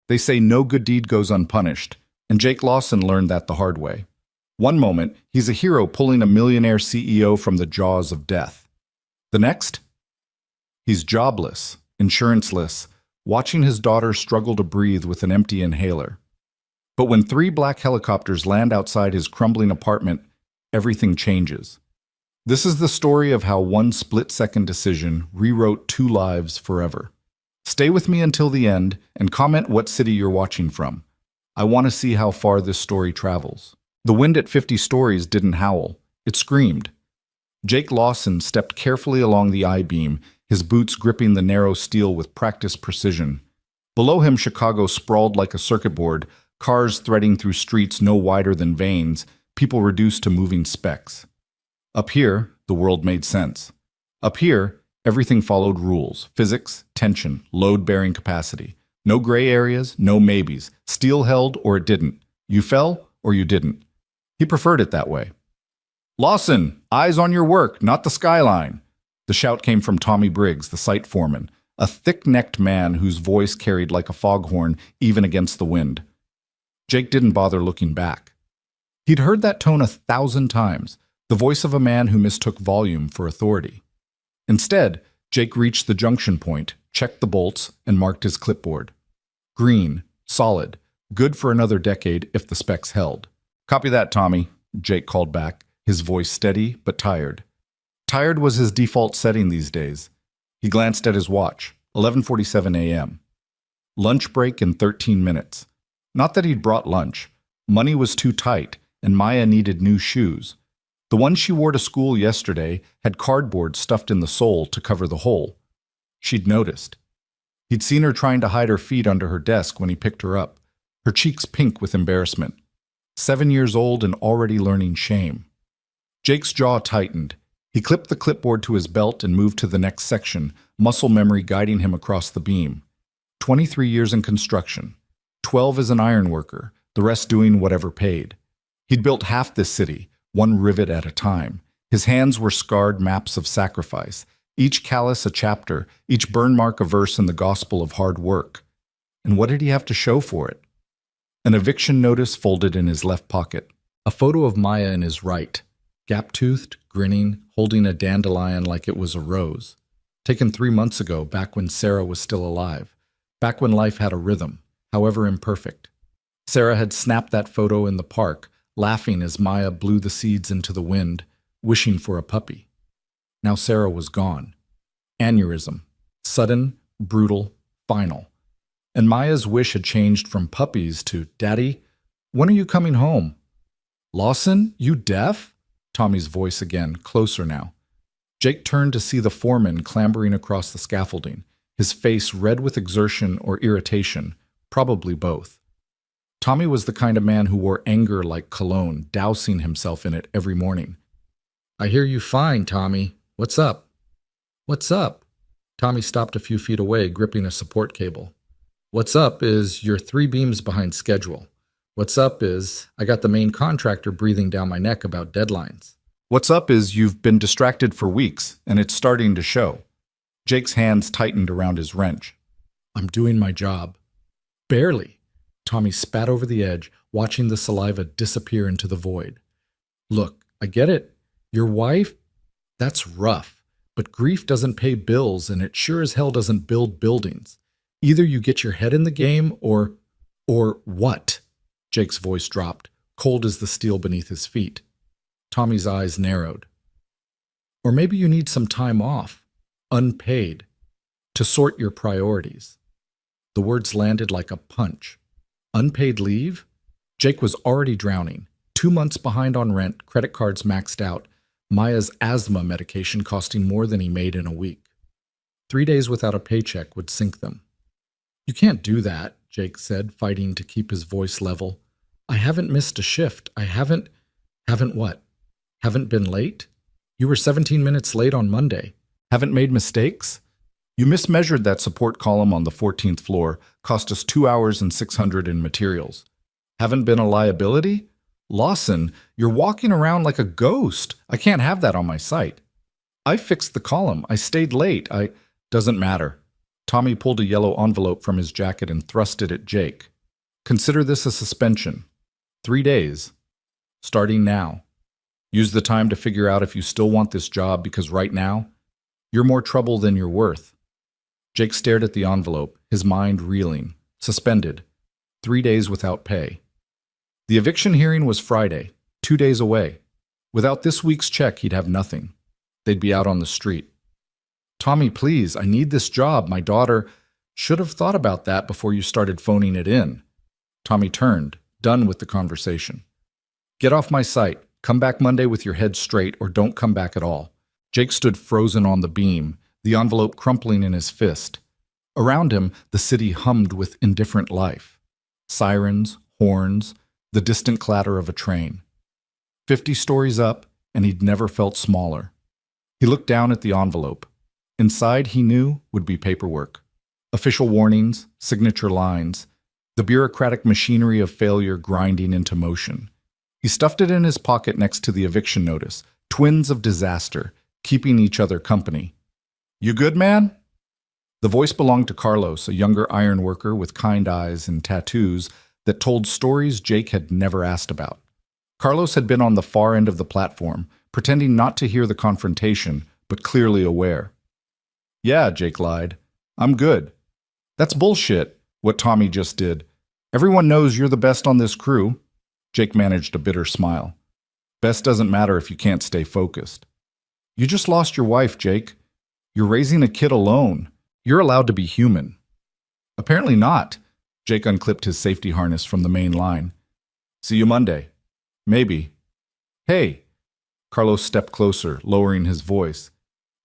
They say no good deed goes unpunished, and Jake Lawson learned that the hard way. One moment, he's a hero pulling a millionaire CEO from the jaws of death. The next, he's jobless, insuranceless, watching his daughter struggle to breathe with an empty inhaler. But when 3 black helicopters land outside his crumbling apartment, everything changes. This is the story of how one split-second decision rewrote 2 lives forever. Stay with me until the end and comment what city you're watching from. I want to see how far this story travels. The wind at 50 stories didn't howl. It screamed. Jake Lawson stepped carefully along the I-beam, his boots gripping the narrow steel with practiced precision. Below him, Chicago sprawled like a circuit board, cars threading through streets no wider than veins, people reduced to moving specks. Up here, the world made sense. Up here, everything followed rules: physics, tension, load-bearing capacity. No gray areas, no maybes. Steel held or it didn't. You fell or you didn't. He preferred it that way. "Lawson, eyes on your work, not the skyline." The shout came from Tommy Briggs, the site foreman, a thick-necked man whose voice carried like a foghorn even against the wind. Jake didn't bother looking back. He'd heard that tone 1,000 times, the voice of a man who mistook volume for authority. Instead, Jake reached the junction point, checked the bolts, and marked his clipboard. Green, solid, good for another decade if the specs held. "Copy that, Tommy," Jake called back, his voice steady but tired. Tired was his default setting these days. He glanced at his watch, 11:47 a.m. Lunch break in 13 minutes. Not that he'd brought lunch. Money was too tight, and Maya needed new shoes. The ones she wore to school yesterday had cardboard stuffed in the sole to cover the hole. She'd noticed. He'd seen her trying to hide her feet under her desk when he picked her up, her cheeks pink with embarrassment. 7 years old and already learning shame. Jake's jaw tightened. He clipped the clipboard to his belt and moved to the next section, muscle memory guiding him across the beam. 23 years in construction. 12 as an ironworker, the rest doing whatever paid. He'd built half this city, one rivet at a time. His hands were scarred maps of sacrifice, each callus a chapter, each burn mark a verse in the gospel of hard work. And what did he have to show for it? An eviction notice folded in his left pocket. A photo of Maya in his right, gap-toothed, grinning, holding a dandelion like it was a rose. Taken 3 months ago, back when Sarah was still alive. Back when life had a rhythm, however imperfect. Sarah had snapped that photo in the park, laughing as Maya blew the seeds into the wind, wishing for a puppy. Now Sarah was gone. Aneurysm. Sudden, brutal, final. And Maya's wish had changed from puppies to, "Daddy, when are you coming home?" "Lawson, you deaf?" Tommy's voice again, closer now. Jake turned to see the foreman clambering across the scaffolding, his face red with exertion or irritation, probably both. Tommy was the kind of man who wore anger like cologne, dousing himself in it every morning. "I hear you fine, Tommy. What's up?" "What's up?" Tommy stopped a few feet away, gripping a support cable. "What's up is you're 3 beams behind schedule. What's up is I got the main contractor breathing down my neck about deadlines. What's up is you've been distracted for weeks, and it's starting to show." Jake's hands tightened around his wrench. "I'm doing my job." "Barely." Tommy spat over the edge, watching the saliva disappear into the void. "Look, I get it. Your wife? That's rough. But grief doesn't pay bills, and it sure as hell doesn't build buildings. Either you get your head in the game, or what?" Jake's voice dropped, cold as the steel beneath his feet. Tommy's eyes narrowed. "Or maybe you need some time off, unpaid, to sort your priorities." The words landed like a punch. Unpaid leave? Jake was already drowning, 2 months behind on rent, credit cards maxed out, Maya's asthma medication costing more than he made in a week. 3 days without a paycheck would sink them. "You can't do that," Jake said, fighting to keep his voice level. "I haven't missed a shift. I haven't what? Haven't been late? You were 17 minutes late on Monday. Haven't made mistakes? You mismeasured that support column on the 14th floor, cost us 2 hours and $600 in materials. Haven't been a liability? Lawson, you're walking around like a ghost. I can't have that on my site. I fixed the column. I stayed late. Doesn't matter." Tommy pulled a yellow envelope from his jacket and thrust it at Jake. Consider this a suspension. 3 days. Starting now. Use the time to figure out if you still want this job because right now, you're more trouble than you're worth. Jake stared at the envelope, his mind reeling. Suspended. 3 days without pay. The eviction hearing was Friday, 2 days away. Without this week's check, he'd have nothing. They'd be out on the street. Tommy, please, I need this job. My daughter should have thought about that before you started phoning it in. Tommy turned, done with the conversation. Get off my sight. Come back Monday with your head straight or don't come back at all. Jake stood frozen on the beam, the envelope crumpling in his fist. Around him, the city hummed with indifferent life. Sirens, horns, the distant clatter of a train. 50 stories up, and he'd never felt smaller. He looked down at the envelope. Inside, he knew, would be paperwork. Official warnings, signature lines, the bureaucratic machinery of failure grinding into motion. He stuffed it in his pocket next to the eviction notice, twins of disaster, keeping each other company. You good, man? The voice belonged to Carlos, a younger iron worker with kind eyes and tattoos that told stories Jake had never asked about. Carlos had been on the far end of the platform, pretending not to hear the confrontation, but clearly aware. Yeah, Jake lied. I'm good. That's bullshit, what Tommy just did. Everyone knows you're the best on this crew. Jake managed a bitter smile. Best doesn't matter if you can't stay focused. You just lost your wife, Jake. You're raising a kid alone. You're allowed to be human. Apparently not. Jake unclipped his safety harness from the main line. See you Monday. Maybe. Hey. Carlos stepped closer, lowering his voice.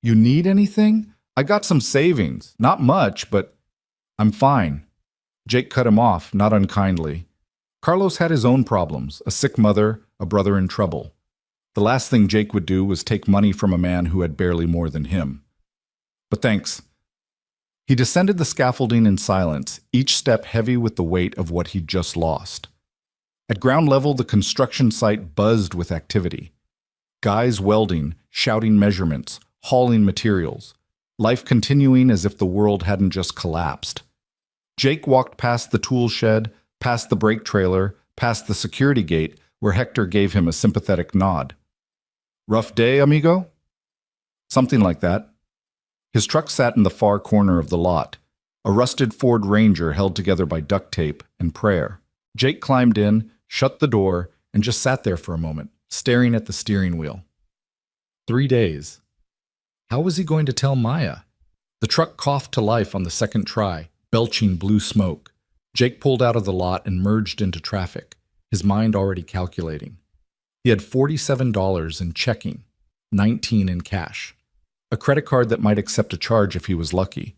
You need anything? I got some savings. Not much, but I'm fine. Jake cut him off, not unkindly. Carlos had his own problems, a sick mother, a brother in trouble. The last thing Jake would do was take money from a man who had barely more than him. But thanks. He descended the scaffolding in silence, each step heavy with the weight of what he'd just lost. At ground level, the construction site buzzed with activity. Guys welding, shouting measurements, hauling materials. Life continuing as if the world hadn't just collapsed. Jake walked past the tool shed, past the brake trailer, past the security gate, where Hector gave him a sympathetic nod. Rough day, amigo? Something like that. His truck sat in the far corner of the lot, a rusted Ford Ranger held together by duct tape and prayer. Jake climbed in, shut the door, and just sat there for a moment, staring at the steering wheel. 3 days. How was he going to tell Maya? The truck coughed to life on the second try, belching blue smoke. Jake pulled out of the lot and merged into traffic, his mind already calculating. He had $47 in checking, $19 in cash. A credit card that might accept a charge if he was lucky.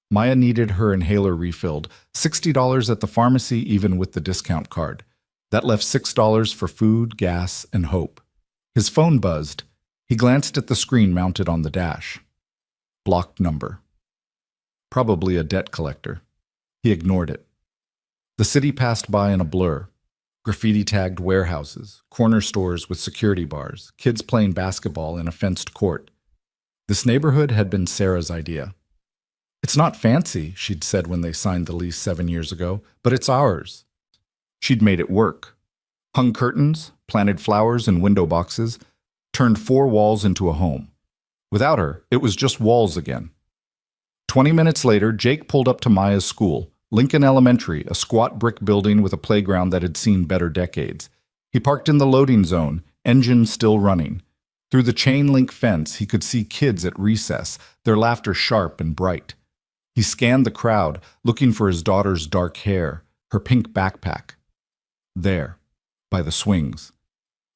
Maya needed her inhaler refilled, $60 at the pharmacy even with the discount card. That left $6 for food, gas, and hope. His phone buzzed. He glanced at the screen mounted on the dash. Blocked number. Probably a debt collector. He ignored it. The city passed by in a blur. Graffiti-tagged warehouses, corner stores with security bars, kids playing basketball in a fenced court. This neighborhood had been Sarah's idea. It's not fancy, she'd said when they signed the lease 7 years ago, but it's ours. She'd made it work. Hung curtains, planted flowers in window boxes, turned 4 walls into a home. Without her, it was just walls again. 20 minutes later, Jake pulled up to Maya's school, Lincoln Elementary, a squat brick building with a playground that had seen better decades. He parked in the loading zone, engine still running. Through the chain-link fence, he could see kids at recess, their laughter sharp and bright. He scanned the crowd, looking for his daughter's dark hair, her pink backpack. There, by the swings.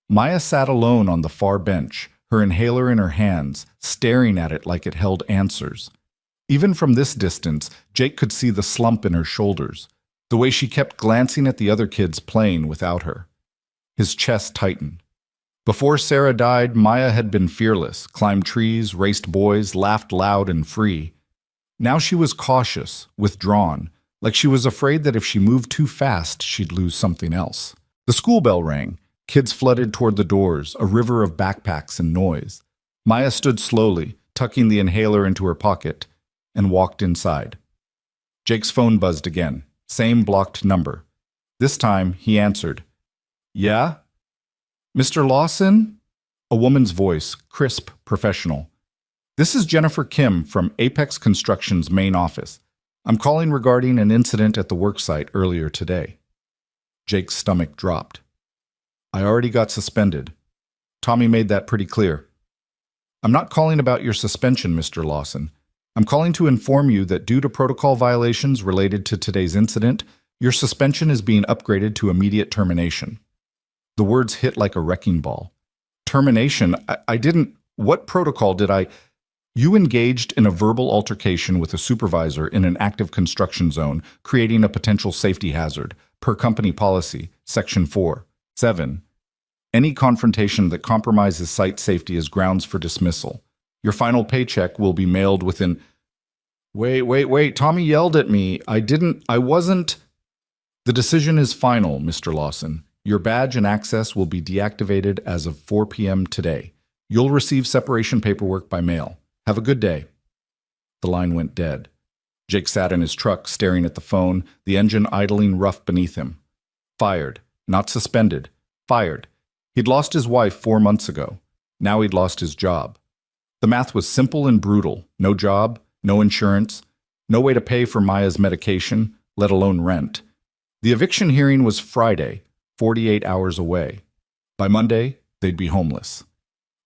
Maya sat alone on the far bench, her inhaler in her hands, staring at it like it held answers. Even from this distance, Jake could see the slump in her shoulders, the way she kept glancing at the other kids playing without her. His chest tightened. Before Sarah died, Maya had been fearless, climbed trees, raced boys, laughed loud and free. Now she was cautious, withdrawn, like she was afraid that if she moved too fast, she'd lose something else. The school bell rang. Kids flooded toward the doors, a river of backpacks and noise. Maya stood slowly, tucking the inhaler into her pocket, and walked inside. Jake's phone buzzed again. Same blocked number. This time, he answered. Yeah? Mr. Lawson? A woman's voice, crisp, professional. This is Jennifer Kim from Apex Construction's main office. I'm calling regarding an incident at the worksite earlier today. Jake's stomach dropped. I already got suspended. Tommy made that pretty clear. I'm not calling about your suspension, Mr. Lawson. I'm calling to inform you that due to protocol violations related to today's incident, your suspension is being upgraded to immediate termination. The words hit like a wrecking ball. Termination? I didn't... What protocol did I... You engaged in a verbal altercation with a supervisor in an active construction zone, creating a potential safety hazard, per company policy, Section 4. 7. Any confrontation that compromises site safety is grounds for dismissal. Your final paycheck will be mailed within... Wait, Tommy yelled at me. I wasn't... The decision is final, Mr. Lawson. Your badge and access will be deactivated as of 4 p.m. today. You'll receive separation paperwork by mail. Have a good day. The line went dead. Jake sat in his truck, staring at the phone, the engine idling rough beneath him. Fired. Not suspended. Fired. He'd lost his wife 4 months ago. Now he'd lost his job. The math was simple and brutal. No job, no insurance, no way to pay for Maya's medication, let alone rent. The eviction hearing was Friday, 48 hours away. By Monday, they'd be homeless.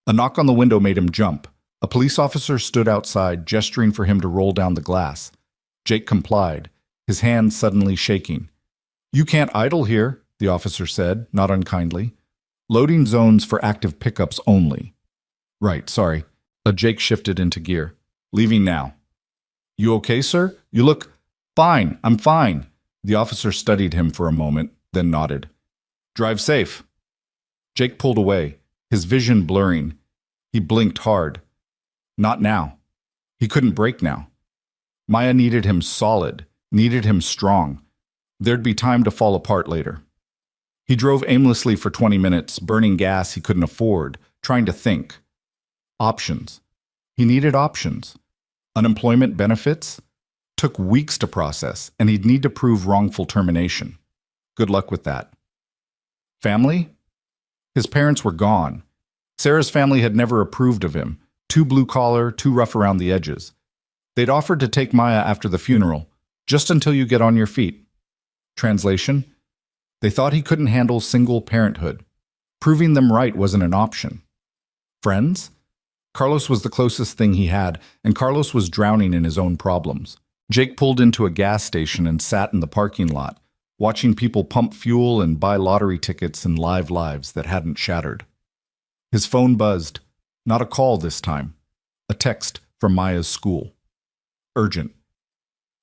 A knock on the window made him jump. A police officer stood outside, gesturing for him to roll down the glass. Jake complied, his hand suddenly shaking. You can't idle here, the officer said, not unkindly. Loading zones for active pickups only. Right, sorry. Jake shifted into gear. Leaving now. You okay, sir? You look... Fine, I'm fine. The officer studied him for a moment, then nodded. Drive safe. Jake pulled away, his vision blurring. He blinked hard. Not now. He couldn't brake now. Maya needed him solid, needed him strong. There'd be time to fall apart later. He drove aimlessly for 20 minutes, burning gas he couldn't afford, trying to think. Options. He needed options. Unemployment benefits? Took weeks to process, and he'd need to prove wrongful termination. Good luck with that. Family? His parents were gone. Sarah's family had never approved of him. Too blue-collar, too rough around the edges. They'd offered to take Maya after the funeral, just until you get on your feet. Translation? They thought he couldn't handle single parenthood. Proving them right wasn't an option. Friends? Carlos was the closest thing he had, and Carlos was drowning in his own problems. Jake pulled into a gas station and sat in the parking lot, watching people pump fuel and buy lottery tickets and live lives that hadn't shattered. His phone buzzed. Not a call this time. A text from Maya's school. Urgent.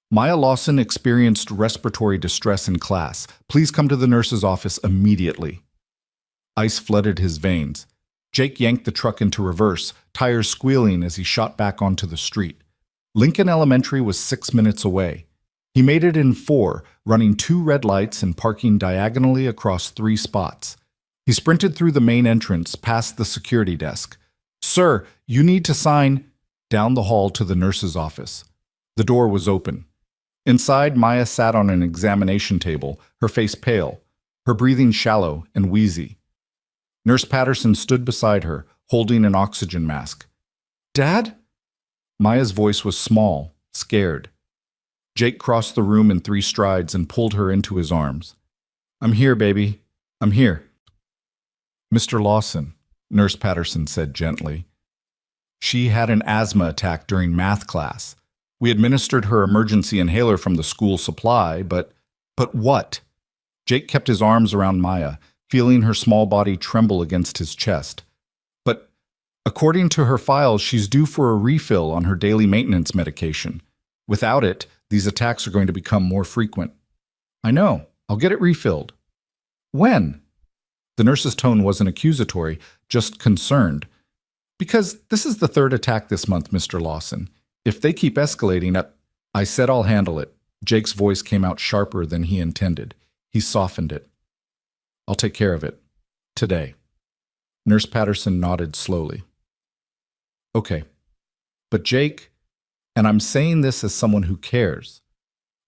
Maya Lawson experienced respiratory distress in class. Please come to the nurse's office immediately. Ice flooded his veins. Jake yanked the truck into reverse, tires squealing as he shot back onto the street. Lincoln Elementary was 6 minutes away. He made it in 4, running 2 red lights and parking diagonally across 3 spots. He sprinted through the main entrance, past the security desk. Sir, you need to sign... Down the hall to the nurse's office. The door was open. Inside, Maya sat on an examination table, her face pale, her breathing shallow and wheezy. Nurse Patterson stood beside her, holding an oxygen mask. Dad? Maya's voice was small, scared. Jake crossed the room in 3 strides and pulled her into his arms. I'm here, baby. I'm here. Mr. Lawson, Nurse Patterson said gently. She had an asthma attack during math class. We administered her emergency inhaler from the school supply, but what? Jake kept his arms around Maya, feeling her small body tremble against his chest. But according to her file, she's due for a refill on her daily maintenance medication. Without it, these attacks are going to become more frequent. I know. I'll get it refilled. When? The nurse's tone wasn't accusatory, just concerned. Because this is the 3rd attack this month, Mr. Lawson. If they keep escalating up... I said I'll handle it. Jake's voice came out sharper than he intended. He softened it. I'll take care of it. Today. Nurse Patterson nodded slowly. Okay. But Jake, and I'm saying this as someone who cares,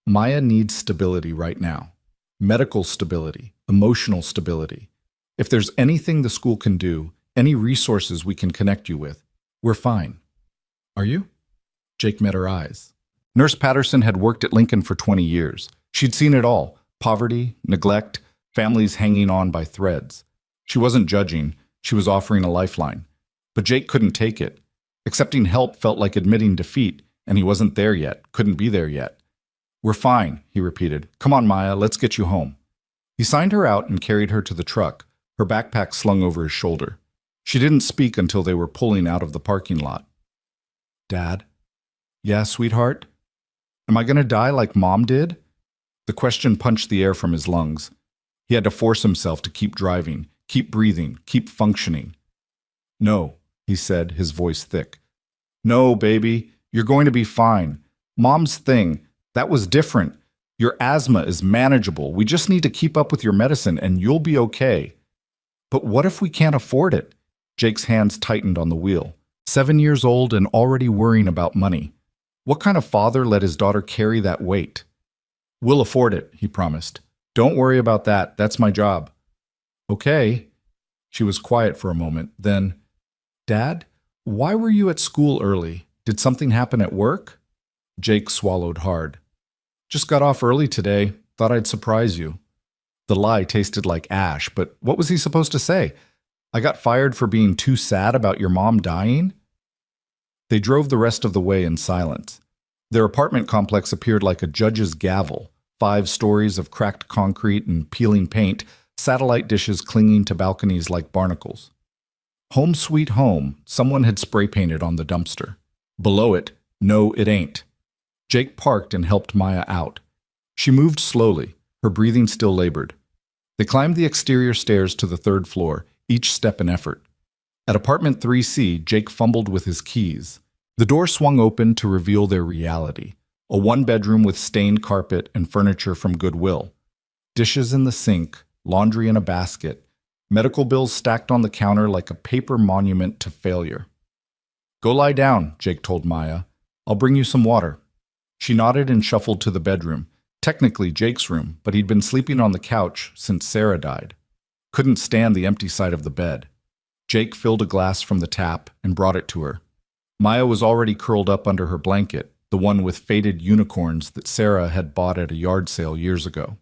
Maya needs stability right now. Medical stability, emotional stability. If there's anything the school can do, any resources we can connect you with, we're fine. Are you? Jake met her eyes. Nurse Patterson had worked at Lincoln for 20 years. She'd seen it all: poverty, neglect, families hanging on by threads. She wasn't judging, she was offering a lifeline. But Jake couldn't take it. Accepting help felt like admitting defeat, and he wasn't there yet, couldn't be there yet. We're fine, he repeated. Come on, Maya, let's get you home. He signed her out and carried her to the truck, her backpack slung over his shoulder. She didn't speak until they were pulling out of the parking lot. Dad? Yeah, sweetheart? Am I going to die like Mom did? The question punched the air from his lungs. He had to force himself to keep driving, keep breathing, keep functioning. No, he said, his voice thick. No, baby, you're going to be fine. Mom's thing, that was different. Your asthma is manageable. We just need to keep up with your medicine and you'll be okay. But what if we can't afford it? Jake's hands tightened on the wheel. 7 years old and already worrying about money. What kind of father let his daughter carry that weight? We'll afford it, he promised. Don't worry about that. That's my job. Okay. She was quiet for a moment. Then, Dad, why were you at school early? Did something happen at work? Jake swallowed hard. Just got off early today. Thought I'd surprise you. The lie tasted like ash, but what was he supposed to say? I got fired for being too sad about your mom dying? They drove the rest of the way in silence. Their apartment complex appeared like a judge's gavel, 5 stories of cracked concrete and peeling paint, satellite dishes clinging to balconies like barnacles. Home sweet home, someone had spray painted on the dumpster. Below it, no, it ain't. Jake parked and helped Maya out. She moved slowly, her breathing still labored. They climbed the exterior stairs to the 3rd floor, each step an effort. At apartment 3C, Jake fumbled with his keys. The door swung open to reveal their reality, a 1-bedroom with stained carpet and furniture from Goodwill. Dishes in the sink, laundry in a basket, medical bills stacked on the counter like a paper monument to failure. Go lie down, Jake told Maya. I'll bring you some water. She nodded and shuffled to the bedroom, technically Jake's room, but he'd been sleeping on the couch since Sarah died. Couldn't stand the empty side of the bed. Jake filled a glass from the tap and brought it to her. Maya was already curled up under her blanket, the one with faded unicorns that Sarah had bought at a yard sale years ago.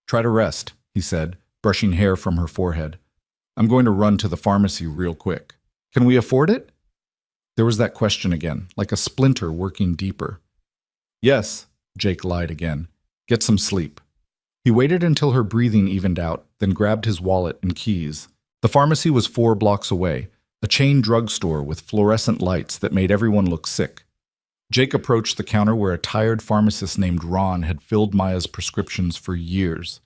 Try to rest, he said, brushing hair from her forehead. I'm going to run to the pharmacy real quick. Can we afford it? There was that question again, like a splinter working deeper. Yes, Jake lied again. Get some sleep. He waited until her breathing evened out, then grabbed his wallet and keys. The pharmacy was 4 blocks away, a chain drugstore with fluorescent lights that made everyone look sick. Jake approached the counter where a tired pharmacist named Ron had filled Maya's prescriptions for years.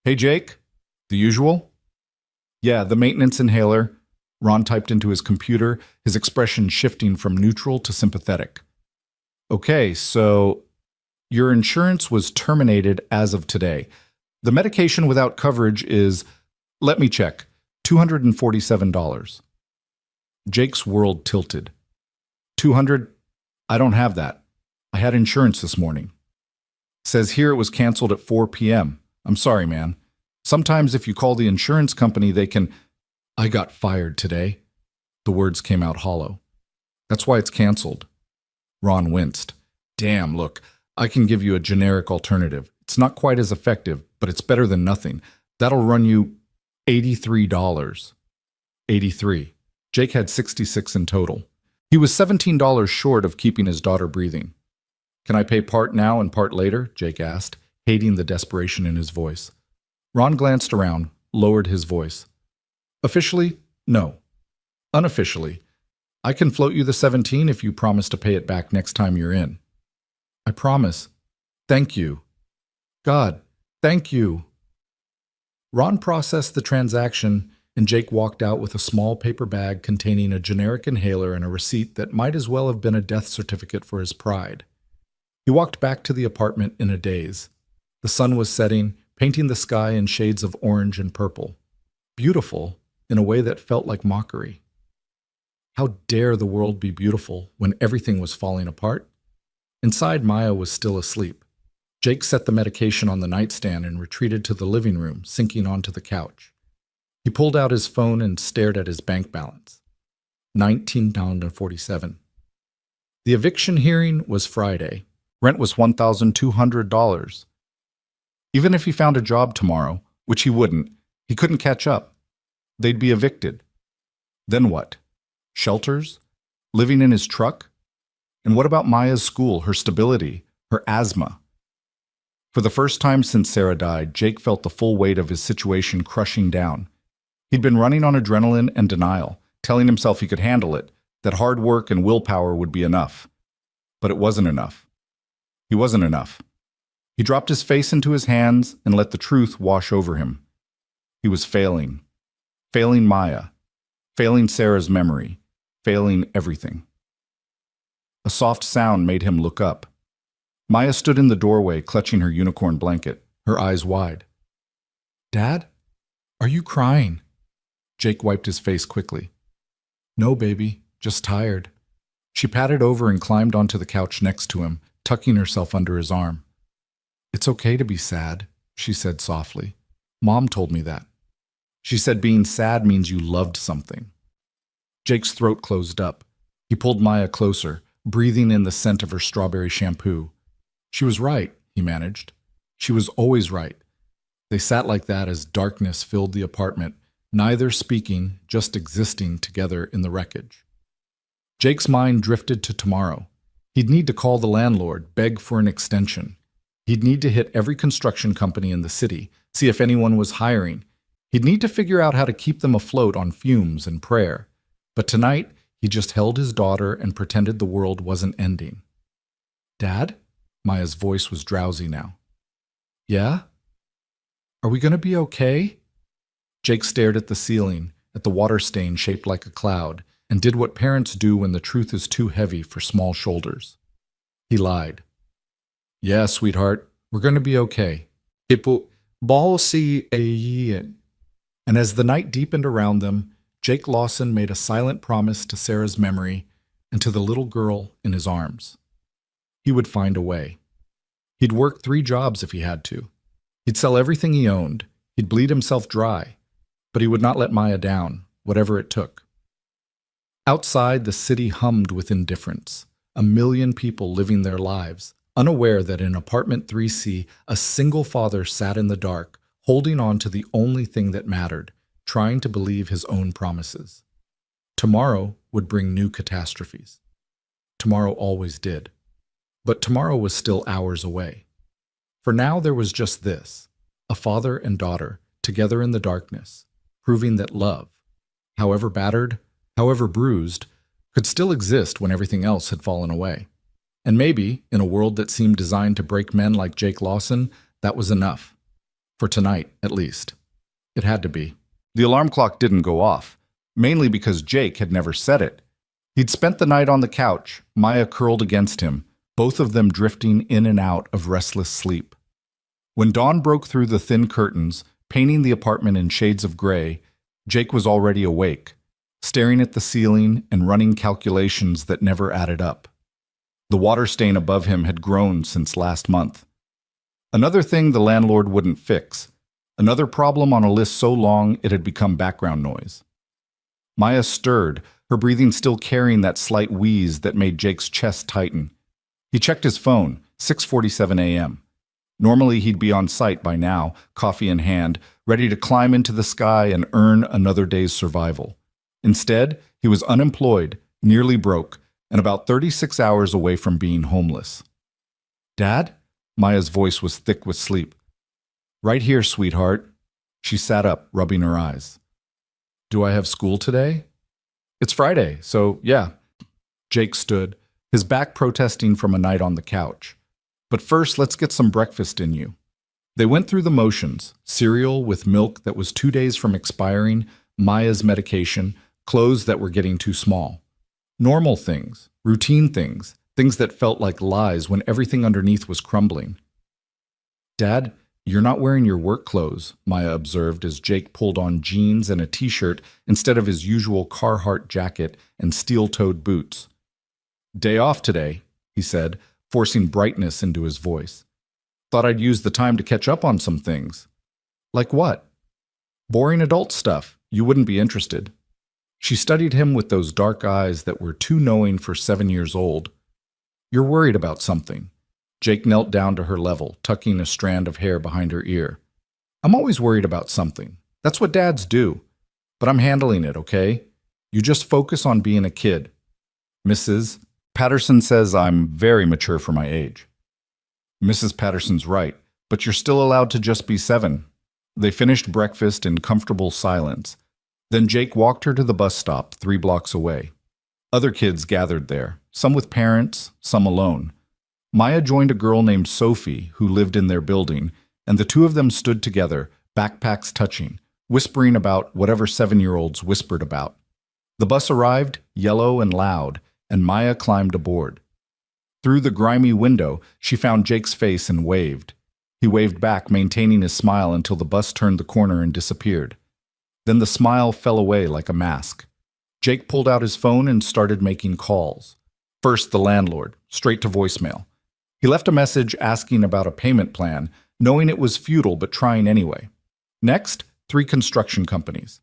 Hey, Jake? The usual? Yeah, the maintenance inhaler. Ron typed into his computer, his expression shifting from neutral to sympathetic. Okay, so your insurance was terminated as of today. The medication without coverage is, let me check, $247. Jake's world tilted. 200? I don't have that. I had insurance this morning. Says here it was canceled at 4 p.m. I'm sorry, man. Sometimes if you call the insurance company, they can... I got fired today. The words came out hollow. That's why it's canceled. Ron winced. Damn, look, I can give you a generic alternative. It's not quite as effective, but it's better than nothing. That'll run you $83. 83. Jake had 66 in total. He was $17 short of keeping his daughter breathing. Can I pay part now and part later? Jake asked, hating the desperation in his voice. Ron glanced around, lowered his voice. Officially, no. Unofficially, I can float you the 17 if you promise to pay it back next time you're in. I promise. Thank you. God, thank you. Ron processed the transaction, and Jake walked out with a small paper bag containing a generic inhaler and a receipt that might as well have been a death certificate for his pride. He walked back to the apartment in a daze. The sun was setting, painting the sky in shades of orange and purple. Beautiful, in a way that felt like mockery. How dare the world be beautiful when everything was falling apart? Inside, Maya was still asleep. Jake set the medication on the nightstand and retreated to the living room, sinking onto the couch. He pulled out his phone and stared at his bank balance. £19.47. The eviction hearing was Friday. Rent was $1,200. Even if he found a job tomorrow, which he wouldn't, he couldn't catch up. They'd be evicted. Then what? Shelters? Living in his truck? And what about Maya's school, her stability, her asthma? For the first time since Sarah died, Jake felt the full weight of his situation crushing down. He'd been running on adrenaline and denial, telling himself he could handle it, that hard work and willpower would be enough. But it wasn't enough. He wasn't enough. He dropped his face into his hands and let the truth wash over him. He was failing. Failing Maya. Failing Sarah's memory. Failing everything. A soft sound made him look up. Maya stood in the doorway, clutching her unicorn blanket, her eyes wide. "Dad? Are you crying?" Jake wiped his face quickly. "No, baby, just tired." She patted over and climbed onto the couch next to him, tucking herself under his arm. "It's okay to be sad," she said softly. "Mom told me that." She said being sad means you loved something. Jake's throat closed up. He pulled Maya closer, breathing in the scent of her strawberry shampoo. She was right, he managed. She was always right. They sat like that as darkness filled the apartment, neither speaking, just existing together in the wreckage. Jake's mind drifted to tomorrow. He'd need to call the landlord, beg for an extension. He'd need to hit every construction company in the city, see if anyone was hiring. He'd need to figure out how to keep them afloat on fumes and prayer. But tonight, he just held his daughter and pretended the world wasn't ending. "Dad?" Maya's voice was drowsy now. "Yeah? Are we going to be okay?" Jake stared at the ceiling, at the water stain shaped like a cloud, and did what parents do when the truth is too heavy for small shoulders. He lied. "Yeah, sweetheart, we're going to be okay. And as the night deepened around them, Jake Lawson made a silent promise to Sarah's memory and to the little girl in his arms. He would find a way. He'd work 3 jobs if he had to. He'd sell everything he owned. He'd bleed himself dry. But he would not let Maya down, whatever it took. Outside, the city hummed with indifference. 1,000,000 people living their lives, unaware that in apartment 3C, a single father sat in the dark, holding on to the only thing that mattered, trying to believe his own promises. Tomorrow would bring new catastrophes. Tomorrow always did. But tomorrow was still hours away. For now there was just this, a father and daughter, together in the darkness, proving that love, however battered, however bruised, could still exist when everything else had fallen away. And maybe, in a world that seemed designed to break men like Jake Lawson, that was enough. For tonight, at least. It had to be. The alarm clock didn't go off, mainly because Jake had never set it. He'd spent the night on the couch, Maya curled against him, both of them drifting in and out of restless sleep. When dawn broke through the thin curtains, painting the apartment in shades of gray, Jake was already awake, staring at the ceiling and running calculations that never added up. The water stain above him had grown since last month. Another thing the landlord wouldn't fix. Another problem on a list so long it had become background noise. Maya stirred, her breathing still carrying that slight wheeze that made Jake's chest tighten. He checked his phone, 6:47 a.m. Normally he'd be on site by now, coffee in hand, ready to climb into the sky and earn another day's survival. Instead, he was unemployed, nearly broke, and about 36 hours away from being homeless. "Dad?" Maya's voice was thick with sleep. "Right here, sweetheart." She sat up, rubbing her eyes. "Do I have school today?" "It's Friday, so yeah." Jake stood, his back protesting from a night on the couch. "But first, let's get some breakfast in you." They went through the motions, cereal with milk that was 2 days from expiring, Maya's medication, clothes that were getting too small. Normal things, routine things, things that felt like lies when everything underneath was crumbling. "Dad, you're not wearing your work clothes," Maya observed as Jake pulled on jeans and a t-shirt instead of his usual Carhartt jacket and steel-toed boots. "Day off today," he said, forcing brightness into his voice. Thought I'd use the time to catch up on some things. Like what? Boring adult stuff. You wouldn't be interested. She studied him with those dark eyes that were too knowing for 7 years old. You're worried about something. Jake knelt down to her level, tucking a strand of hair behind her ear. I'm always worried about something. That's what dads do. But I'm handling it, okay? You just focus on being a kid. Mrs. Patterson says I'm very mature for my age. Mrs. Patterson's right, but you're still allowed to just be 7. They finished breakfast in comfortable silence. Then Jake walked her to the bus stop 3 blocks away. Other kids gathered there, some with parents, some alone. Maya joined a girl named Sophie who lived in their building, and the two of them stood together, backpacks touching, whispering about whatever 7-year-olds whispered about. The bus arrived, yellow and loud, and Maya climbed aboard. Through the grimy window, she found Jake's face and waved. He waved back, maintaining his smile until the bus turned the corner and disappeared. Then the smile fell away like a mask. Jake pulled out his phone and started making calls. First, the landlord, straight to voicemail. He left a message asking about a payment plan, knowing it was futile but trying anyway. Next, 3 construction companies.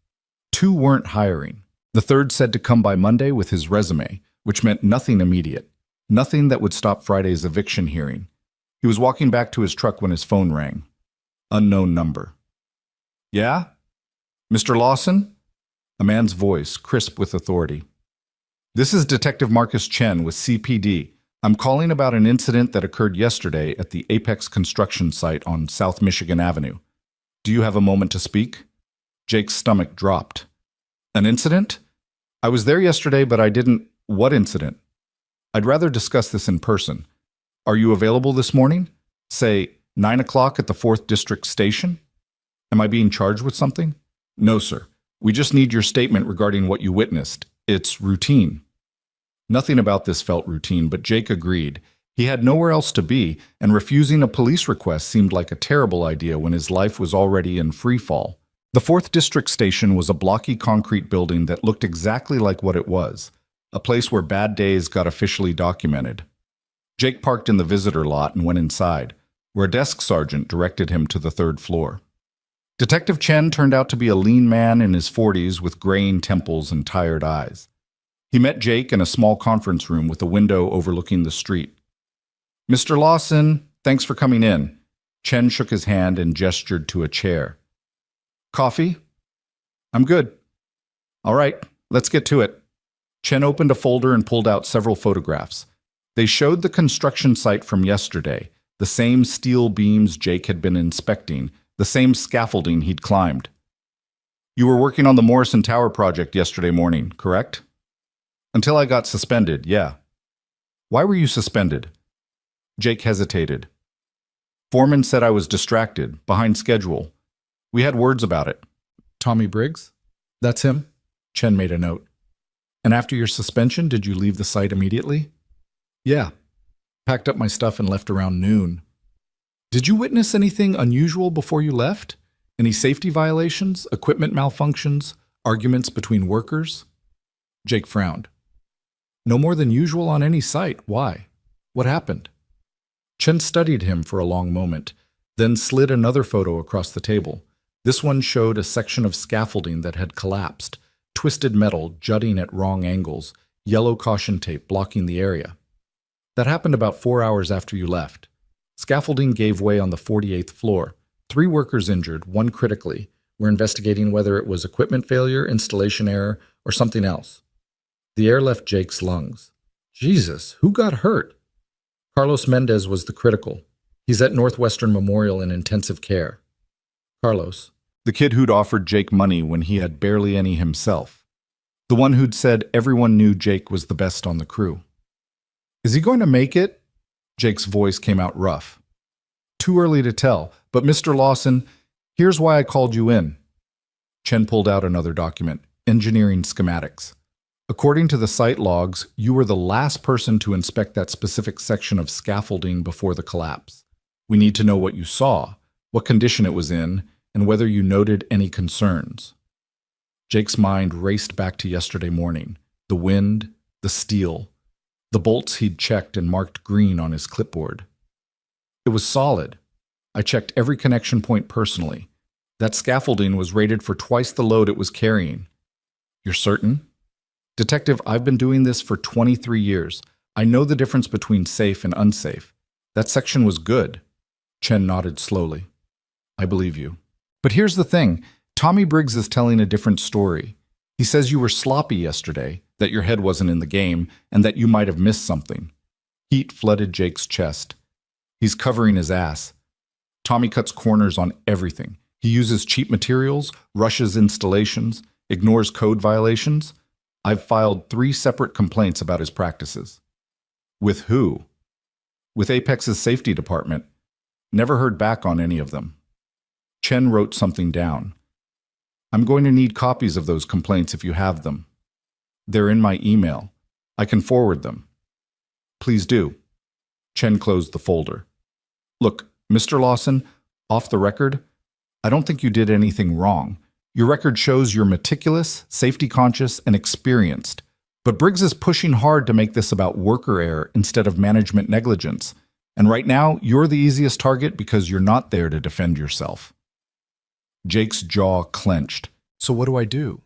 2 weren't hiring. The third said to come by Monday with his resume, which meant nothing immediate, nothing that would stop Friday's eviction hearing. He was walking back to his truck when his phone rang. Unknown number. Yeah? Mr. Lawson? A man's voice, crisp with authority. This is Detective Marcus Chen with CPD. I'm calling about an incident that occurred yesterday at the Apex construction site on South Michigan Avenue. Do you have a moment to speak? Jake's stomach dropped. An incident? I was there yesterday, but I didn't... What incident? I'd rather discuss this in person. Are you available this morning? Say, 9 o'clock at the 4th District Station? Am I being charged with something? No, sir. We just need your statement regarding what you witnessed. It's routine. Nothing about this felt routine, but Jake agreed. He had nowhere else to be, and refusing a police request seemed like a terrible idea when his life was already in free fall. The 4th District Station was a blocky concrete building that looked exactly like what it was, a place where bad days got officially documented. Jake parked in the visitor lot and went inside, where a desk sergeant directed him to the 3rd floor. Detective Chen turned out to be a lean man in his 40s with graying temples and tired eyes. He met Jake in a small conference room with a window overlooking the street. Mr. Lawson, thanks for coming in. Chen shook his hand and gestured to a chair. Coffee? I'm good. All right, let's get to it. Chen opened a folder and pulled out several photographs. They showed the construction site from yesterday, the same steel beams Jake had been inspecting, the same scaffolding he'd climbed. You were working on the Morrison Tower project yesterday morning, correct? Until I got suspended, yeah. Why were you suspended? Jake hesitated. Foreman said I was distracted, behind schedule. We had words about it. Tommy Briggs? That's him? Chen made a note. And after your suspension, did you leave the site immediately? Yeah. Packed up my stuff and left around noon. Did you witness anything unusual before you left? Any safety violations, equipment malfunctions, arguments between workers? Jake frowned. No more than usual on any site. Why? What happened? Chen studied him for a long moment, then slid another photo across the table. This one showed a section of scaffolding that had collapsed, twisted metal jutting at wrong angles, yellow caution tape blocking the area. That happened about 4 hours after you left. Scaffolding gave way on the 48th floor. 3 workers injured, 1 critically. We're investigating whether it was equipment failure, installation error, or something else. The air left Jake's lungs. Jesus, who got hurt? Carlos Mendez was the critical. He's at Northwestern Memorial in intensive care. Carlos, the kid who'd offered Jake money when he had barely any himself. The one who'd said everyone knew Jake was the best on the crew. Is he going to make it? Jake's voice came out rough. Too early to tell, but Mr. Lawson, here's why I called you in. Chen pulled out another document, engineering schematics. According to the site logs, you were the last person to inspect that specific section of scaffolding before the collapse. We need to know what you saw, what condition it was in, and whether you noted any concerns. Jake's mind raced back to yesterday morning. The wind, the steel, the bolts he'd checked and marked green on his clipboard. It was solid, I checked every connection point personally. That scaffolding was rated for twice the load it was carrying. You're certain? Detective, I've been doing this for 23 years. I know the difference between safe and unsafe. That section was good. Chen nodded slowly. I believe you. But here's the thing. Tommy Briggs is telling a different story. He says you were sloppy yesterday, that your head wasn't in the game, and that you might have missed something. Heat flooded Jake's chest. He's covering his ass. Tommy cuts corners on everything. He uses cheap materials, rushes installations, ignores code violations. I've filed 3 separate complaints about his practices. With who? With Apex's safety department. Never heard back on any of them. Chen wrote something down. I'm going to need copies of those complaints if you have them. They're in my email. I can forward them. Please do. Chen closed the folder. Look, Mr. Lawson, off the record, I don't think you did anything wrong. Your record shows you're meticulous, safety-conscious, and experienced. But Briggs is pushing hard to make this about worker error instead of management negligence. And right now, you're the easiest target because you're not there to defend yourself. Jake's jaw clenched. So what do I do?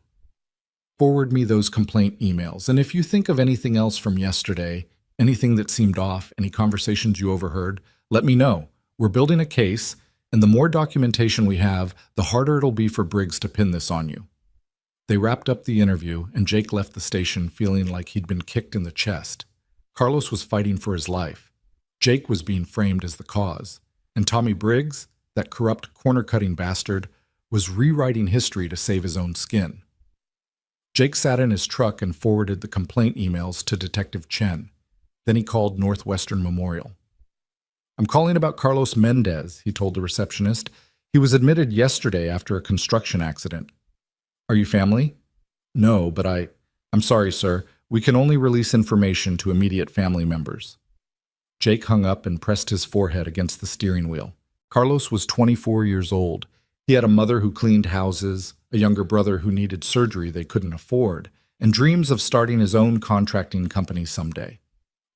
Forward me those complaint emails, and if you think of anything else from yesterday, anything that seemed off, any conversations you overheard, let me know. We're building a case, and the more documentation we have, the harder it'll be for Briggs to pin this on you. They wrapped up the interview, and Jake left the station feeling like he'd been kicked in the chest. Carlos was fighting for his life. Jake was being framed as the cause, and Tommy Briggs, that corrupt corner-cutting bastard, was rewriting history to save his own skin. Jake sat in his truck and forwarded the complaint emails to Detective Chen. Then he called Northwestern Memorial. I'm calling about Carlos Mendez, he told the receptionist. He was admitted yesterday after a construction accident. Are you family? No, but I'm sorry, sir. We can only release information to immediate family members. Jake hung up and pressed his forehead against the steering wheel. Carlos was 24 years old. He had a mother who cleaned houses, a younger brother who needed surgery they couldn't afford, and dreams of starting his own contracting company someday.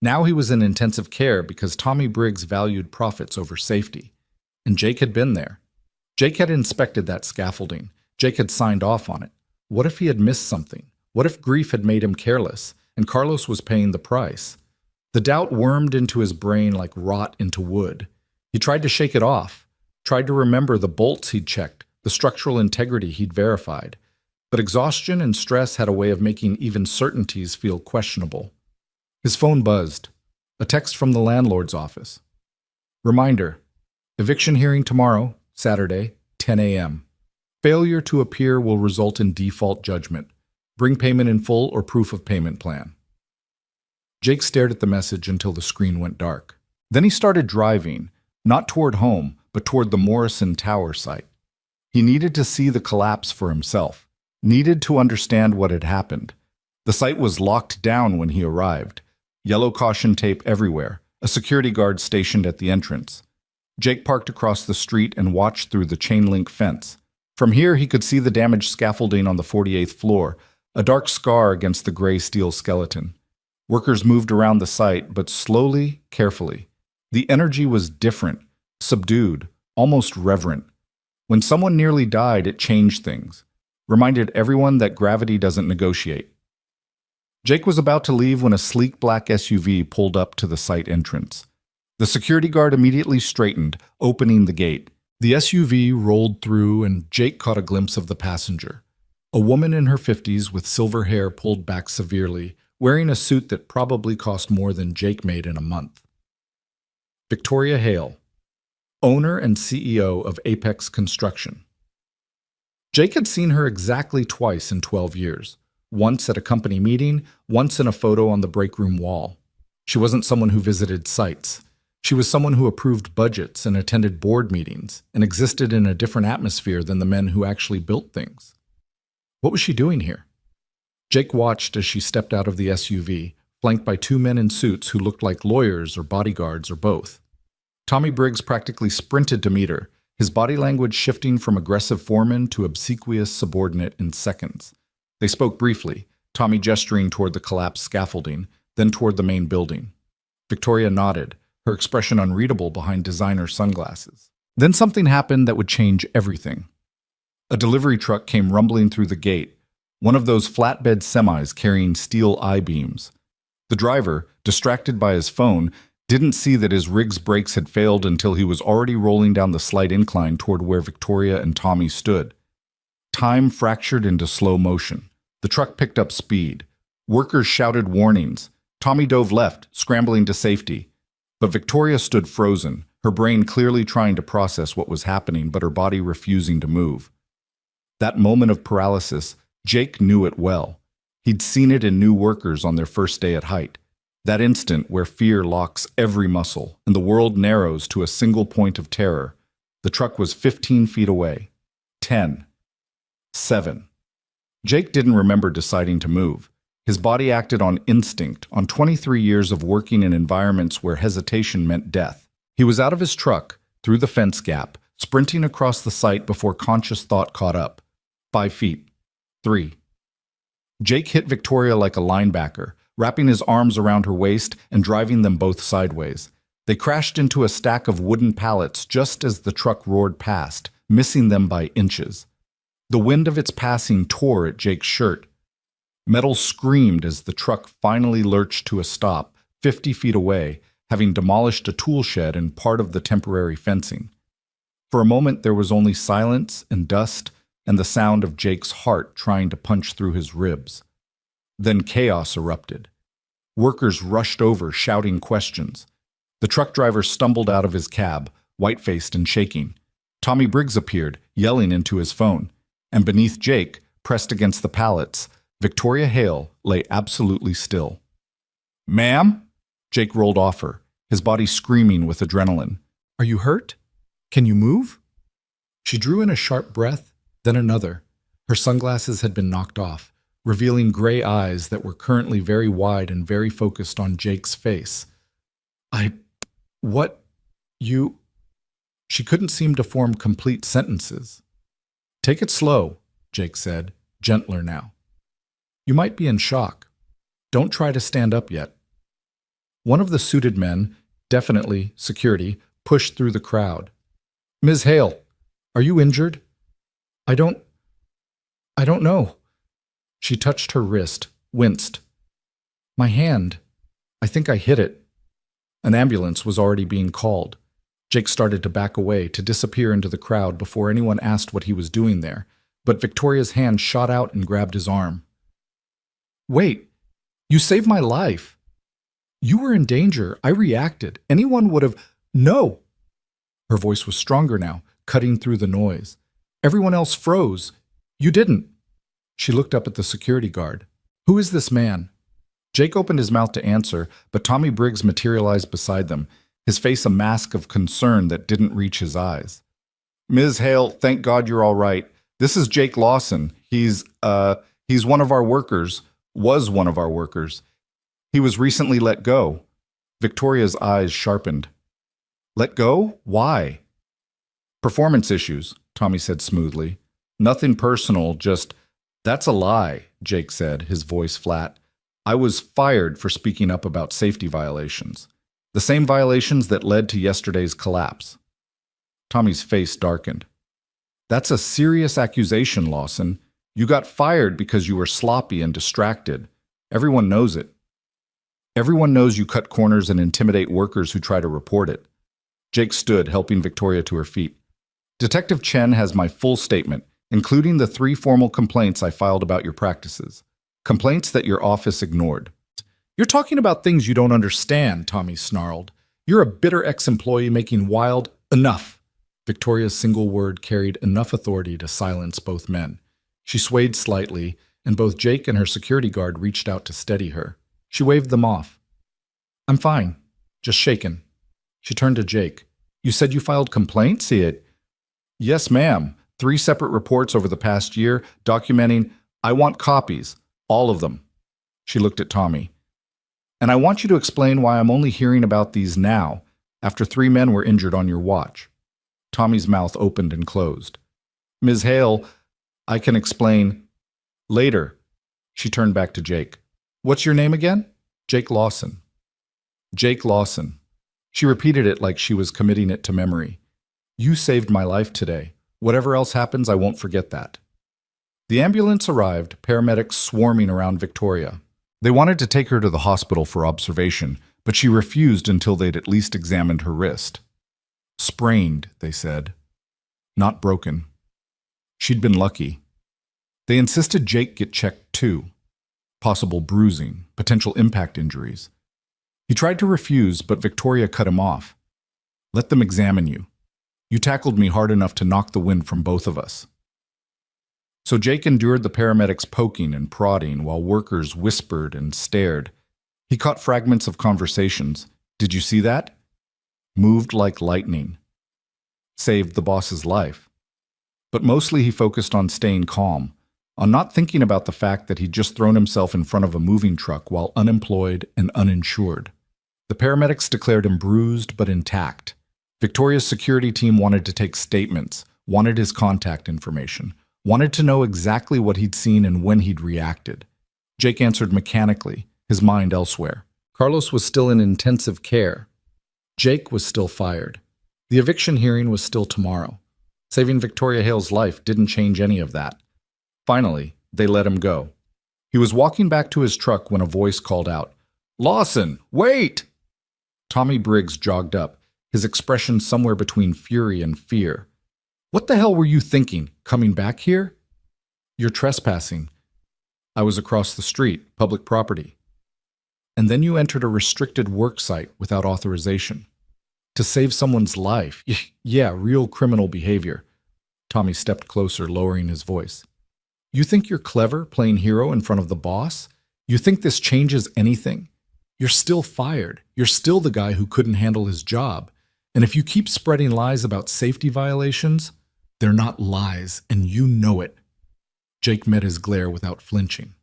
Now he was in intensive care because Tommy Briggs valued profits over safety. And Jake had been there. Jake had inspected that scaffolding. Jake had signed off on it. What if he had missed something? What if grief had made him careless, and Carlos was paying the price? The doubt wormed into his brain like rot into wood. He tried to shake it off, tried to remember the bolts he'd checked, the structural integrity he'd verified. But exhaustion and stress had a way of making even certainties feel questionable. His phone buzzed. A text from the landlord's office. Reminder, eviction hearing tomorrow, Saturday, 10 a.m. Failure to appear will result in default judgment. Bring payment in full or proof of payment plan. Jake stared at the message until the screen went dark. Then he started driving, not toward home, but toward the Morrison Tower site. He needed to see the collapse for himself, needed to understand what had happened. The site was locked down when he arrived. Yellow caution tape everywhere, a security guard stationed at the entrance. Jake parked across the street and watched through the chain-link fence. From here, he could see the damaged scaffolding on the 48th floor, a dark scar against the gray steel skeleton. Workers moved around the site, but slowly, carefully. The energy was different, subdued, almost reverent. When someone nearly died, it changed things, reminded everyone that gravity doesn't negotiate. Jake was about to leave when a sleek black SUV pulled up to the site entrance. The security guard immediately straightened, opening the gate. The SUV rolled through and Jake caught a glimpse of the passenger. A woman in her 50s with silver hair pulled back severely, wearing a suit that probably cost more than Jake made in a month. Victoria Hale, owner and CEO of Apex Construction. Jake had seen her exactly twice in 12 years. Once at a company meeting, once in a photo on the break room wall. She wasn't someone who visited sites. She was someone who approved budgets and attended board meetings and existed in a different atmosphere than the men who actually built things. What was she doing here? Jake watched as she stepped out of the SUV, flanked by 2 men in suits who looked like lawyers or bodyguards or both. Tommy Briggs practically sprinted to meet her, his body language shifting from aggressive foreman to obsequious subordinate in seconds. They spoke briefly, Tommy gesturing toward the collapsed scaffolding, then toward the main building. Victoria nodded, her expression unreadable behind designer sunglasses. Then something happened that would change everything. A delivery truck came rumbling through the gate, one of those flatbed semis carrying steel I-beams. The driver, distracted by his phone, didn't see that his rig's brakes had failed until he was already rolling down the slight incline toward where Victoria and Tommy stood. Time fractured into slow motion. The truck picked up speed. Workers shouted warnings. Tommy dove left, scrambling to safety. But Victoria stood frozen, her brain clearly trying to process what was happening, but her body refusing to move. That moment of paralysis, Jake knew it well. He'd seen it in new workers on their first day at height. That instant where fear locks every muscle and the world narrows to a single point of terror. The truck was 15 feet away. 10. 7. Jake didn't remember deciding to move. His body acted on instinct, on 23 years of working in environments where hesitation meant death. He was out of his truck, through the fence gap, sprinting across the site before conscious thought caught up. 5 feet. 3. Jake hit Victoria like a linebacker, wrapping his arms around her waist and driving them both sideways. They crashed into a stack of wooden pallets just as the truck roared past, missing them by inches. The wind of its passing tore at Jake's shirt. Metal screamed as the truck finally lurched to a stop, 50 feet away, having demolished a tool shed and part of the temporary fencing. For a moment there was only silence and dust and the sound of Jake's heart trying to punch through his ribs. Then chaos erupted. Workers rushed over, shouting questions. The truck driver stumbled out of his cab, white-faced and shaking. Tommy Briggs appeared, yelling into his phone. And beneath Jake, pressed against the pallets, Victoria Hale lay absolutely still. "Ma'am?" Jake rolled off her, his body screaming with adrenaline. "Are you hurt? Can you move?" She drew in a sharp breath, then another. Her sunglasses had been knocked off, revealing gray eyes that were currently very wide and very focused on Jake's face. What? You... She couldn't seem to form complete sentences. "Take it slow," Jake said, gentler now. "You might be in shock. Don't try to stand up yet." One of the suited men, definitely security, pushed through the crowd. "Ms. Hale, are you injured?" I don't know." She touched her wrist, winced. "My hand. I think I hit it." An ambulance was already being called. Jake started to back away, to disappear into the crowd before anyone asked what he was doing there, but Victoria's hand shot out and grabbed his arm. "Wait, you saved my life. You were in danger. I reacted. Anyone would have... No!" Her voice was stronger now, cutting through the noise. "Everyone else froze. You didn't." She looked up at the security guard. "Who is this man?" Jake opened his mouth to answer, but Tommy Briggs materialized beside them, his face a mask of concern that didn't reach his eyes. "Ms. Hale, thank God you're all right. This is Jake Lawson. He's one of our workers. Was one of our workers. He was recently let go." Victoria's eyes sharpened. "Let go? Why?" "Performance issues," Tommy said smoothly. "Nothing personal, just..." "That's a lie," Jake said, his voice flat. "I was fired for speaking up about safety violations. The same violations that led to yesterday's collapse." Tommy's face darkened. "That's a serious accusation, Lawson. You got fired because you were sloppy and distracted. Everyone knows it. Everyone knows you cut corners and intimidate workers who try to report it." Jake stood, helping Victoria to her feet. "Detective Chen has my full statement, including the 3 formal complaints I filed about your practices. Complaints that your office ignored." "You're talking about things you don't understand," Tommy snarled. "You're a bitter ex-employee making wild..." "Enough!" Victoria's single word carried enough authority to silence both men. She swayed slightly, and both Jake and her security guard reached out to steady her. She waved them off. "I'm fine. Just shaken." She turned to Jake. "You said you filed complaints?" "Yes, ma'am. 3 separate reports over the past year documenting... I want copies. All of them." She looked at Tommy. "And I want you to explain why I'm only hearing about these now, after 3 men were injured on your watch." Tommy's mouth opened and closed. "Ms. Hale, I can explain later." She turned back to Jake. "What's your name again?" "Jake Lawson." "Jake Lawson." She repeated it like she was committing it to memory. You saved my life today. Whatever else happens, I won't forget that. The ambulance arrived, paramedics swarming around Victoria. They wanted to take her to the hospital for observation, but she refused until they'd at least examined her wrist. Sprained, they said. Not broken. She'd been lucky. They insisted Jake get checked too. Possible bruising, potential impact injuries. He tried to refuse, but Victoria cut him off. Let them examine you. You tackled me hard enough to knock the wind from both of us. So Jake endured the paramedics' poking and prodding while workers whispered and stared. He caught fragments of conversations. Did you see that? Moved like lightning. Saved the boss's life. But mostly he focused on staying calm, on not thinking about the fact that he'd just thrown himself in front of a moving truck while unemployed and uninsured. The paramedics declared him bruised but intact. Victoria's security team wanted to take statements, wanted his contact information, wanted to know exactly what he'd seen and when he'd reacted. Jake answered mechanically, his mind elsewhere. Carlos was still in intensive care. Jake was still fired. The eviction hearing was still tomorrow. Saving Victoria Hale's life didn't change any of that. Finally, they let him go. He was walking back to his truck when a voice called out, "Lawson, wait!" Tommy Briggs jogged up, his expression somewhere between fury and fear. "What the hell were you thinking, coming back here?" "You're trespassing." "I was across the street, public property." "And then you entered a restricted work site without authorization. To save someone's life. Yeah, real criminal behavior." Tommy stepped closer, lowering his voice. "You think you're clever, playing hero in front of the boss? You think this changes anything? You're still fired. You're still the guy who couldn't handle his job. And if you keep spreading lies about safety violations, they're not lies, and you know it." Jake met his glare without flinching.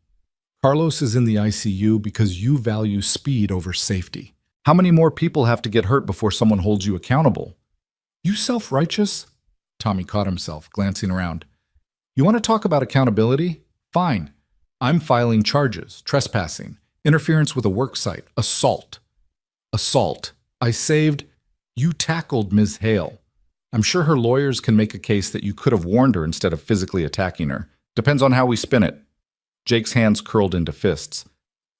"Carlos is in the ICU because you value speed over safety. How many more people have to get hurt before someone holds you accountable?" "You self-righteous?" Tommy caught himself, glancing around. "You want to talk about accountability? Fine. I'm filing charges, trespassing, interference with a work site, assault. Assault. I saved. You tackled Ms. Hale. I'm sure her lawyers can make a case that you could have warned her instead of physically attacking her. Depends on how we spin it." Jake's hands curled into fists.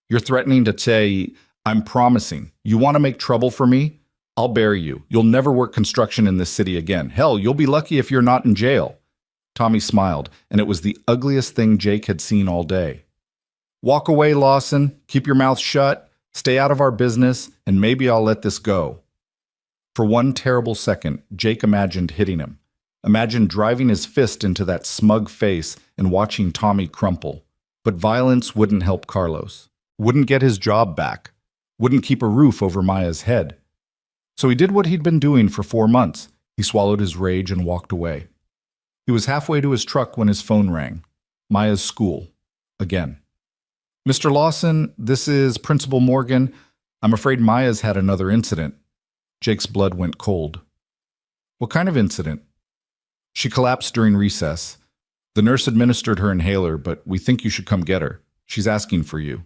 "You're threatening to say, I'm promising. You want to make trouble for me? I'll bury you. You'll never work construction in this city again. Hell, you'll be lucky if you're not in jail." Tommy smiled, and it was the ugliest thing Jake had seen all day. "Walk away, Lawson. Keep your mouth shut. Stay out of our business, and maybe I'll let this go." For one terrible second, Jake imagined hitting him. Imagined driving his fist into that smug face and watching Tommy crumple. But violence wouldn't help Carlos. Wouldn't get his job back. Wouldn't keep a roof over Maya's head. So he did what he'd been doing for 4 months. He swallowed his rage and walked away. He was halfway to his truck when his phone rang. Maya's school. Again. "Mr. Lawson, this is Principal Morgan. I'm afraid Maya's had another incident." Jake's blood went cold. "What kind of incident?" "She collapsed during recess. The nurse administered her inhaler, but we think you should come get her. She's asking for you."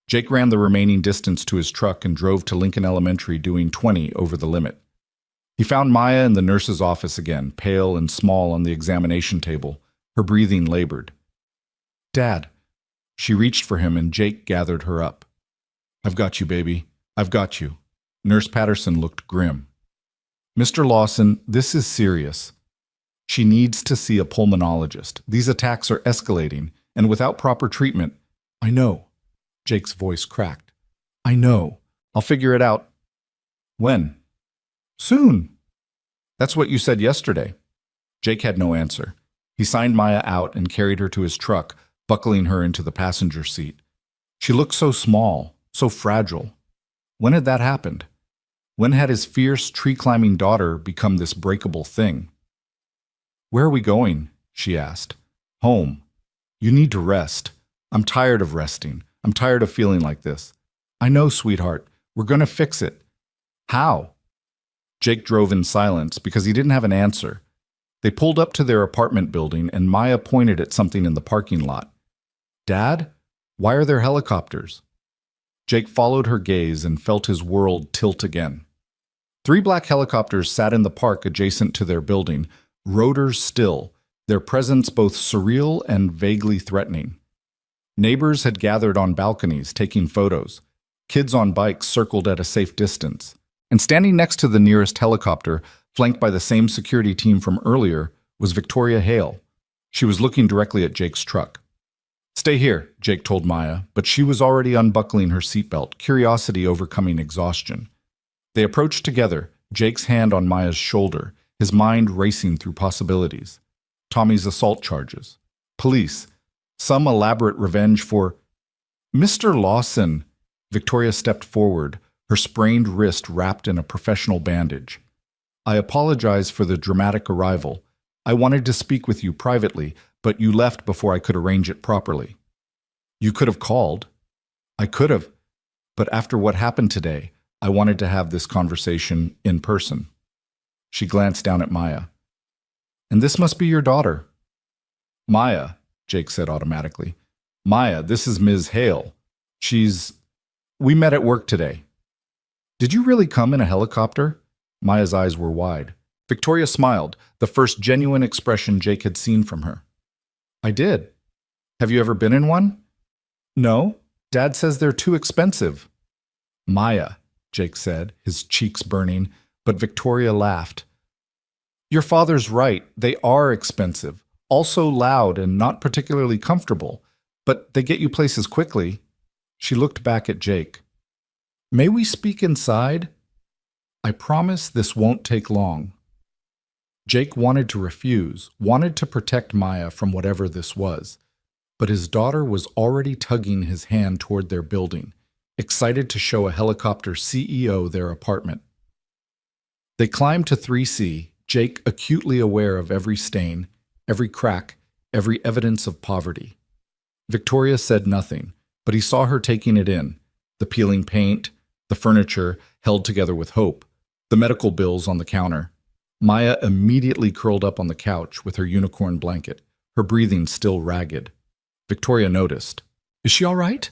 Jake ran the remaining distance to his truck and drove to Lincoln Elementary doing 20 over the limit. He found Maya in the nurse's office again, pale and small on the examination table, her breathing labored. "Dad." She reached for him and Jake gathered her up. "I've got you, baby. I've got you." Nurse Patterson looked grim. "Mr. Lawson, this is serious. She needs to see a pulmonologist. These attacks are escalating, and without proper treatment—" "I know." Jake's voice cracked. "I know. I'll figure it out." "When?" "Soon." "That's what you said yesterday." Jake had no answer. He signed Maya out and carried her to his truck, buckling her into the passenger seat. She looked so small, so fragile. When had that happened? When had his fierce, tree-climbing daughter become this breakable thing? "Where are we going?" she asked. "Home. You need to rest. I'm tired of resting. I'm tired of feeling like this." "I know, sweetheart. We're going to fix it." "How?" Jake drove in silence because he didn't have an answer. They pulled up to their apartment building and Maya pointed at something in the parking lot. "Dad, why are there helicopters?" Jake followed her gaze and felt his world tilt again. Three black helicopters sat in the park adjacent to their building, rotors still, their presence both surreal and vaguely threatening. Neighbors had gathered on balconies, taking photos. Kids on bikes circled at a safe distance. And standing next to the nearest helicopter, flanked by the same security team from earlier, was Victoria Hale. She was looking directly at Jake's truck. "Stay here," Jake told Maya, but she was already unbuckling her seatbelt, curiosity overcoming exhaustion. They approached together, Jake's hand on Maya's shoulder, his mind racing through possibilities. Tommy's assault charges. Police. Some elaborate revenge for... "Mr. Lawson," Victoria stepped forward, her sprained wrist wrapped in a professional bandage. "I apologize for the dramatic arrival. I wanted to speak with you privately, but you left before I could arrange it properly." "You could have called." "I could have, but after what happened today, I wanted to have this conversation in person." She glanced down at Maya. "And this must be your daughter." "Maya," Jake said automatically. "Maya, this is Ms. Hale. We met at work today." "Did you really come in a helicopter?" Maya's eyes were wide. Victoria smiled, the first genuine expression Jake had seen from her. "I did. Have you ever been in one?" "No. Dad says they're too expensive." "Maya," Jake said, his cheeks burning, but Victoria laughed. "Your father's right. They are expensive, also loud and not particularly comfortable, but they get you places quickly." She looked back at Jake. "May we speak inside?" "I promise this won't take long." Jake wanted to refuse, wanted to protect Maya from whatever this was, but his daughter was already tugging his hand toward their building, excited to show a helicopter CEO their apartment. They climbed to 3C, Jake acutely aware of every stain, every crack, every evidence of poverty. Victoria said nothing, but he saw her taking it in, the peeling paint, the furniture held together with hope, the medical bills on the counter. Maya immediately curled up on the couch with her unicorn blanket, her breathing still ragged. Victoria noticed. "Is she all right?"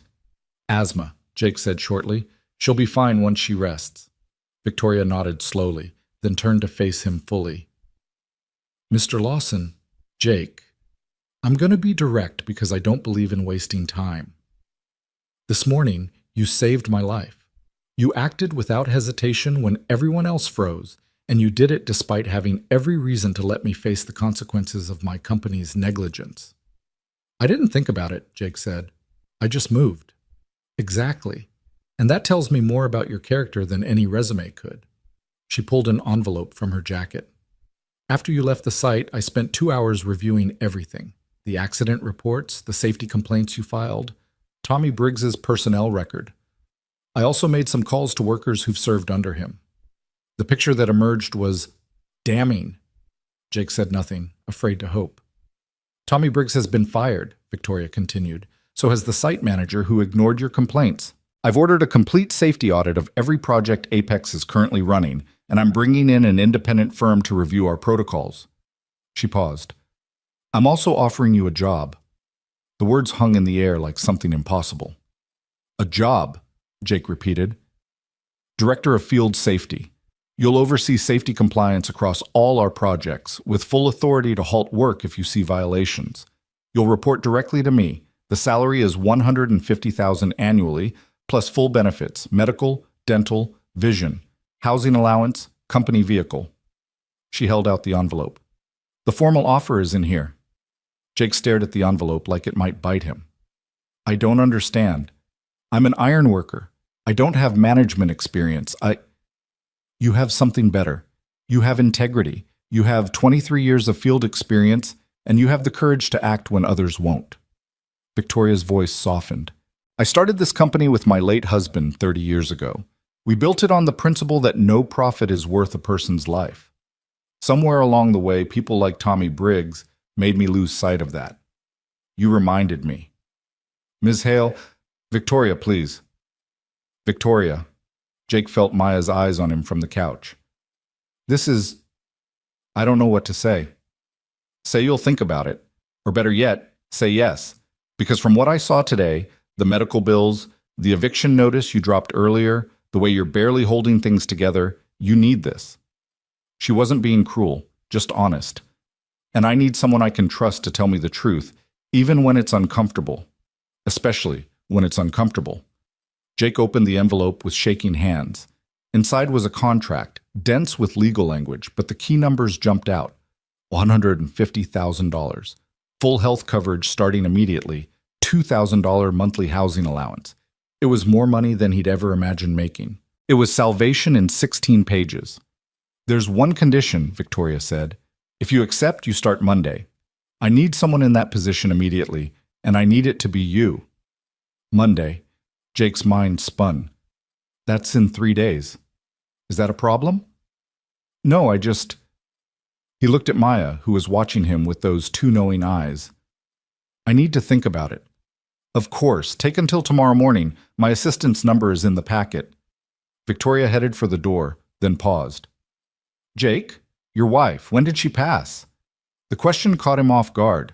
"Asthma," Jake said shortly. "She'll be fine once she rests." Victoria nodded slowly, then turned to face him fully. "Mr. Lawson, Jake, I'm going to be direct because I don't believe in wasting time. This morning, you saved my life. You acted without hesitation when everyone else froze, and you did it despite having every reason to let me face the consequences of my company's negligence." "I didn't think about it," Jake said. "I just moved." "Exactly. And that tells me more about your character than any resume could." She pulled an envelope from her jacket. "After you left the site, I spent 2 hours reviewing everything. The accident reports, the safety complaints you filed, Tommy Briggs's personnel record. I also made some calls to workers who've served under him. The picture that emerged was damning." Jake said nothing, afraid to hope. "Tommy Briggs has been fired," Victoria continued. "So has the site manager who ignored your complaints. I've ordered a complete safety audit of every project Apex is currently running, and I'm bringing in an independent firm to review our protocols." She paused. "I'm also offering you a job." The words hung in the air like something impossible. "A job," Jake repeated. "Director of Field Safety. You'll oversee safety compliance across all our projects, with full authority to halt work if you see violations. You'll report directly to me. The salary is $150,000 annually, plus full benefits, medical, dental, vision, housing allowance, company vehicle." She held out the envelope. "The formal offer is in here." Jake stared at the envelope like it might bite him. "I don't understand. I'm an iron worker. I don't have management experience. You have something better. You have integrity. You have 23 years of field experience, and you have the courage to act when others won't." Victoria's voice softened. "I started this company with my late husband 30 years ago. We built it on the principle that no profit is worth a person's life. Somewhere along the way, people like Tommy Briggs made me lose sight of that. You reminded me." "Ms. Hale, Victoria, please." "Victoria." Jake felt Maya's eyes on him from the couch. I don't know what to say." "Say you'll think about it. Or better yet, say yes. Because from what I saw today, the medical bills, the eviction notice you dropped earlier, the way you're barely holding things together, you need this. She wasn't being cruel, just honest. And I need someone I can trust to tell me the truth, even when it's uncomfortable. Especially when it's uncomfortable. Jake opened the envelope with shaking hands. Inside was a contract, dense with legal language, but the key numbers jumped out. $150,000. Full health coverage starting immediately. $2,000 monthly housing allowance. It was more money than he'd ever imagined making. It was salvation in 16 pages. There's one condition, Victoria said. If you accept, you start Monday. I need someone in that position immediately, and I need it to be you. Monday. Jake's mind spun. That's in 3 days. Is that a problem? No, He looked at Maya, who was watching him with those two knowing eyes. I need to think about it. Of course, take until tomorrow morning. My assistant's number is in the packet. Victoria headed for the door, then paused. Jake, your wife, when did she pass? The question caught him off guard.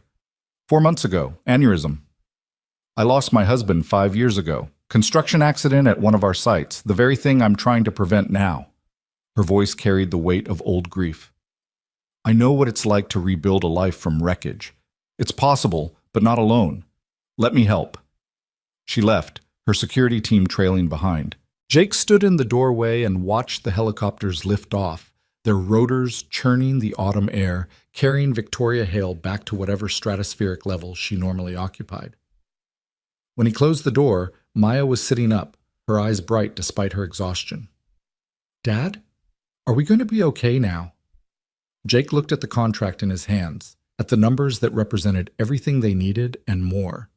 4 months ago, aneurysm. I lost my husband 5 years ago. Construction accident at one of our sites, the very thing I'm trying to prevent now. Her voice carried the weight of old grief. I know what it's like to rebuild a life from wreckage. It's possible, but not alone. Let me help. She left, her security team trailing behind. Jake stood in the doorway and watched the helicopters lift off, their rotors churning the autumn air, carrying Victoria Hale back to whatever stratospheric level she normally occupied. When he closed the door, Maya was sitting up, her eyes bright despite her exhaustion. Dad, are we going to be okay now? Jake looked at the contract in his hands, at the numbers that represented everything they needed and more.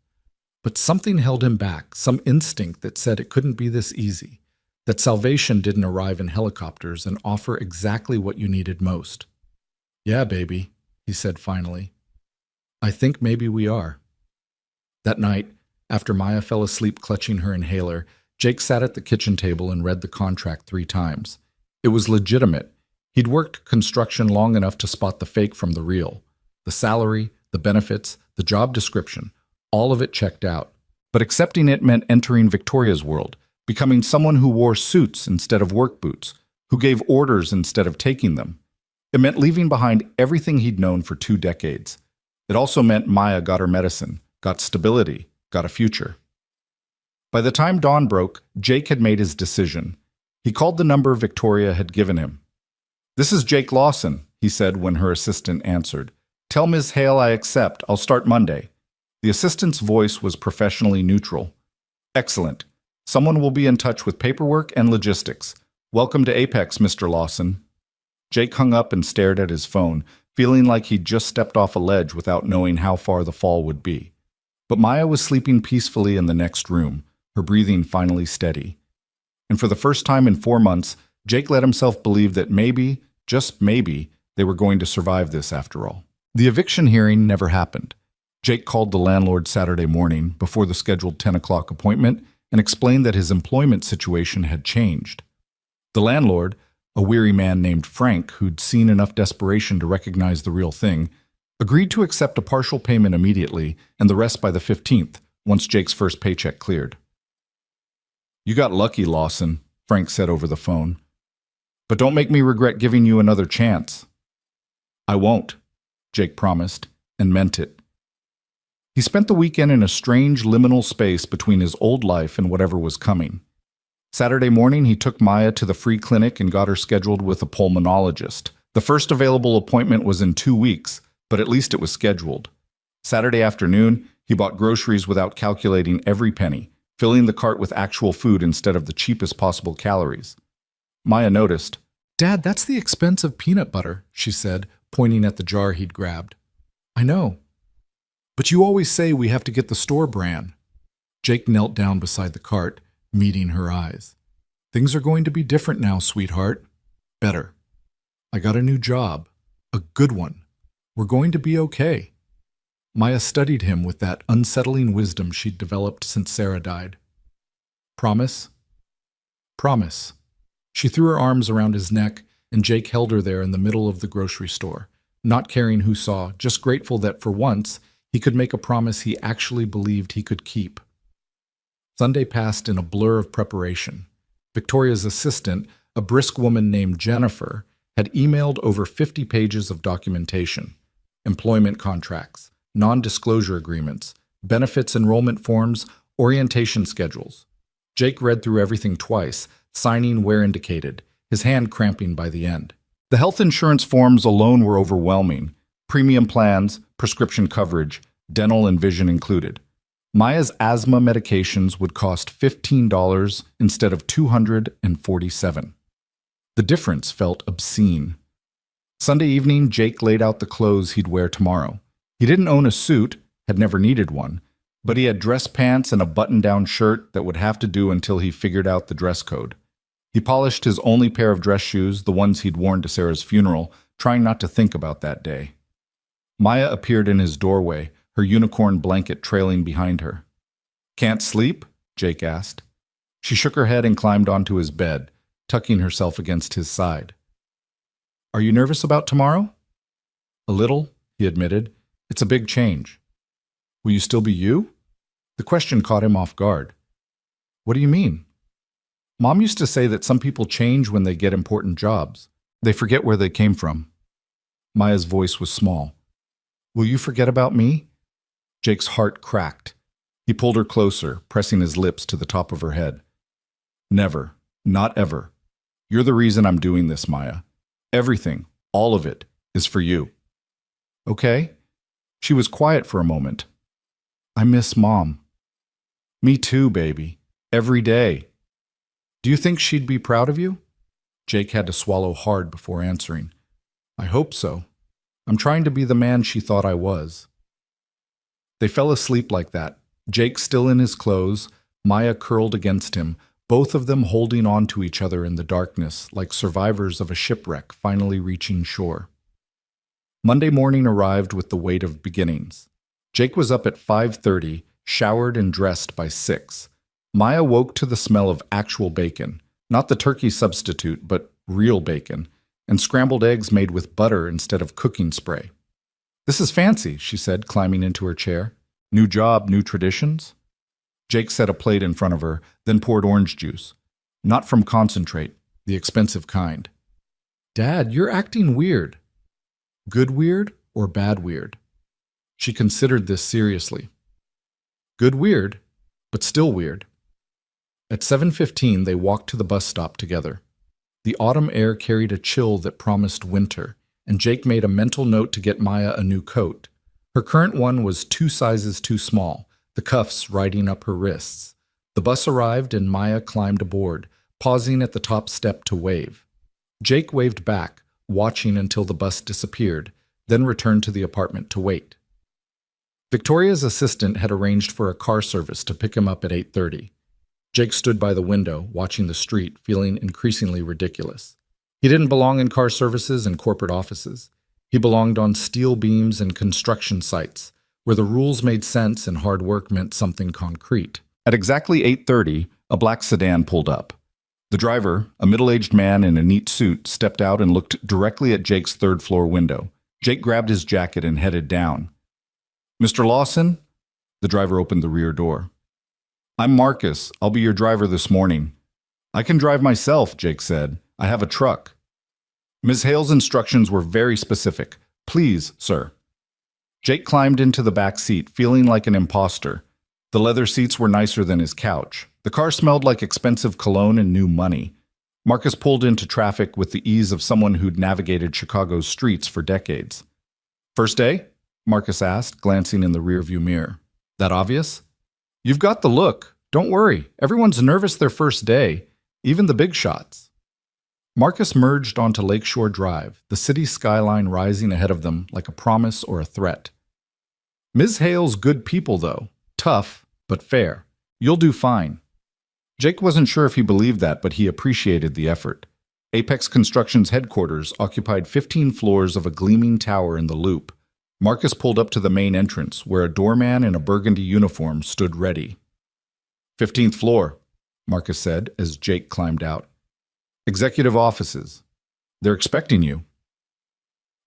But something held him back, some instinct that said it couldn't be this easy, that salvation didn't arrive in helicopters and offer exactly what you needed most. Yeah, baby, he said finally. I think maybe we are. That night, after Maya fell asleep clutching her inhaler, Jake sat at the kitchen table and read the contract 3 times. It was legitimate. He'd worked construction long enough to spot the fake from the real. The salary, the benefits, the job description, all of it checked out. But accepting it meant entering Victoria's world, becoming someone who wore suits instead of work boots, who gave orders instead of taking them. It meant leaving behind everything he'd known for 2 decades. It also meant Maya got her medicine, got stability, got a future. By the time dawn broke, Jake had made his decision. He called the number Victoria had given him. This is Jake Lawson, he said when her assistant answered. Tell Ms. Hale I accept. I'll start Monday. The assistant's voice was professionally neutral. Excellent. Someone will be in touch with paperwork and logistics. Welcome to Apex, Mr. Lawson. Jake hung up and stared at his phone, feeling like he'd just stepped off a ledge without knowing how far the fall would be. But Maya was sleeping peacefully in the next room, her breathing finally steady. And for the first time in 4 months, Jake let himself believe that maybe, just maybe, they were going to survive this after all. The eviction hearing never happened. Jake called the landlord Saturday morning before the scheduled 10 o'clock appointment and explained that his employment situation had changed. The landlord, a weary man named Frank who'd seen enough desperation to recognize the real thing, agreed to accept a partial payment immediately and the rest by the 15th, once Jake's first paycheck cleared. You got lucky, Lawson, Frank said over the phone. But don't make me regret giving you another chance. I won't, Jake promised, and meant it. He spent the weekend in a strange liminal space between his old life and whatever was coming. Saturday morning, he took Maya to the free clinic and got her scheduled with a pulmonologist. The first available appointment was in 2 weeks, but at least it was scheduled. Saturday afternoon, he bought groceries without calculating every penny, filling the cart with actual food instead of the cheapest possible calories. Maya noticed. Dad, that's the expense of peanut butter, she said, pointing at the jar he'd grabbed. I know. But you always say we have to get the store brand. Jake knelt down beside the cart, meeting her eyes. Things are going to be different now, sweetheart. Better. I got a new job. A good one. We're going to be okay. Maya studied him with that unsettling wisdom she'd developed since Sarah died. Promise? Promise. She threw her arms around his neck, and Jake held her there in the middle of the grocery store, not caring who saw, just grateful that for once he could make a promise he actually believed he could keep. Sunday passed in a blur of preparation. Victoria's assistant, a brisk woman named Jennifer, had emailed over 50 pages of documentation: employment contracts, non-disclosure agreements, benefits enrollment forms, orientation schedules. Jake read through everything twice, signing where indicated, his hand cramping by the end. The health insurance forms alone were overwhelming: premium plans, prescription coverage, dental and vision included. Maya's asthma medications would cost $15 instead of $247. The difference felt obscene. Sunday evening, Jake laid out the clothes he'd wear tomorrow. He didn't own a suit, had never needed one, but he had dress pants and a button-down shirt that would have to do until he figured out the dress code. He polished his only pair of dress shoes, the ones he'd worn to Sarah's funeral, trying not to think about that day. Maya appeared in his doorway, her unicorn blanket trailing behind her. "Can't sleep?" Jake asked. She shook her head and climbed onto his bed, tucking herself against his side. "Are you nervous about tomorrow?" "A little," he admitted. "It's a big change." "Will you still be you?" The question caught him off guard. "What do you mean?" "Mom used to say that some people change when they get important jobs. They forget where they came from." Maya's voice was small. "Will you forget about me?" Jake's heart cracked. He pulled her closer, pressing his lips to the top of her head. "Never. Not ever. You're the reason I'm doing this, Maya. Everything, all of it, is for you." "Okay." She was quiet for a moment. "I miss Mom." "Me too, baby. Every day." "Do you think she'd be proud of you?" Jake had to swallow hard before answering. "I hope so. I'm trying to be the man she thought I was." They fell asleep like that, Jake still in his clothes, Maya curled against him, both of them holding on to each other in the darkness like survivors of a shipwreck finally reaching shore. Monday morning arrived with the weight of beginnings. Jake was up at 5:30, showered and dressed by 6. Maya woke to the smell of actual bacon, not the turkey substitute, but real bacon, and scrambled eggs made with butter instead of cooking spray. "This is fancy," she said, climbing into her chair. "New job, new traditions?" Jake set a plate in front of her, then poured orange juice. Not from concentrate, the expensive kind. "Dad, you're acting weird." Good weird or bad weird? She considered this seriously. Good weird, but still weird. At 7:15, they walked to the bus stop together. The autumn air carried a chill that promised winter, and Jake made a mental note to get Maya a new coat. Her current one was 2 sizes too small, the cuffs riding up her wrists. The bus arrived and Maya climbed aboard, pausing at the top step to wave. Jake waved back, watching until the bus disappeared, then returned to the apartment to wait. Victoria's assistant had arranged for a car service to pick him up at 8:30. Jake stood by the window, watching the street, feeling increasingly ridiculous. He didn't belong in car services and corporate offices. He belonged on steel beams and construction sites, where the rules made sense and hard work meant something concrete. At exactly 8:30, a black sedan pulled up. The driver, a middle-aged man in a neat suit, stepped out and looked directly at Jake's third-floor window. Jake grabbed his jacket and headed down. "Mr. Lawson?" The driver opened the rear door. "I'm Marcus. I'll be your driver this morning." "I can drive myself," Jake said. "I have a truck." Ms. Hale's instructions were very specific. "Please, sir." Jake climbed into the back seat, feeling like an imposter. The leather seats were nicer than his couch. The car smelled like expensive cologne and new money. Marcus pulled into traffic with the ease of someone who'd navigated Chicago's streets for decades. "First day?" Marcus asked, glancing in the rearview mirror. "That obvious?" "You've got the look. Don't worry. Everyone's nervous their first day, even the big shots." Marcus merged onto Lakeshore Drive, the city skyline rising ahead of them like a promise or a threat. "Ms. Hale's good people, though. Tough, but fair. You'll do fine." Jake wasn't sure if he believed that, but he appreciated the effort. Apex Construction's headquarters occupied 15 floors of a gleaming tower in the Loop. Marcus pulled up to the main entrance, where a doorman in a burgundy uniform stood ready. "15th floor," Marcus said as Jake climbed out. "Executive offices. They're expecting you."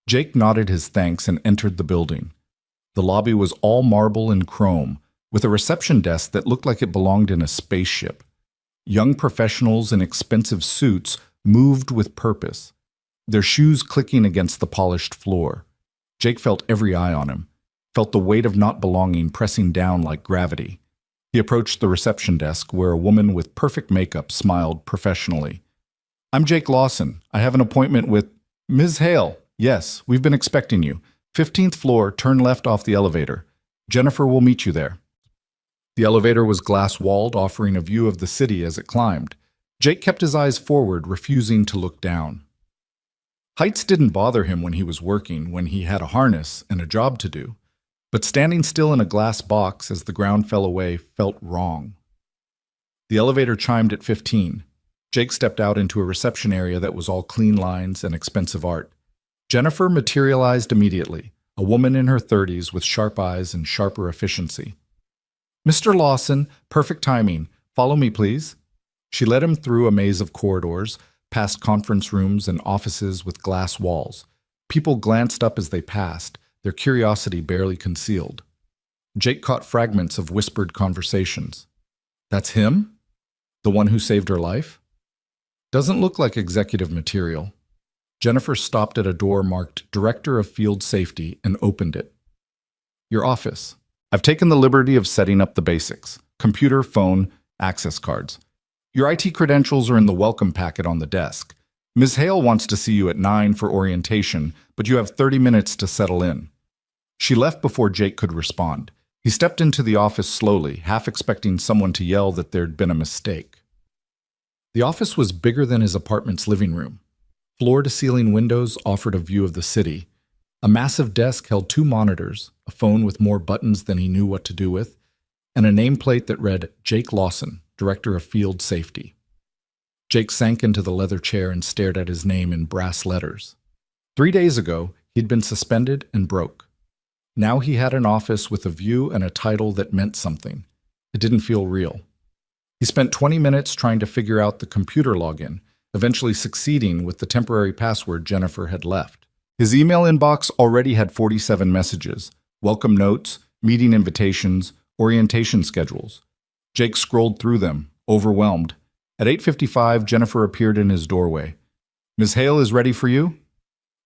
Jake nodded his thanks and entered the building. The lobby was all marble and chrome, with a reception desk that looked like it belonged in a spaceship. Young professionals in expensive suits moved with purpose, their shoes clicking against the polished floor. Jake felt every eye on him, felt the weight of not belonging pressing down like gravity. He approached the reception desk where a woman with perfect makeup smiled professionally. "I'm Jake Lawson. I have an appointment with Ms. Hale. Yes, we've been expecting you. 15th floor, turn left off the elevator. Jennifer will meet you there." The elevator was glass-walled, offering a view of the city as it climbed. Jake kept his eyes forward, refusing to look down. Heights didn't bother him when he was working, when he had a harness and a job to do. But standing still in a glass box as the ground fell away felt wrong. The elevator chimed at 15. Jake stepped out into a reception area that was all clean lines and expensive art. Jennifer materialized immediately, a woman in her 30s with sharp eyes and sharper efficiency. "Mr. Lawson, perfect timing. Follow me, please." She led him through a maze of corridors, past conference rooms and offices with glass walls. People glanced up as they passed, their curiosity barely concealed. Jake caught fragments of whispered conversations. "That's him? The one who saved her life?" "Doesn't look like executive material." Jennifer stopped at a door marked Director of Field Safety and opened it. "Your office. I've taken the liberty of setting up the basics. Computer, phone, access cards. Your IT credentials are in the welcome packet on the desk. Ms. Hale wants to see you at 9 for orientation, but you have 30 minutes to settle in." She left before Jake could respond. He stepped into the office slowly, half expecting someone to yell that there'd been a mistake. The office was bigger than his apartment's living room. Floor-to-ceiling windows offered a view of the city. A massive desk held 2 monitors, a phone with more buttons than he knew what to do with, and a nameplate that read Jake Lawson, Director of Field Safety. Jake sank into the leather chair and stared at his name in brass letters. 3 days ago, he'd been suspended and broke. Now he had an office with a view and a title that meant something. It didn't feel real. He spent 20 minutes trying to figure out the computer login, eventually succeeding with the temporary password Jennifer had left. His email inbox already had 47 messages, welcome notes, meeting invitations, orientation schedules. Jake scrolled through them, overwhelmed. At 8:55, Jennifer appeared in his doorway. "Ms. Hale is ready for you?"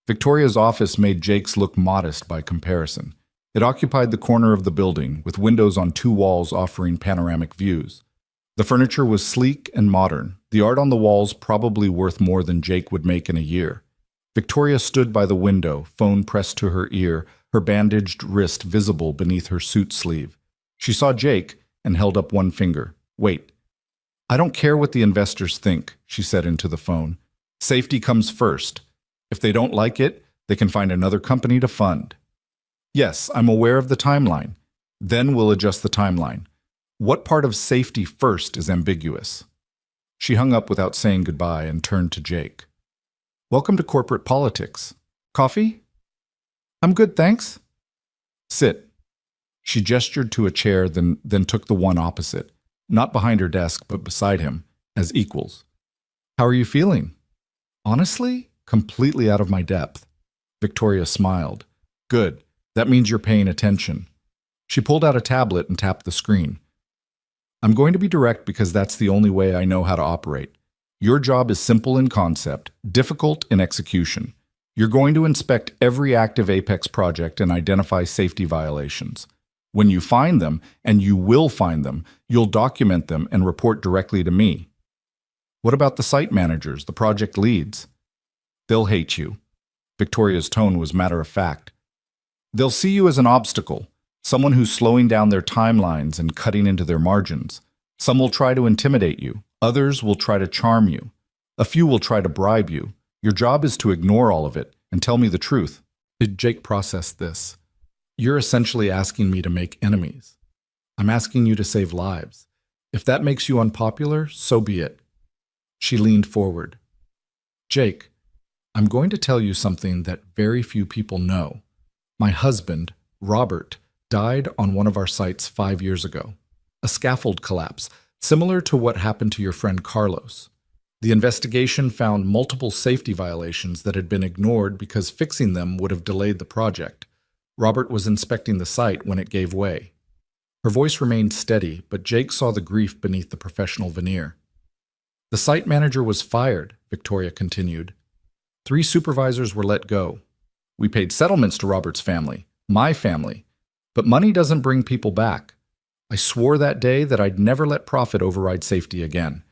Victoria's office made Jake's look modest by comparison. It occupied the corner of the building, with windows on 2 walls offering panoramic views. The furniture was sleek and modern, the art on the walls probably worth more than Jake would make in a year. Victoria stood by the window, phone pressed to her ear, her bandaged wrist visible beneath her suit sleeve. She saw Jake and held up one finger. "Wait. I don't care what the investors think," she said into the phone. "Safety comes first. If they don't like it, they can find another company to fund." "Yes, I'm aware of the timeline. Then we'll adjust the timeline. What part of safety first is ambiguous?" She hung up without saying goodbye and turned to Jake. "Welcome to corporate politics. Coffee?" "I'm good, thanks." "Sit." She gestured to a chair, then took the one opposite, not behind her desk, but beside him, as equals. "How are you feeling?" "Honestly, completely out of my depth." Victoria smiled. "Good. That means you're paying attention." She pulled out a tablet and tapped the screen. "I'm going to be direct because that's the only way I know how to operate. Your job is simple in concept, difficult in execution. You're going to inspect every active Apex project and identify safety violations. When you find them, and you will find them, you'll document them and report directly to me. What about the site managers, the project leads?" "They'll hate you." Victoria's tone was matter of fact. "They'll see you as an obstacle, someone who's slowing down their timelines and cutting into their margins. Some will try to intimidate you. Others will try to charm you. A few will try to bribe you. Your job is to ignore all of it and tell me the truth." Did Jake process this? "You're essentially asking me to make enemies. I'm asking you to save lives. If that makes you unpopular, so be it." She leaned forward. "Jake, I'm going to tell you something that very few people know. My husband, Robert, died on one of our sites 5 years ago. A scaffold collapse, similar to what happened to your friend Carlos. The investigation found multiple safety violations that had been ignored because fixing them would have delayed the project. Robert was inspecting the site when it gave way." Her voice remained steady, but Jake saw the grief beneath the professional veneer. The site manager was fired, Victoria continued. 3 supervisors were let go. We paid settlements to Robert's family, my family, but money doesn't bring people back. I swore that day that I'd never let profit override safety again.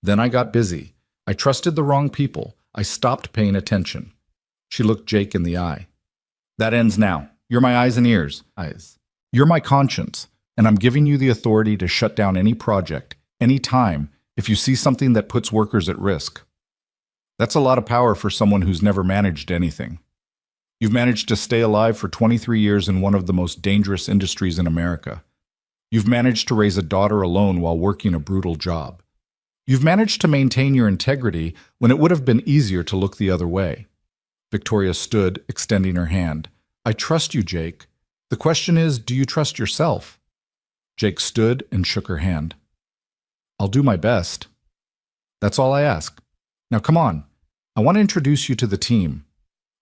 Then I got busy. I trusted the wrong people. I stopped paying attention. She looked Jake in the eye. That ends now. You're my eyes and ears. You're my conscience, and I'm giving you the authority to shut down any project, any time, if you see something that puts workers at risk. That's a lot of power for someone who's never managed anything. You've managed to stay alive for 23 years in one of the most dangerous industries in America. You've managed to raise a daughter alone while working a brutal job. You've managed to maintain your integrity when it would have been easier to look the other way. Victoria stood, extending her hand. I trust you, Jake. The question is, do you trust yourself? Jake stood and shook her hand. I'll do my best. That's all I ask. Now come on. I want to introduce you to the team.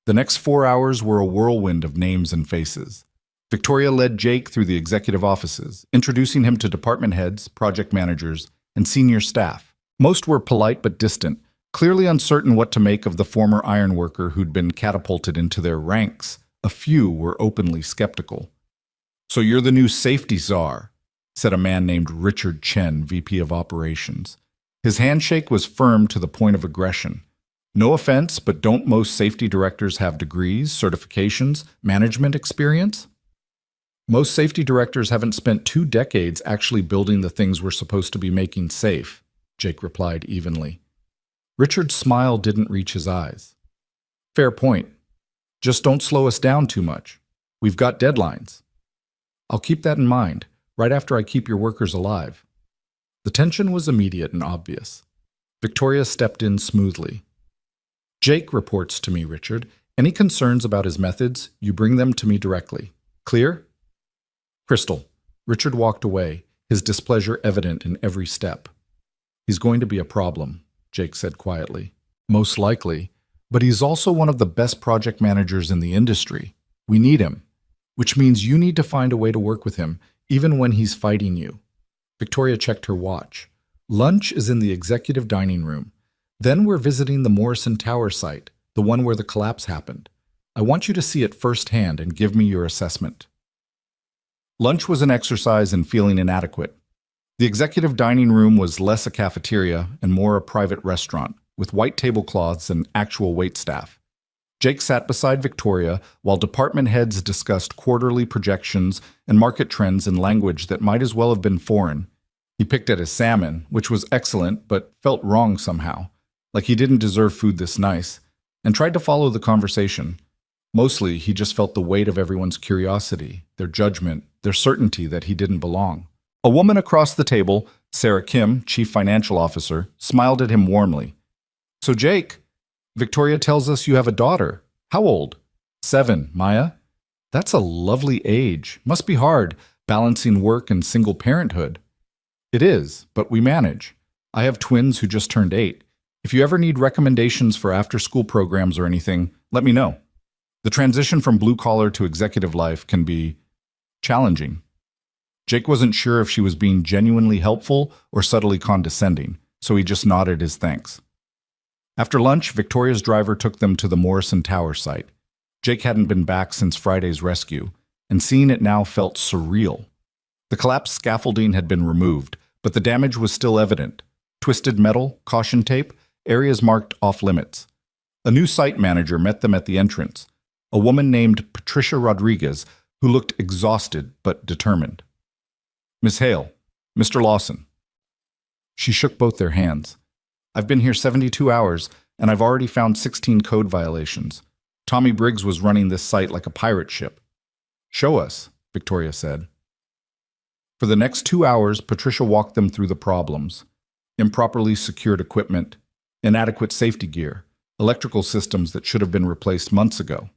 The next 4 hours were a whirlwind of names and faces. Victoria led Jake through the executive offices, introducing him to department heads, project managers, and senior staff. Most were polite but distant, clearly uncertain what to make of the former ironworker who'd been catapulted into their ranks. A few were openly skeptical. So you're the new safety czar, said a man named Richard Chen, VP of Operations. His handshake was firm to the point of aggression. No offense, but don't most safety directors have degrees, certifications, management experience? Most safety directors haven't spent 2 decades actually building the things we're supposed to be making safe, Jake replied evenly. Richard's smile didn't reach his eyes. Fair point. Just don't slow us down too much. We've got deadlines. I'll keep that in mind, right after I keep your workers alive. The tension was immediate and obvious. Victoria stepped in smoothly. Jake reports to me, Richard. Any concerns about his methods, you bring them to me directly. Clear? Crystal. Richard walked away, his displeasure evident in every step. He's going to be a problem, Jake said quietly. Most likely, but he's also one of the best project managers in the industry. We need him, which means you need to find a way to work with him, even when he's fighting you. Victoria checked her watch. Lunch is in the executive dining room. Then we're visiting the Morrison Tower site, the one where the collapse happened. I want you to see it firsthand and give me your assessment. Lunch was an exercise in feeling inadequate. The executive dining room was less a cafeteria and more a private restaurant, with white tablecloths and actual waitstaff. Jake sat beside Victoria while department heads discussed quarterly projections and market trends in language that might as well have been foreign. He picked at his salmon, which was excellent but felt wrong somehow, like he didn't deserve food this nice, and tried to follow the conversation. Mostly, he just felt the weight of everyone's curiosity, their judgment, their certainty that he didn't belong. A woman across the table, Sarah Kim, Chief Financial Officer, smiled at him warmly. So Jake, Victoria tells us you have a daughter. How old? 7, Maya. That's a lovely age. Must be hard, balancing work and single parenthood. It is, but we manage. I have twins who just turned 8. If you ever need recommendations for after-school programs or anything, let me know. The transition from blue-collar to executive life can be challenging. Jake wasn't sure if she was being genuinely helpful or subtly condescending, so he just nodded his thanks. After lunch, Victoria's driver took them to the Morrison Tower site. Jake hadn't been back since Friday's rescue, and seeing it now felt surreal. The collapsed scaffolding had been removed, but the damage was still evident. Twisted metal, caution tape, areas marked off-limits. A new site manager met them at the entrance, a woman named Patricia Rodriguez, who looked exhausted but determined. Miss Hale, Mr. Lawson. She shook both their hands. I've been here 72 hours, and I've already found 16 code violations. Tommy Briggs was running this site like a pirate ship. Show us, Victoria said. For the next 2 hours, Patricia walked them through the problems. Improperly secured equipment, inadequate safety gear, electrical systems that should have been replaced months ago,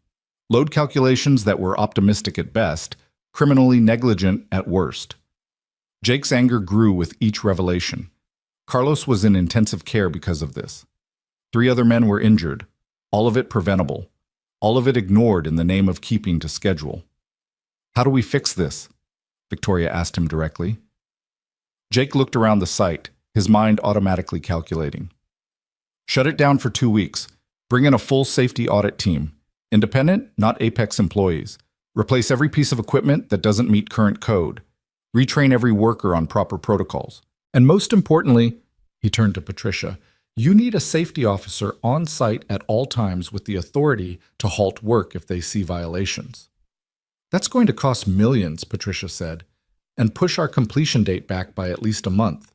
load calculations that were optimistic at best, criminally negligent at worst. Jake's anger grew with each revelation. Carlos was in intensive care because of this. 3 other men were injured, all of it preventable, all of it ignored in the name of keeping to schedule. How do we fix this? Victoria asked him directly. Jake looked around the site, his mind automatically calculating. Shut it down for 2 weeks. Bring in a full safety audit team. Independent, not Apex employees. Replace every piece of equipment that doesn't meet current code. Retrain every worker on proper protocols. And most importantly, he turned to Patricia, you need a safety officer on site at all times with the authority to halt work if they see violations. That's going to cost millions, Patricia said, and push our completion date back by at least a month.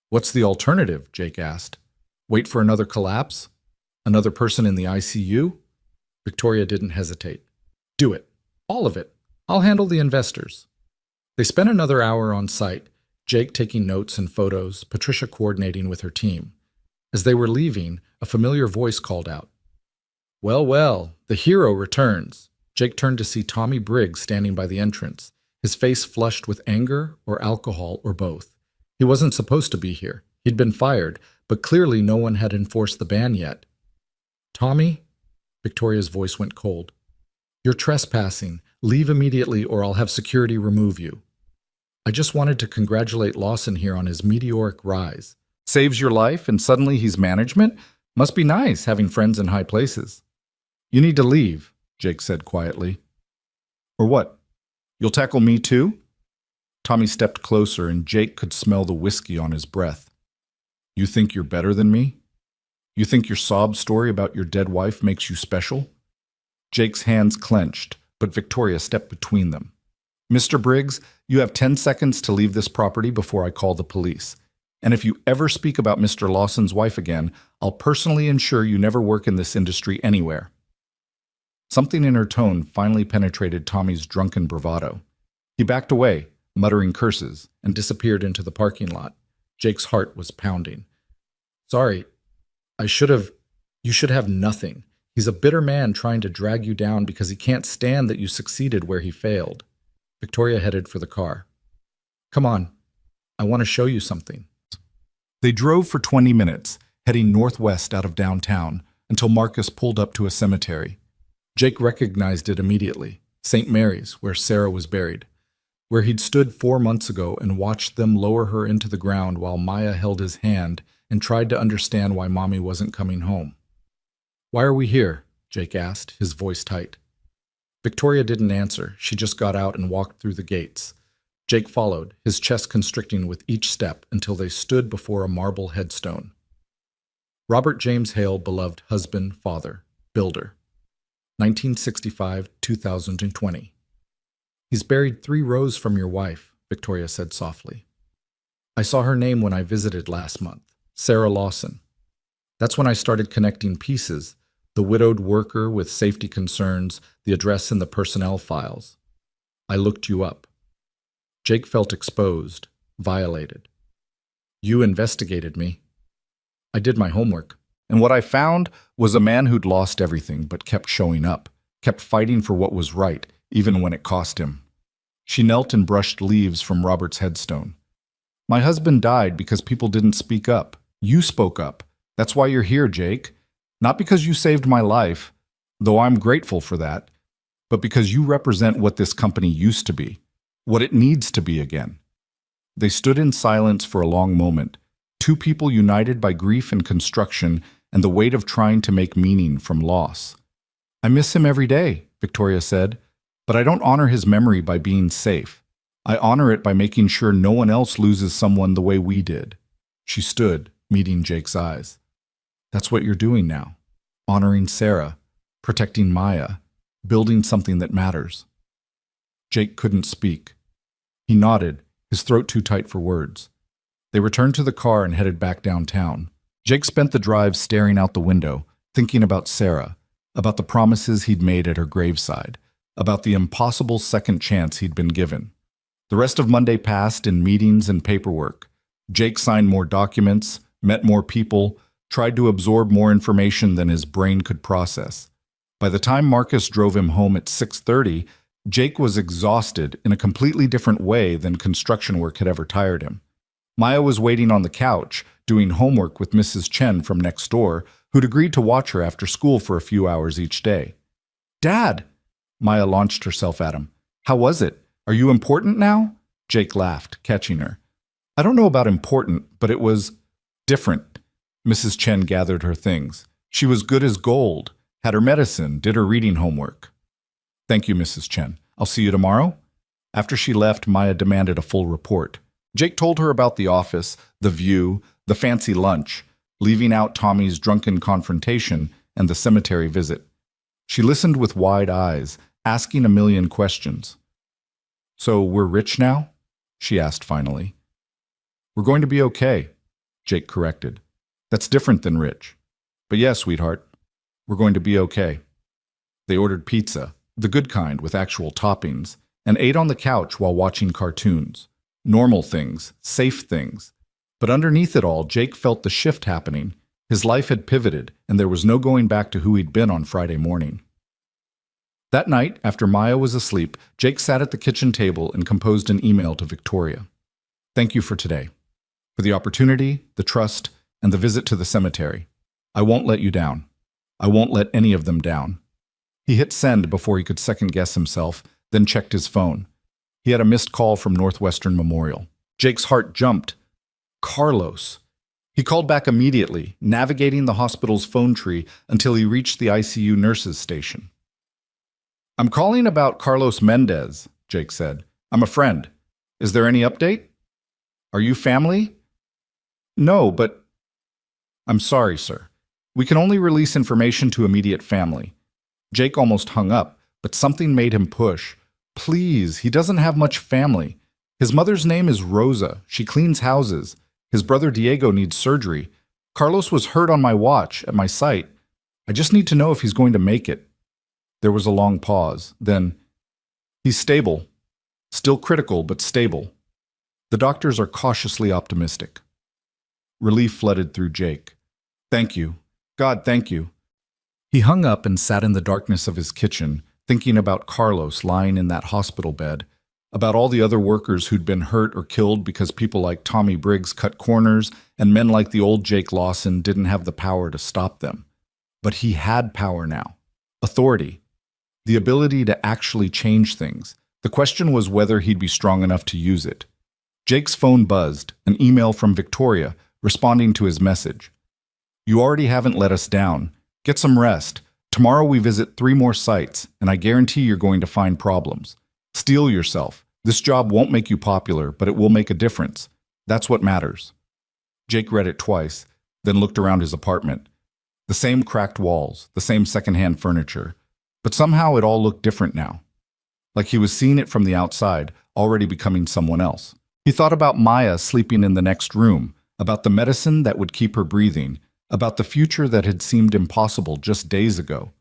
What's the alternative? Jake asked. Wait for another collapse? Another person in the ICU? Victoria didn't hesitate. Do it. All of it. I'll handle the investors. They spent another hour on site, Jake taking notes and photos, Patricia coordinating with her team. As they were leaving, a familiar voice called out. Well, well, the hero returns. Jake turned to see Tommy Briggs standing by the entrance, his face flushed with anger or alcohol or both. He wasn't supposed to be here. He'd been fired, but clearly no one had enforced the ban yet. Tommy? Victoria's voice went cold. You're trespassing. Leave immediately or I'll have security remove you. I just wanted to congratulate Lawson here on his meteoric rise. Saves your life and suddenly he's management? Must be nice having friends in high places. You need to leave, Jake said quietly. Or what? You'll tackle me too? Tommy stepped closer and Jake could smell the whiskey on his breath. You think you're better than me? You think your sob story about your dead wife makes you special? Jake's hands clenched, but Victoria stepped between them. Mr. Briggs, you have 10 seconds to leave this property before I call the police. And if you ever speak about Mr. Lawson's wife again, I'll personally ensure you never work in this industry anywhere. Something in her tone finally penetrated Tommy's drunken bravado. He backed away, muttering curses, and disappeared into the parking lot. Jake's heart was pounding. Sorry, you should have nothing. He's a bitter man trying to drag you down because he can't stand that you succeeded where he failed. Victoria headed for the car. Come on, I want to show you something. They drove for 20 minutes, heading northwest out of downtown, until Marcus pulled up to a cemetery. Jake recognized it immediately, St. Mary's, where Sarah was buried, where he'd stood 4 months ago and watched them lower her into the ground while Maya held his hand and tried to understand why Mommy wasn't coming home. Why are we here? Jake asked, his voice tight. Victoria didn't answer. She just got out and walked through the gates. Jake followed, his chest constricting with each step until they stood before a marble headstone. Robert James Hale, beloved husband, father, builder. 1965-2020. He's buried 3 rows from your wife, Victoria said softly. I saw her name when I visited last month, Sarah Lawson. That's when I started connecting pieces, the widowed worker with safety concerns, the address in the personnel files. I looked you up. Jake felt exposed, violated. You investigated me. I did my homework. And what I found was a man who'd lost everything but kept showing up, kept fighting for what was right, even when it cost him. She knelt and brushed leaves from Robert's headstone. My husband died because people didn't speak up. You spoke up. That's why you're here, Jake. Not because you saved my life, though I'm grateful for that, but because you represent what this company used to be, what it needs to be again. They stood in silence for a long moment, 2 people united by grief and construction and the weight of trying to make meaning from loss. I miss him every day, Victoria said, but I don't honor his memory by being safe. I honor it by making sure no one else loses someone the way we did. She stood, meeting Jake's eyes. That's what you're doing now. Honoring Sarah, protecting Maya, building something that matters. Jake couldn't speak. He nodded, his throat too tight for words. They returned to the car and headed back downtown. Jake spent the drive staring out the window, thinking about Sarah, about the promises he'd made at her graveside, about the impossible second chance he'd been given. The rest of Monday passed in meetings and paperwork. Jake signed more documents, met more people, tried to absorb more information than his brain could process. By the time Marcus drove him home at 6:30, Jake was exhausted in a completely different way than construction work had ever tired him. Maya was waiting on the couch, doing homework with Mrs. Chen from next door, who'd agreed to watch her after school for a few hours each day. Dad! Maya launched herself at him. How was it? Are you important now? Jake laughed, catching her. I don't know about important, but it was different. Mrs. Chen gathered her things. She was good as gold, had her medicine, did her reading homework. Thank you, Mrs. Chen. I'll see you tomorrow. After she left, Maya demanded a full report. Jake told her about the office, the view, the fancy lunch, leaving out Tommy's drunken confrontation and the cemetery visit. She listened with wide eyes, asking a million questions. So we're rich now? She asked finally. We're going to be okay, Jake corrected. That's different than rich. But yes, sweetheart, we're going to be okay. They ordered pizza, the good kind with actual toppings, and ate on the couch while watching cartoons. Normal things, safe things. But underneath it all, Jake felt the shift happening. His life had pivoted, and there was no going back to who he'd been on Friday morning. That night, after Maya was asleep, Jake sat at the kitchen table and composed an email to Victoria. Thank you for today. For the opportunity, the trust, and the visit to the cemetery. I won't let you down. I won't let any of them down. He hit send before he could second-guess himself, then checked his phone. He had a missed call from Northwestern Memorial. Jake's heart jumped. Carlos. He called back immediately, navigating the hospital's phone tree until he reached the ICU nurses' station. I'm calling about Carlos Mendez, Jake said. I'm a friend. Is there any update? Are you family? No, but... I'm sorry, sir. We can only release information to immediate family. Jake almost hung up, but something made him push. Please, he doesn't have much family. His mother's name is Rosa. She cleans houses. His brother Diego needs surgery. Carlos was hurt on my watch at my site. I just need to know if he's going to make it. There was a long pause. Then, he's stable. Still critical, but stable. The doctors are cautiously optimistic. Relief flooded through Jake. Thank you. God, thank you. He hung up and sat in the darkness of his kitchen, thinking about Carlos lying in that hospital bed, about all the other workers who'd been hurt or killed because people like Tommy Briggs cut corners and men like the old Jake Lawson didn't have the power to stop them. But he had power now. Authority. The ability to actually change things. The question was whether he'd be strong enough to use it. Jake's phone buzzed, an email from Victoria, responding to his message. You already haven't let us down. Get some rest. Tomorrow we visit 3 more sites, and I guarantee you're going to find problems. Steel yourself. This job won't make you popular, but it will make a difference. That's what matters. Jake read it twice, then looked around his apartment. The same cracked walls, the same secondhand furniture. But somehow it all looked different now. Like he was seeing it from the outside, already becoming someone else. He thought about Maya sleeping in the next room, about the medicine that would keep her breathing, about the future that had seemed impossible just days ago.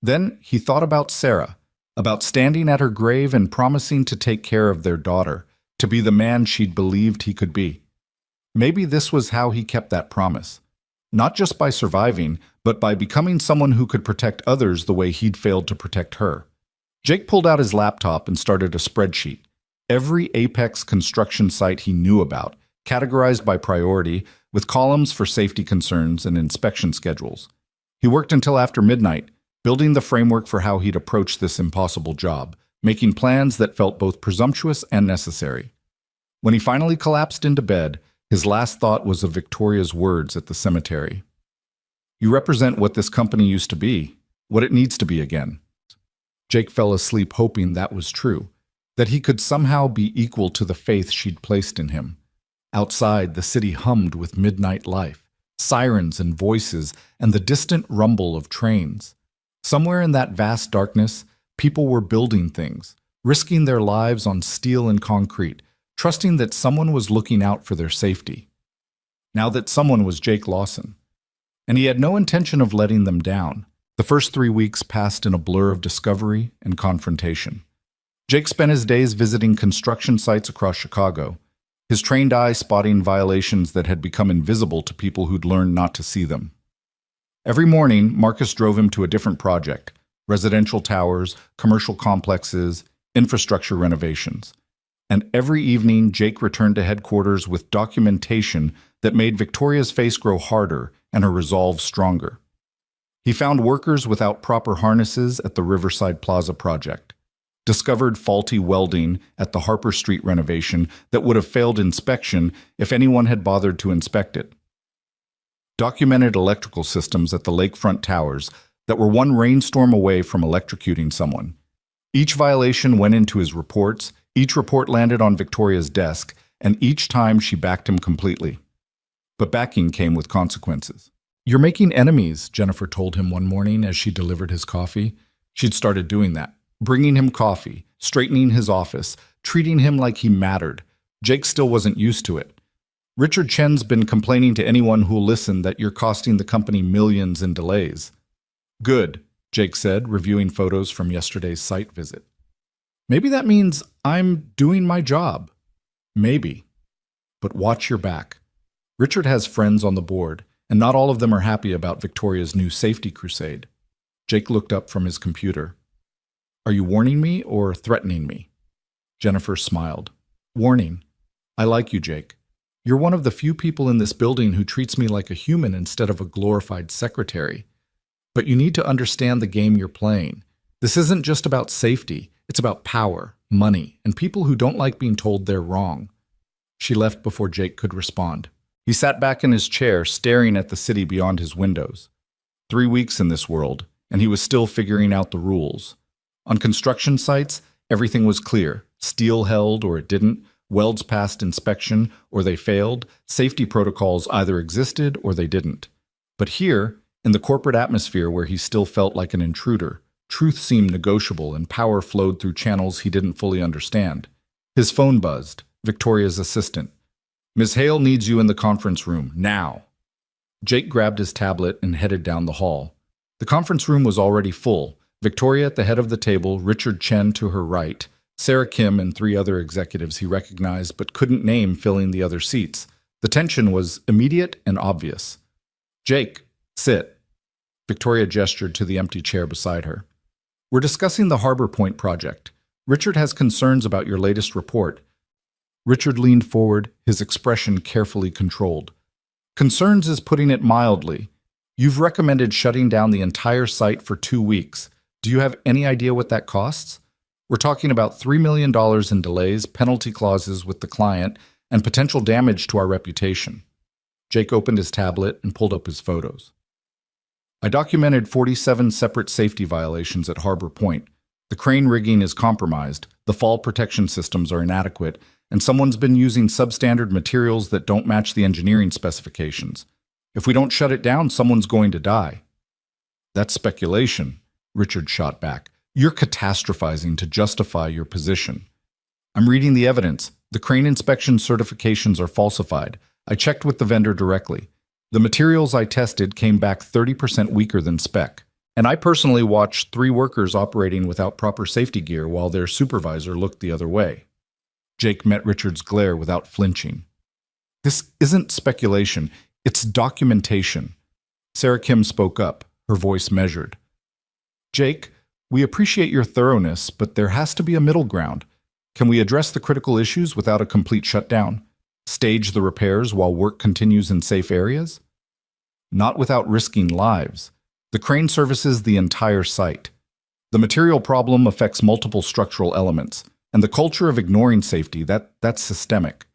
Then he thought about Sarah, about standing at her grave and promising to take care of their daughter, to be the man she'd believed he could be. Maybe this was how he kept that promise. Not just by surviving, but by becoming someone who could protect others the way he'd failed to protect her. Jake pulled out his laptop and started a spreadsheet. Every Apex construction site he knew about, categorized by priority, with columns for safety concerns and inspection schedules. He worked until after midnight, building the framework for how he'd approach this impossible job, making plans that felt both presumptuous and necessary. When he finally collapsed into bed, his last thought was of Victoria's words at the cemetery. You represent what this company used to be, what it needs to be again. Jake fell asleep hoping that was true, that he could somehow be equal to the faith she'd placed in him. Outside, the city hummed with midnight life, sirens and voices, and the distant rumble of trains. Somewhere in that vast darkness, people were building things, risking their lives on steel and concrete, trusting that someone was looking out for their safety. Now that someone was Jake Lawson. And he had no intention of letting them down. The first 3 weeks passed in a blur of discovery and confrontation. Jake spent his days visiting construction sites across Chicago, his trained eye spotting violations that had become invisible to people who'd learned not to see them. Every morning, Marcus drove him to a different project: residential towers, commercial complexes, infrastructure renovations. And every evening, Jake returned to headquarters with documentation that made Victoria's face grow harder and her resolve stronger. He found workers without proper harnesses at the Riverside Plaza project. discovered faulty welding at the Harper Street renovation that would have failed inspection if anyone had bothered to inspect it. Documented electrical systems at the lakefront towers that were one rainstorm away from electrocuting someone. Each violation went into his reports, each report landed on Victoria's desk, and each time she backed him completely. But backing came with consequences. "You're making enemies," Jennifer told him one morning as she delivered his coffee. She'd started doing that, bringing him coffee, straightening his office, treating him like he mattered. Jake still wasn't used to it. "Richard Chen's been complaining to anyone who'll listen that you're costing the company millions in delays." "Good," Jake said, reviewing photos from yesterday's site visit. "Maybe that means I'm doing my job." "Maybe. But watch your back. Richard has friends on the board, and not all of them are happy about Victoria's new safety crusade." Jake looked up from his computer. "Are you warning me or threatening me?" Jennifer smiled. "Warning. I like you, Jake. You're one of the few people in this building who treats me like a human instead of a glorified secretary. But you need to understand the game you're playing. This isn't just about safety. It's about power, money, and people who don't like being told they're wrong." She left before Jake could respond. He sat back in his chair, staring at the city beyond his windows. 3 weeks in this world, and he was still figuring out the rules. On construction sites, everything was clear. Steel held or it didn't, welds passed inspection or they failed, safety protocols either existed or they didn't. But here, in the corporate atmosphere where he still felt like an intruder, truth seemed negotiable and power flowed through channels he didn't fully understand. His phone buzzed, Victoria's assistant. "Ms. Hale needs you in the conference room, now." Jake grabbed his tablet and headed down the hall. The conference room was already full. Victoria at the head of the table, Richard Chen to her right, Sarah Kim and 3 other executives he recognized but couldn't name filling the other seats. The tension was immediate and obvious. "Jake, sit." Victoria gestured to the empty chair beside her. "We're discussing the Harbor Point project. Richard has concerns about your latest report." Richard leaned forward, his expression carefully controlled. "Concerns is putting it mildly. You've recommended shutting down the entire site for 2 weeks. Do you have any idea what that costs? We're talking about $3 million in delays, penalty clauses with the client, and potential damage to our reputation." Jake opened his tablet and pulled up his photos. "I documented 47 separate safety violations at Harbor Point. The crane rigging is compromised, the fall protection systems are inadequate, and someone's been using substandard materials that don't match the engineering specifications. If we don't shut it down, someone's going to die." "That's speculation," Richard shot back. "You're catastrophizing to justify your position." "I'm reading the evidence. The crane inspection certifications are falsified. I checked with the vendor directly. The materials I tested came back 30% weaker than spec. And I personally watched 3 workers operating without proper safety gear while their supervisor looked the other way." Jake met Richard's glare without flinching. "This isn't speculation. It's documentation." Sarah Kim spoke up, her voice measured. "Jake, we appreciate your thoroughness, but there has to be a middle ground. Can we address the critical issues without a complete shutdown? Stage the repairs while work continues in safe areas? Not without risking lives. The crane services the entire site. The material problem affects multiple structural elements, and the culture of ignoring safety, that's systemic.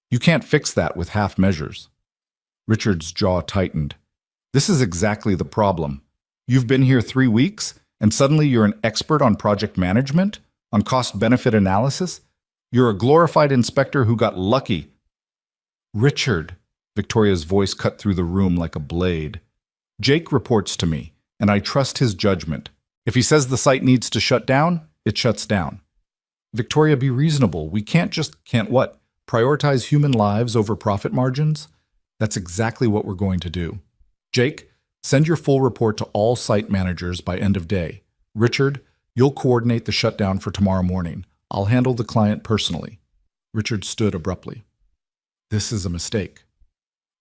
You can't fix that with half measures." Richard's jaw tightened. "This is exactly the problem. You've been here 3 weeks, and suddenly you're an expert on project management, on cost-benefit analysis? You're a glorified inspector who got lucky." "Richard," Victoria's voice cut through the room like a blade. "Jake reports to me, and I trust his judgment. If he says the site needs to shut down, it shuts down." "Victoria, be reasonable. We can't what? Prioritize human lives over profit margins?" "That's exactly what we're going to do. Jake, send your full report to all site managers by end of day. Richard, you'll coordinate the shutdown for tomorrow morning. I'll handle the client personally." Richard stood abruptly. "This is a mistake.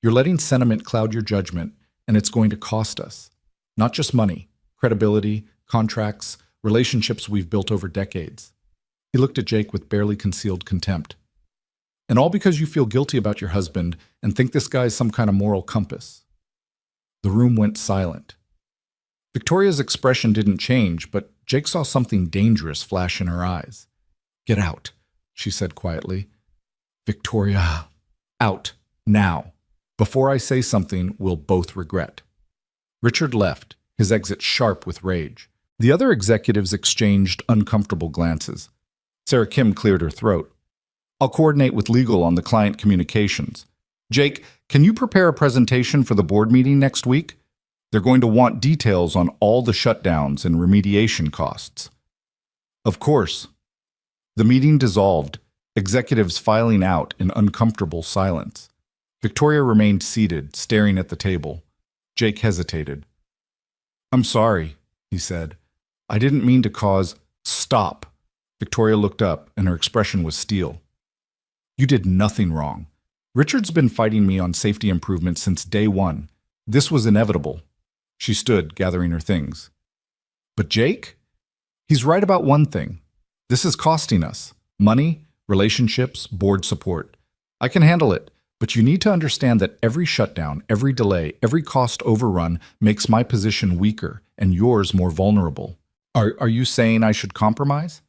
You're letting sentiment cloud your judgment, and it's going to cost us. Not just money, credibility, contracts, relationships we've built over decades." He looked at Jake with barely concealed contempt. "And all because you feel guilty about your husband and think this guy's some kind of moral compass." The room went silent. Victoria's expression didn't change, but Jake saw something dangerous flash in her eyes. "Get out," she said quietly. "Victoria, out, now. Before I say something we'll both regret." Richard left, his exit sharp with rage. The other executives exchanged uncomfortable glances. Sarah Kim cleared her throat. "I'll coordinate with legal on the client communications. Jake, can you prepare a presentation for the board meeting next week? They're going to want details on all the shutdowns and remediation costs." "Of course." The meeting dissolved, executives filing out in uncomfortable silence. Victoria remained seated, staring at the table. Jake hesitated. "I'm sorry," he said. "I didn't mean to cause—" "Stop." Victoria looked up, and her expression was steel. "You did nothing wrong. Richard's been fighting me on safety improvements since day one. This was inevitable." She stood, gathering her things. "But Jake? He's right about one thing. This is costing us. Money, relationships, board support. I can handle it, but you need to understand that every shutdown, every delay, every cost overrun makes my position weaker and yours more vulnerable. Are you saying I should compromise?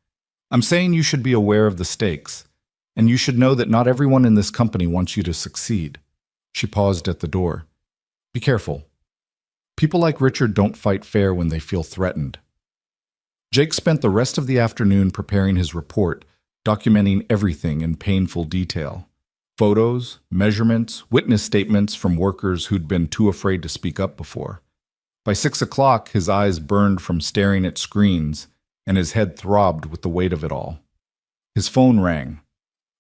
I'm saying you should be aware of the stakes, and you should know that not everyone in this company wants you to succeed." She paused at the door. "Be careful. People like Richard don't fight fair when they feel threatened." Jake spent the rest of the afternoon preparing his report, documenting everything in painful detail. Photos, measurements, witness statements from workers who'd been too afraid to speak up before. By 6 o'clock, his eyes burned from staring at screens, and his head throbbed with the weight of it all. His phone rang.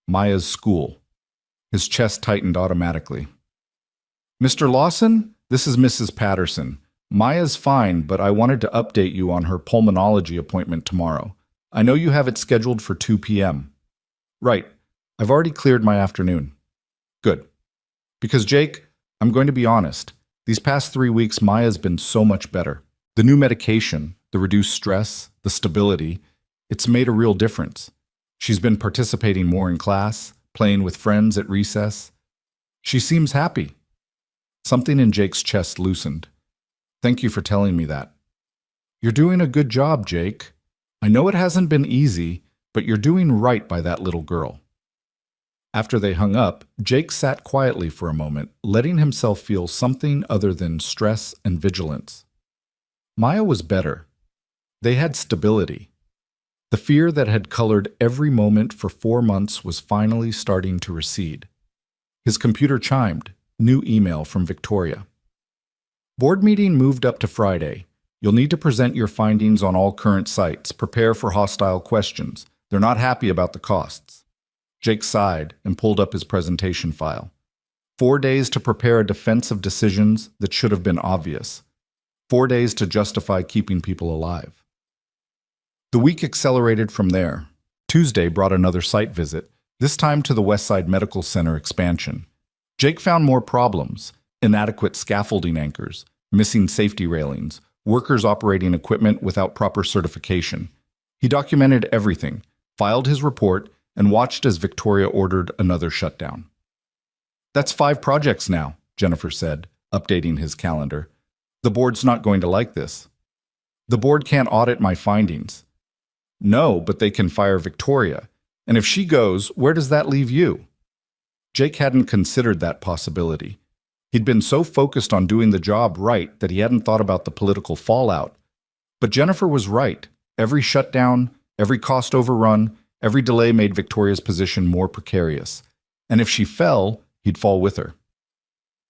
Maya's school. His chest tightened automatically. "Mr. Lawson? This is Mrs. Patterson. Maya's fine, but I wanted to update you on her pulmonology appointment tomorrow. I know you have it scheduled for 2 p.m. "Right. I've already cleared my afternoon." "Good. Because, Jake, I'm going to be honest. These past 3 weeks, Maya's been so much better. The new medication, the reduced stress, the stability, it's made a real difference. She's been participating more in class, playing with friends at recess. She seems happy." Something in Jake's chest loosened. "Thank you for telling me that." "You're doing a good job, Jake. I know it hasn't been easy, but you're doing right by that little girl." After they hung up, Jake sat quietly for a moment, letting himself feel something other than stress and vigilance. Maya was better. They had stability. The fear that had colored every moment for 4 months was finally starting to recede. His computer chimed. New email from Victoria. "Board meeting moved up to Friday. You'll need to present your findings on all current sites. Prepare for hostile questions. They're not happy about the costs." Jake sighed and pulled up his presentation file. 4 days to prepare a defense of decisions that should have been obvious. 4 days to justify keeping people alive. The week accelerated from there. Tuesday brought another site visit, this time to the Westside Medical Center expansion. Jake found more problems: inadequate scaffolding anchors, missing safety railings, workers operating equipment without proper certification. He documented everything, filed his report, and watched as Victoria ordered another shutdown. "That's 5 projects now," Jennifer said, updating his calendar. "The board's not going to like this." "The board can't audit my findings." "No, but they can fire Victoria. And if she goes, where does that leave you?" Jake hadn't considered that possibility. He'd been so focused on doing the job right that he hadn't thought about the political fallout. But Jennifer was right. Every shutdown, every cost overrun, every delay made Victoria's position more precarious. And if she fell, he'd fall with her.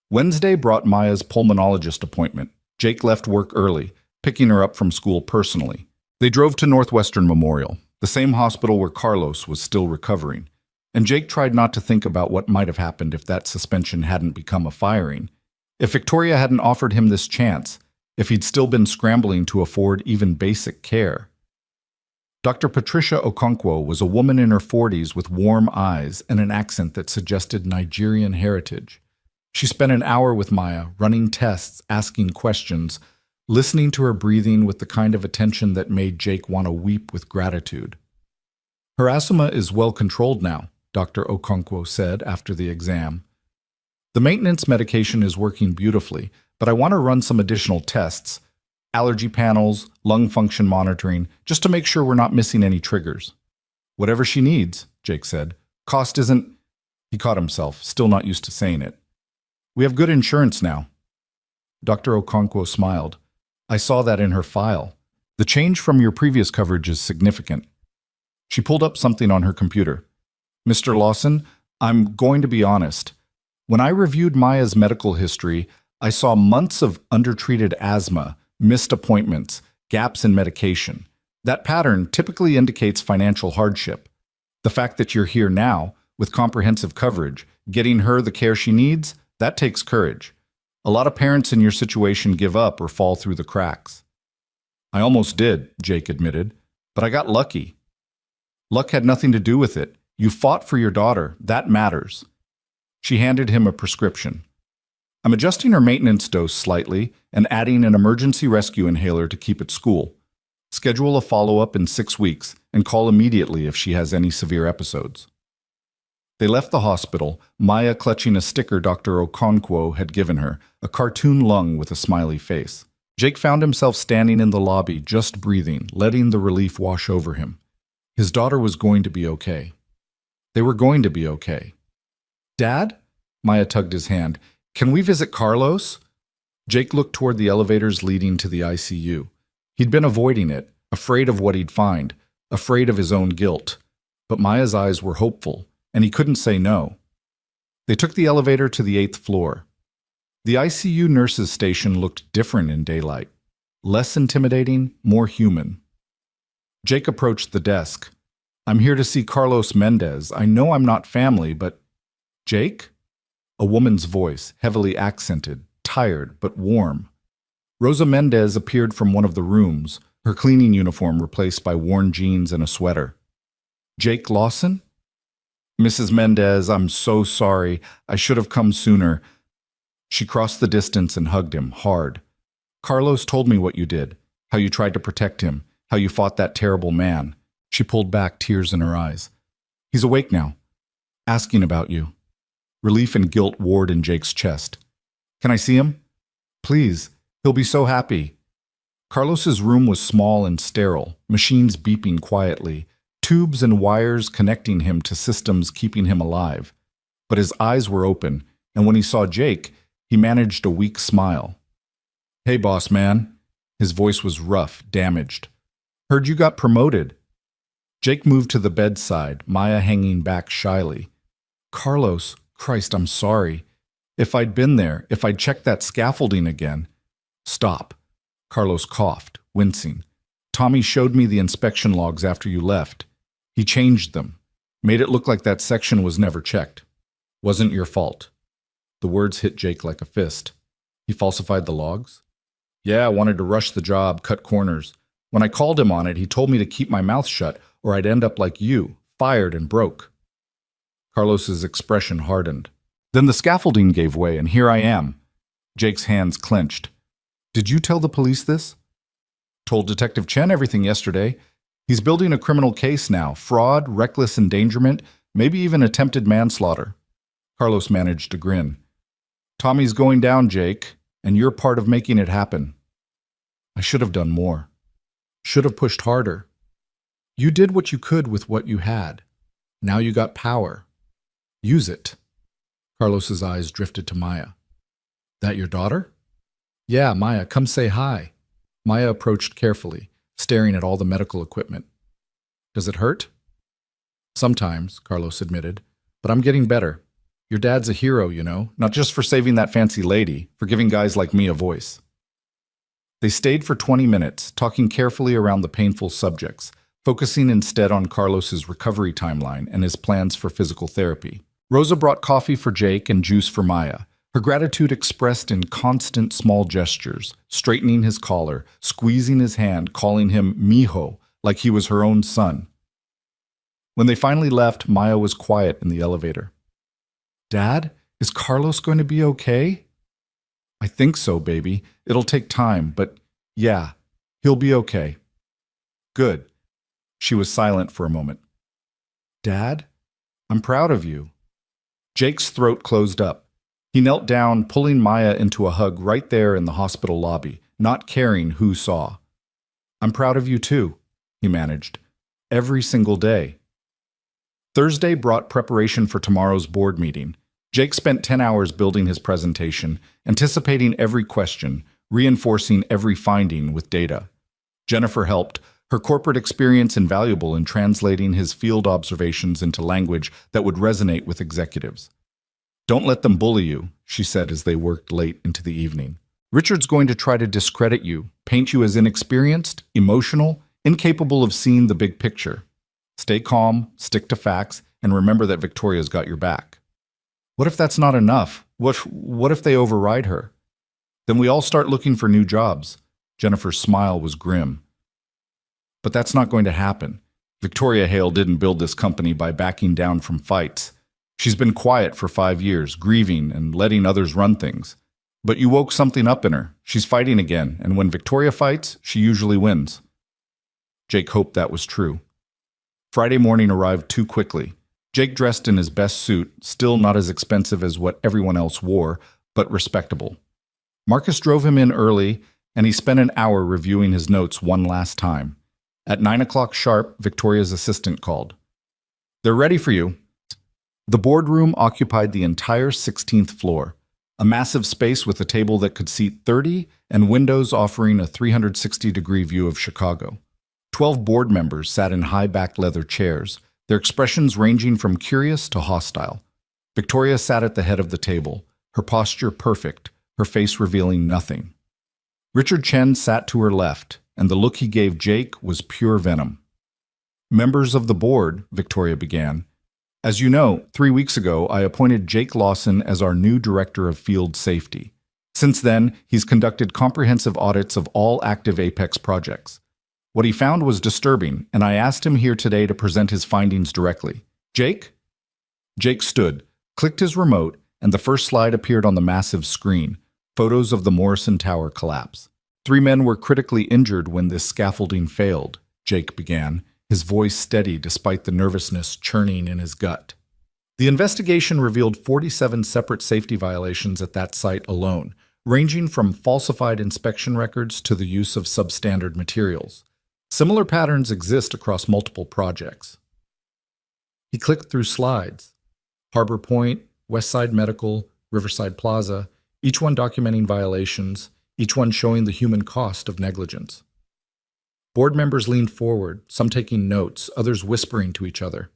Wednesday brought Maya's pulmonologist appointment. Jake left work early, picking her up from school personally. They drove to Northwestern Memorial, the same hospital where Carlos was still recovering. And Jake tried not to think about what might have happened if that suspension hadn't become a firing. If Victoria hadn't offered him this chance, if he'd still been scrambling to afford even basic care. Dr. Patricia Okonkwo was a woman in her 40s with warm eyes and an accent that suggested Nigerian heritage. She spent an hour with Maya, running tests, asking questions, listening to her breathing with the kind of attention that made Jake want to weep with gratitude. "Her asthma is well controlled now," Dr. Okonkwo said after the exam. "The maintenance medication is working beautifully, but I want to run some additional tests. allergy panels, lung function monitoring, just to make sure we're not missing any triggers. Whatever she needs, Jake said. Cost isn't... He caught himself, still not used to saying it. We have good insurance now. Dr. Okonkwo smiled. I saw that in her file. The change from your previous coverage is significant. She pulled up something on her computer. Mr. Lawson, I'm going to be honest. When I reviewed Maya's medical history, I saw months of undertreated asthma, missed appointments, gaps in medication. That pattern typically indicates financial hardship. The fact that you're here now, with comprehensive coverage, getting her the care she needs, that takes courage. A lot of parents in your situation give up or fall through the cracks. I almost did, Jake admitted, but I got lucky. Luck had nothing to do with it. You fought for your daughter. That matters. She handed him a prescription. I'm adjusting her maintenance dose slightly and adding an emergency rescue inhaler to keep it cool. Schedule a follow-up in 6 weeks and call immediately if she has any severe episodes. They left the hospital, Maya clutching a sticker Dr. Okonkwo had given her, a cartoon lung with a smiley face. Jake found himself standing in the lobby, just breathing, letting the relief wash over him. His daughter was going to be okay. They were going to be okay. Dad? Maya tugged his hand. Can we visit Carlos? Jake looked toward the elevators leading to the ICU. He'd been avoiding it, afraid of what he'd find, afraid of his own guilt. But Maya's eyes were hopeful, and he couldn't say no. They took the elevator to the 8th floor. The ICU nurses' station looked different in daylight. Less intimidating, more human. Jake approached the desk. I'm here to see Carlos Mendez. I know I'm not family, but... Jake? A woman's voice, heavily accented, tired but warm. Rosa Mendez appeared from one of the rooms, her cleaning uniform replaced by worn jeans and a sweater. Jake Lawson? Mrs. Mendez, I'm so sorry. I should have come sooner. She crossed the distance and hugged him, hard. Carlos told me what you did, how you tried to protect him, how you fought that terrible man. She pulled back, tears in her eyes. He's awake now, asking about you. Relief and guilt warred in Jake's chest. Can I see him? Please, he'll be so happy. Carlos's room was small and sterile, machines beeping quietly, tubes and wires connecting him to systems keeping him alive. But his eyes were open, and when he saw Jake, he managed a weak smile. Hey, boss man. His voice was rough, damaged. Heard you got promoted. Jake moved to the bedside, Maya hanging back shyly. Carlos, Christ, I'm sorry. If I'd been there, if I'd checked that scaffolding again. Stop. Carlos coughed, wincing. Tommy showed me the inspection logs after you left. He changed them, made it look like that section was never checked. Wasn't your fault. The words hit Jake like a fist. He falsified the logs? Yeah, I wanted to rush the job, cut corners. When I called him on it, he told me to keep my mouth shut or I'd end up like you, fired and broke. Carlos's expression hardened. Then the scaffolding gave way, and here I am. Jake's hands clenched. Did you tell the police this? Told Detective Chen everything yesterday. He's building a criminal case now. Fraud, reckless endangerment, maybe even attempted manslaughter. Carlos managed to grin. Tommy's going down, Jake, and you're part of making it happen. I should have done more. Should have pushed harder. You did what you could with what you had. Now you got power. Use it. Carlos's eyes drifted to Maya. That your daughter? Yeah, Maya, come say hi. Maya approached carefully, staring at all the medical equipment. Does it hurt? Sometimes, Carlos admitted, but I'm getting better. Your dad's a hero, you know, not just for saving that fancy lady, for giving guys like me a voice. They stayed for 20 minutes, talking carefully around the painful subjects, focusing instead on Carlos's recovery timeline and his plans for physical therapy. Rosa brought coffee for Jake and juice for Maya, her gratitude expressed in constant small gestures, straightening his collar, squeezing his hand, calling him mijo, like he was her own son. When they finally left, Maya was quiet in the elevator. Dad, is Carlos going to be okay? I think so, baby. It'll take time, but yeah, he'll be okay. Good. She was silent for a moment. Dad, I'm proud of you. Jake's throat closed up. He knelt down, pulling Maya into a hug right there in the hospital lobby, not caring who saw. I'm proud of you too, he managed. Every single day. Thursday brought preparation for tomorrow's board meeting. Jake spent 10 hours building his presentation, anticipating every question, reinforcing every finding with data. Jennifer helped, her corporate experience invaluable in translating his field observations into language that would resonate with executives. Don't let them bully you, she said as they worked late into the evening. Richard's going to try to discredit you, paint you as inexperienced, emotional, incapable of seeing the big picture. Stay calm, stick to facts, and remember that Victoria's got your back. What if that's not enough? What if they override her? Then we all start looking for new jobs. Jennifer's smile was grim. But that's not going to happen. Victoria Hale didn't build this company by backing down from fights. She's been quiet for 5 years, grieving and letting others run things. But you woke something up in her. She's fighting again, and when Victoria fights, she usually wins. Jake hoped that was true. Friday morning arrived too quickly. Jake dressed in his best suit, still not as expensive as what everyone else wore, but respectable. Marcus drove him in early, and he spent an hour reviewing his notes one last time. At 9 o'clock sharp, Victoria's assistant called. They're ready for you. The boardroom occupied the entire 16th floor, a massive space with a table that could seat 30 and windows offering a 360-degree view of Chicago. 12 board members sat in high-backed leather chairs, their expressions ranging from curious to hostile. Victoria sat at the head of the table, her posture perfect, her face revealing nothing. Richard Chen sat to her left, and the look he gave Jake was pure venom. Members of the board, Victoria began. As you know, 3 weeks ago, I appointed Jake Lawson as our new Director of Field Safety. Since then, he's conducted comprehensive audits of all active Apex projects. What he found was disturbing, and I asked him here today to present his findings directly. Jake? Jake stood, clicked his remote, and the first slide appeared on the massive screen, photos of the Morrison Tower collapse. 3 men were critically injured when this scaffolding failed, Jake began, his voice steady despite the nervousness churning in his gut. The investigation revealed 47 separate safety violations at that site alone, ranging from falsified inspection records to the use of substandard materials. Similar patterns exist across multiple projects. He clicked through slides. Harbor Point, Westside Medical, Riverside Plaza, each one documenting violations, each one showing the human cost of negligence. Board members leaned forward, some taking notes, others whispering to each other.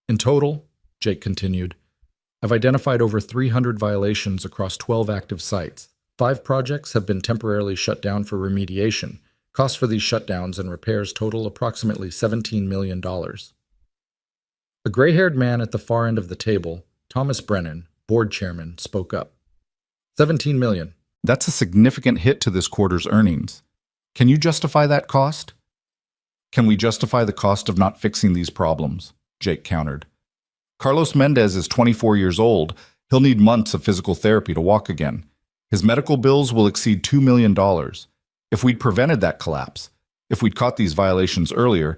In total, Jake continued, I've identified over 300 violations across 12 active sites. 5 projects have been temporarily shut down for remediation. Costs for these shutdowns and repairs total approximately $17 million. A gray-haired man at the far end of the table, Thomas Brennan, board chairman, spoke up. $17 million. That's a significant hit to this quarter's earnings. Can you justify that cost? Can we justify the cost of not fixing these problems? Jake countered. Carlos Mendez is 24 years old. He'll need months of physical therapy to walk again. His medical bills will exceed $2 million. If we'd prevented that collapse, if we'd caught these violations earlier,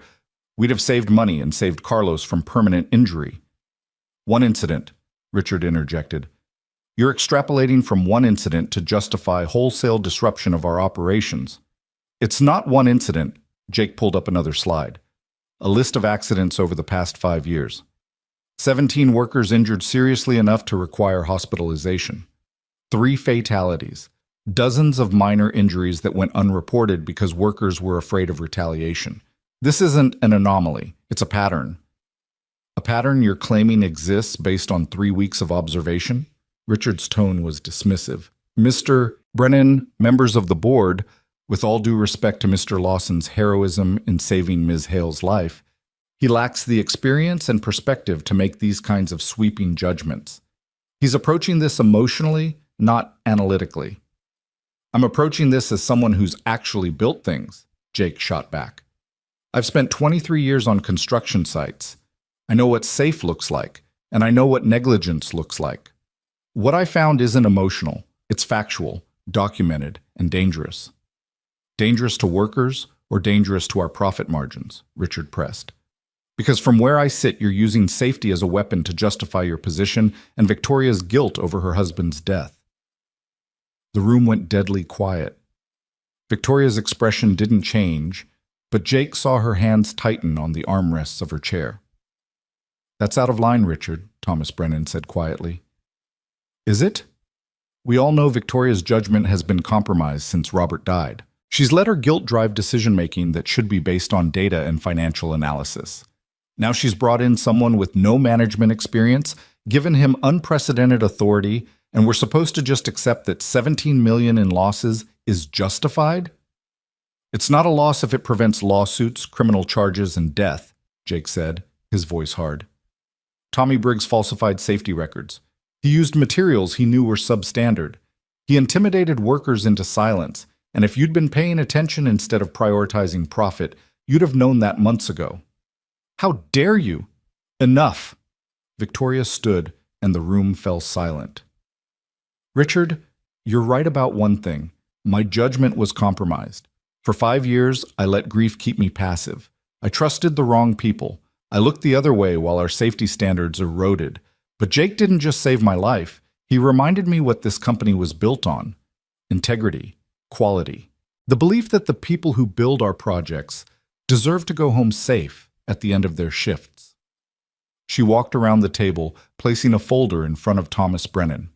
we'd have saved money and saved Carlos from permanent injury. One incident, Richard interjected. You're extrapolating from one incident to justify wholesale disruption of our operations. It's not one incident. Jake pulled up another slide. A list of accidents over the past 5 years. 17 workers injured seriously enough to require hospitalization. 3 fatalities. Dozens of minor injuries that went unreported because workers were afraid of retaliation. This isn't an anomaly. It's a pattern. A pattern you're claiming exists based on 3 weeks of observation? Richard's tone was dismissive. Mr. Brennan, members of the board, with all due respect to Mr. Lawson's heroism in saving Ms. Hale's life, he lacks the experience and perspective to make these kinds of sweeping judgments. He's approaching this emotionally, not analytically. I'm approaching this as someone who's actually built things, Jake shot back. I've spent 23 years on construction sites. I know what safe looks like, and I know what negligence looks like. What I found isn't emotional. It's factual, documented, and dangerous. Dangerous to workers or dangerous to our profit margins, Richard pressed. Because from where I sit, you're using safety as a weapon to justify your position and Victoria's guilt over her husband's death. The room went deadly quiet. Victoria's expression didn't change, but Jake saw her hands tighten on the armrests of her chair. "That's out of line, Richard," Thomas Brennan said quietly. "Is it? We all know Victoria's judgment has been compromised since Robert died. She's let her guilt drive decision-making that should be based on data and financial analysis. Now she's brought in someone with no management experience, given him unprecedented authority, and we're supposed to just accept that 17 million in losses is justified? It's not a loss if it prevents lawsuits, criminal charges, and death," Jake said, his voice hard. "Tommy Briggs falsified safety records. He used materials he knew were substandard. He intimidated workers into silence, and if you'd been paying attention instead of prioritizing profit, you'd have known that months ago." "How dare you?" "Enough!" Victoria stood, and the room fell silent. "Richard, you're right about one thing. My judgment was compromised. For 5 years, I let grief keep me passive. I trusted the wrong people. I looked the other way while our safety standards eroded. But Jake didn't just save my life. He reminded me what this company was built on: integrity, quality, the belief that the people who build our projects deserve to go home safe at the end of their shifts." She walked around the table, placing a folder in front of Thomas Brennan.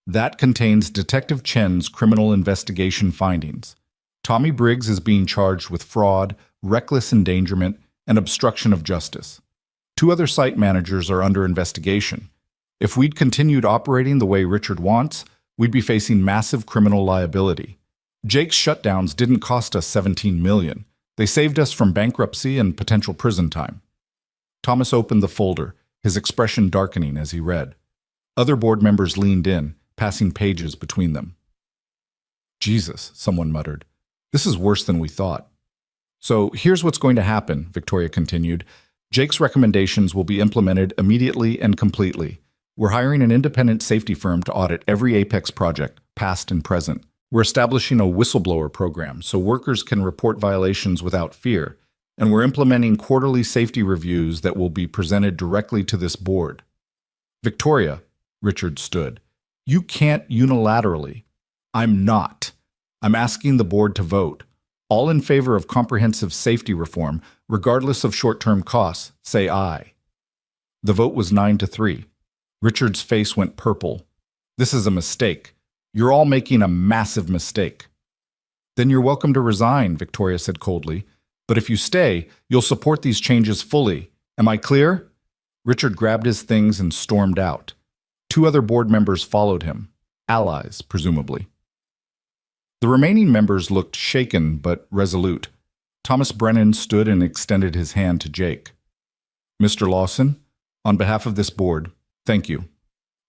"That contains Detective Chen's criminal investigation findings. Tommy Briggs is being charged with fraud, reckless endangerment, and obstruction of justice. 2 other site managers are under investigation. If we'd continued operating the way Richard wants, we'd be facing massive criminal liability. Jake's shutdowns didn't cost us 17 million. They saved us from bankruptcy and potential prison time." Thomas opened the folder, his expression darkening as he read. Other board members leaned in, passing pages between them. "Jesus," someone muttered. "This is worse than we thought." "So here's what's going to happen," Victoria continued. "Jake's recommendations will be implemented immediately and completely. We're hiring an independent safety firm to audit every Apex project, past and present. We're establishing a whistleblower program so workers can report violations without fear, and we're implementing quarterly safety reviews that will be presented directly to this board." "Victoria," Richard stood, "you can't unilaterally." "I'm not. I'm asking the board to vote. All in favor of comprehensive safety reform, regardless of short-term costs, say aye." The vote was 9-3. Richard's face went purple. "This is a mistake. You're all making a massive mistake." "Then you're welcome to resign," Victoria said coldly. "But if you stay, you'll support these changes fully. Am I clear?" Richard grabbed his things and stormed out. 2 other board members followed him, allies, presumably. The remaining members looked shaken but resolute. Thomas Brennan stood and extended his hand to Jake. "Mr. Lawson, on behalf of this board, thank you.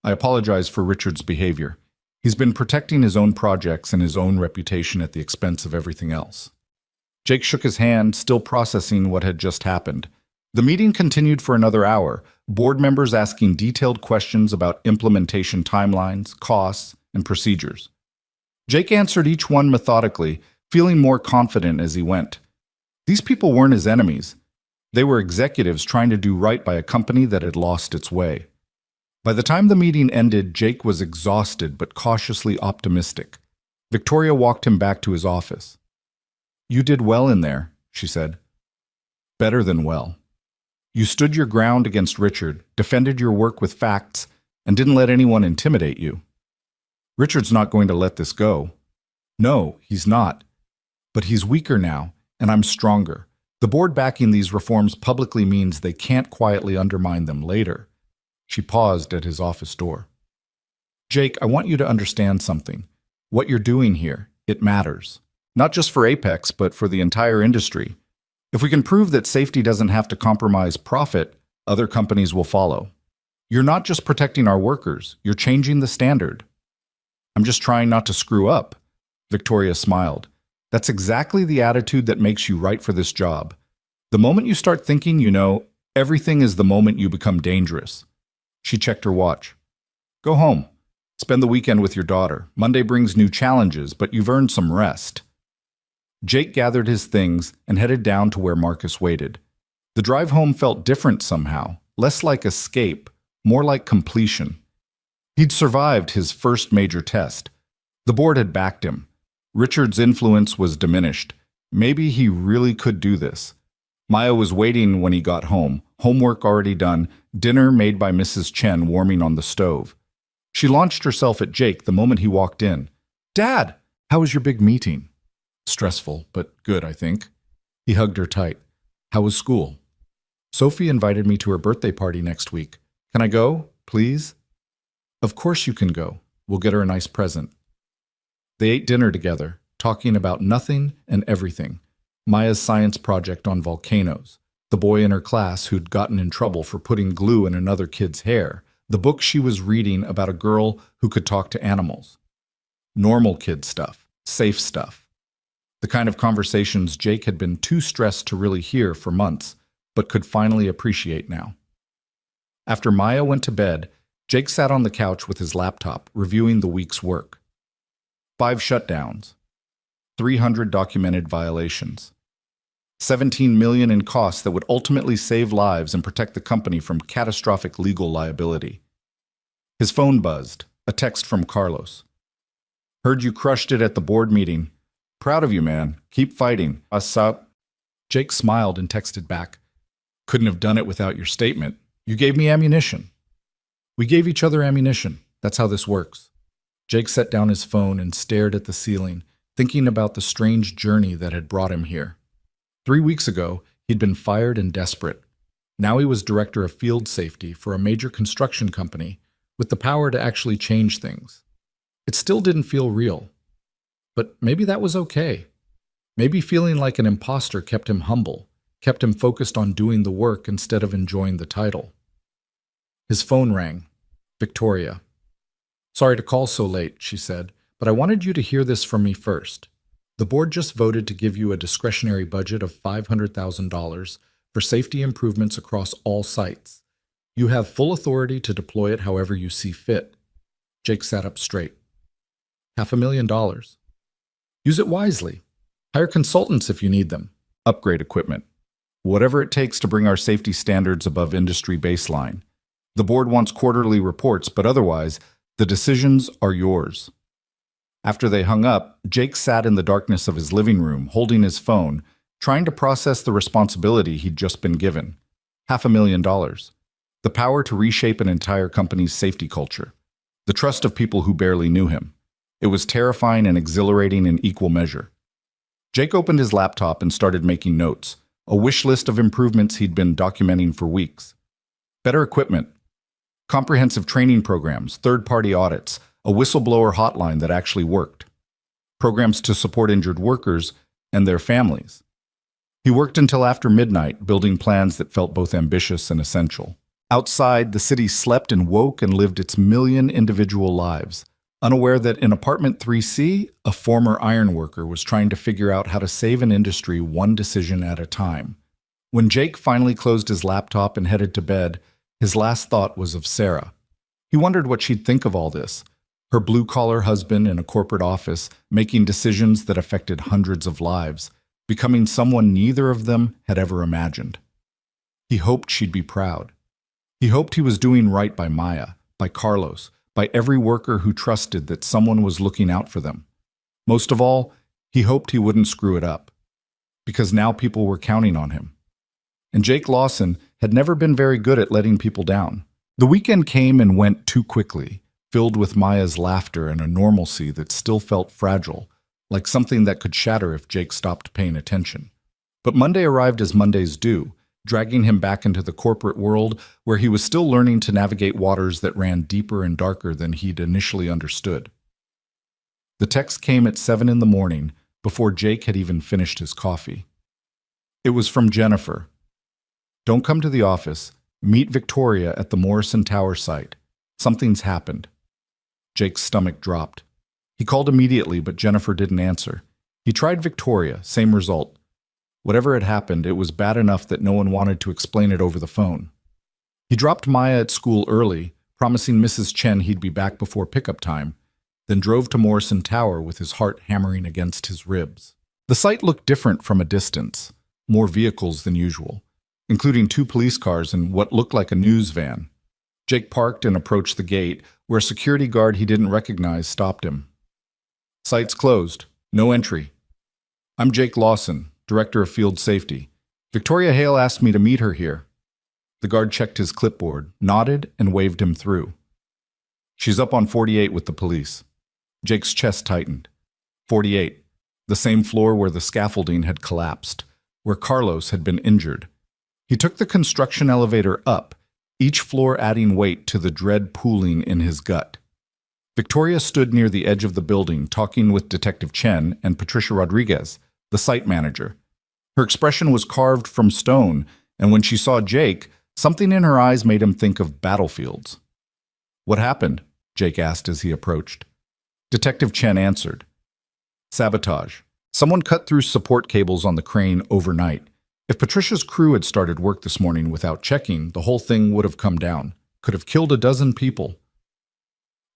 I apologize for Richard's behavior. He's been protecting his own projects and his own reputation at the expense of everything else." Jake shook his hand, still processing what had just happened. The meeting continued for another hour, board members asking detailed questions about implementation timelines, costs, and procedures. Jake answered each one methodically, feeling more confident as he went. These people weren't his enemies. They were executives trying to do right by a company that had lost its way. By the time the meeting ended, Jake was exhausted but cautiously optimistic. Victoria walked him back to his office. "You did well in there," she said. "Better than well. You stood your ground against Richard, defended your work with facts, and didn't let anyone intimidate you. Richard's not going to let this go. No, he's not. But he's weaker now, and I'm stronger. The board backing these reforms publicly means they can't quietly undermine them later." She paused at his office door. "Jake, I want you to understand something. What you're doing here, it matters. Not just for Apex, but for the entire industry. If we can prove that safety doesn't have to compromise profit, other companies will follow. You're not just protecting our workers, you're changing the standard." "I'm just trying not to screw up." Victoria smiled. "That's exactly the attitude that makes you right for this job. The moment you start thinking you know, everything is the moment you become dangerous." She checked her watch. "Go home. Spend the weekend with your daughter. Monday brings new challenges, but you've earned some rest." Jake gathered his things and headed down to where Marcus waited. The drive home felt different somehow, less like escape, more like completion. He'd survived his first major test. The board had backed him. Richard's influence was diminished. Maybe he really could do this. Maya was waiting when he got home, homework already done, dinner made by Mrs. Chen warming on the stove. She launched herself at Jake the moment he walked in. "Dad, how was your big meeting?" "Stressful, but good, I think." He hugged her tight. "How was school?" "Sophie invited me to her birthday party next week. Can I go, please?" "Of course you can go. We'll get her a nice present." They ate dinner together, talking about nothing and everything. Maya's science project on volcanoes, the boy in her class who'd gotten in trouble for putting glue in another kid's hair, the book she was reading about a girl who could talk to animals. Normal kid stuff, safe stuff. The kind of conversations Jake had been too stressed to really hear for months, but could finally appreciate now. After Maya went to bed, Jake sat on the couch with his laptop, reviewing the week's work. 5 shutdowns, 300 documented violations, 17 million in costs that would ultimately save lives and protect the company from catastrophic legal liability. His phone buzzed, a text from Carlos. "Heard you crushed it at the board meeting. Proud of you, man. Keep fighting. Us up." Jake smiled and texted back. "Couldn't have done it without your statement. You gave me ammunition." "We gave each other ammunition. That's how this works." Jake set down his phone and stared at the ceiling, thinking about the strange journey that had brought him here. 3 weeks ago, he'd been fired and desperate. Now he was director of field safety for a major construction company with the power to actually change things. It still didn't feel real. But maybe that was okay. Maybe feeling like an imposter kept him humble, kept him focused on doing the work instead of enjoying the title. His phone rang. Victoria. "Sorry to call so late," she said, "but I wanted you to hear this from me first. The board just voted to give you a discretionary budget of $500,000 for safety improvements across all sites. You have full authority to deploy it however you see fit." Jake sat up straight. $500,000. Use it wisely. Hire consultants if you need them. Upgrade equipment. Whatever it takes to bring our safety standards above industry baseline. The board wants quarterly reports, but otherwise, the decisions are yours. After they hung up, Jake sat in the darkness of his living room, holding his phone, trying to process the responsibility he'd just been given. $500,000. The power to reshape an entire company's safety culture. The trust of people who barely knew him. It was terrifying and exhilarating in equal measure. Jake opened his laptop and started making notes, a wish list of improvements he'd been documenting for weeks. Better equipment, comprehensive training programs, third-party audits, a whistleblower hotline that actually worked, programs to support injured workers and their families. He worked until after midnight, building plans that felt both ambitious and essential. Outside, the city slept and woke and lived its million individual lives, unaware that in apartment 3C, a former iron worker was trying to figure out how to save an industry one decision at a time. When Jake finally closed his laptop and headed to bed, his last thought was of Sarah. He wondered what she'd think of all this. Her blue-collar husband in a corporate office, making decisions that affected hundreds of lives, becoming someone neither of them had ever imagined. He hoped she'd be proud. He hoped he was doing right by Maya, by Carlos, by every worker who trusted that someone was looking out for them. Most of all, he hoped he wouldn't screw it up, because now people were counting on him. And Jake Lawson had never been very good at letting people down. The weekend came and went too quickly, filled with Maya's laughter and a normalcy that still felt fragile, like something that could shatter if Jake stopped paying attention. But Monday arrived as Mondays do, dragging him back into the corporate world where he was still learning to navigate waters that ran deeper and darker than he'd initially understood. The text came at 7 in the morning, before Jake had even finished his coffee. It was from Jennifer. "Don't come to the office. Meet Victoria at the Morrison Tower site. Something's happened." Jake's stomach dropped. He called immediately, but Jennifer didn't answer. He tried Victoria, same result. Whatever had happened, it was bad enough that no one wanted to explain it over the phone. He dropped Maya at school early, promising Mrs. Chen he'd be back before pickup time, then drove to Morrison Tower with his heart hammering against his ribs. The site looked different from a distance, more vehicles than usual, including 2 police cars and what looked like a news van. Jake parked and approached the gate, where a security guard he didn't recognize stopped him. "Site's closed. No entry. I'm Jake Lawson, Director of Field Safety. Victoria Hale asked me to meet her here. The guard checked his clipboard, nodded, and waved him through. She's up on 48 with the police. Jake's chest tightened. 48, the same floor where the scaffolding had collapsed, where Carlos had been injured. He took the construction elevator up, each floor adding weight to the dread pooling in his gut. Victoria stood near the edge of the building, talking with Detective Chen and Patricia Rodriguez, the site manager. Her expression was carved from stone, and when she saw Jake, something in her eyes made him think of battlefields. What happened? Jake asked as he approached. Detective Chen answered. Sabotage. Someone cut through support cables on the crane overnight. If Patricia's crew had started work this morning without checking, the whole thing would have come down. Could have killed a dozen people.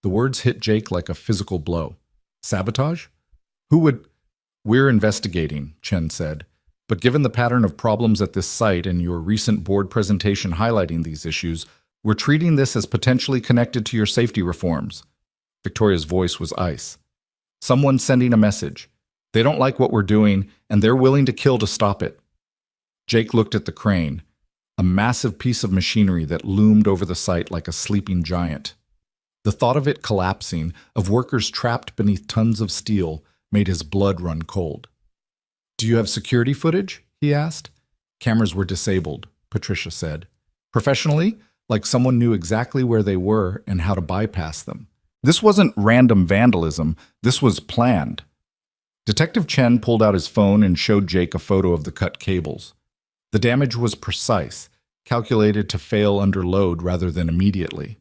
The words hit Jake like a physical blow. Sabotage? Who would... We're investigating, Chen said. But given the pattern of problems at this site and your recent board presentation highlighting these issues, we're treating this as potentially connected to your safety reforms. Victoria's voice was ice. Someone's sending a message. They don't like what we're doing, and they're willing to kill to stop it. Jake looked at the crane, a massive piece of machinery that loomed over the site like a sleeping giant. The thought of it collapsing, of workers trapped beneath tons of steel, made his blood run cold. Do you have security footage? He asked. Cameras were disabled, Patricia said. Professionally, like someone knew exactly where they were and how to bypass them. This wasn't random vandalism, this was planned. Detective Chen pulled out his phone and showed Jake a photo of the cut cables. The damage was precise, calculated to fail under load rather than immediately.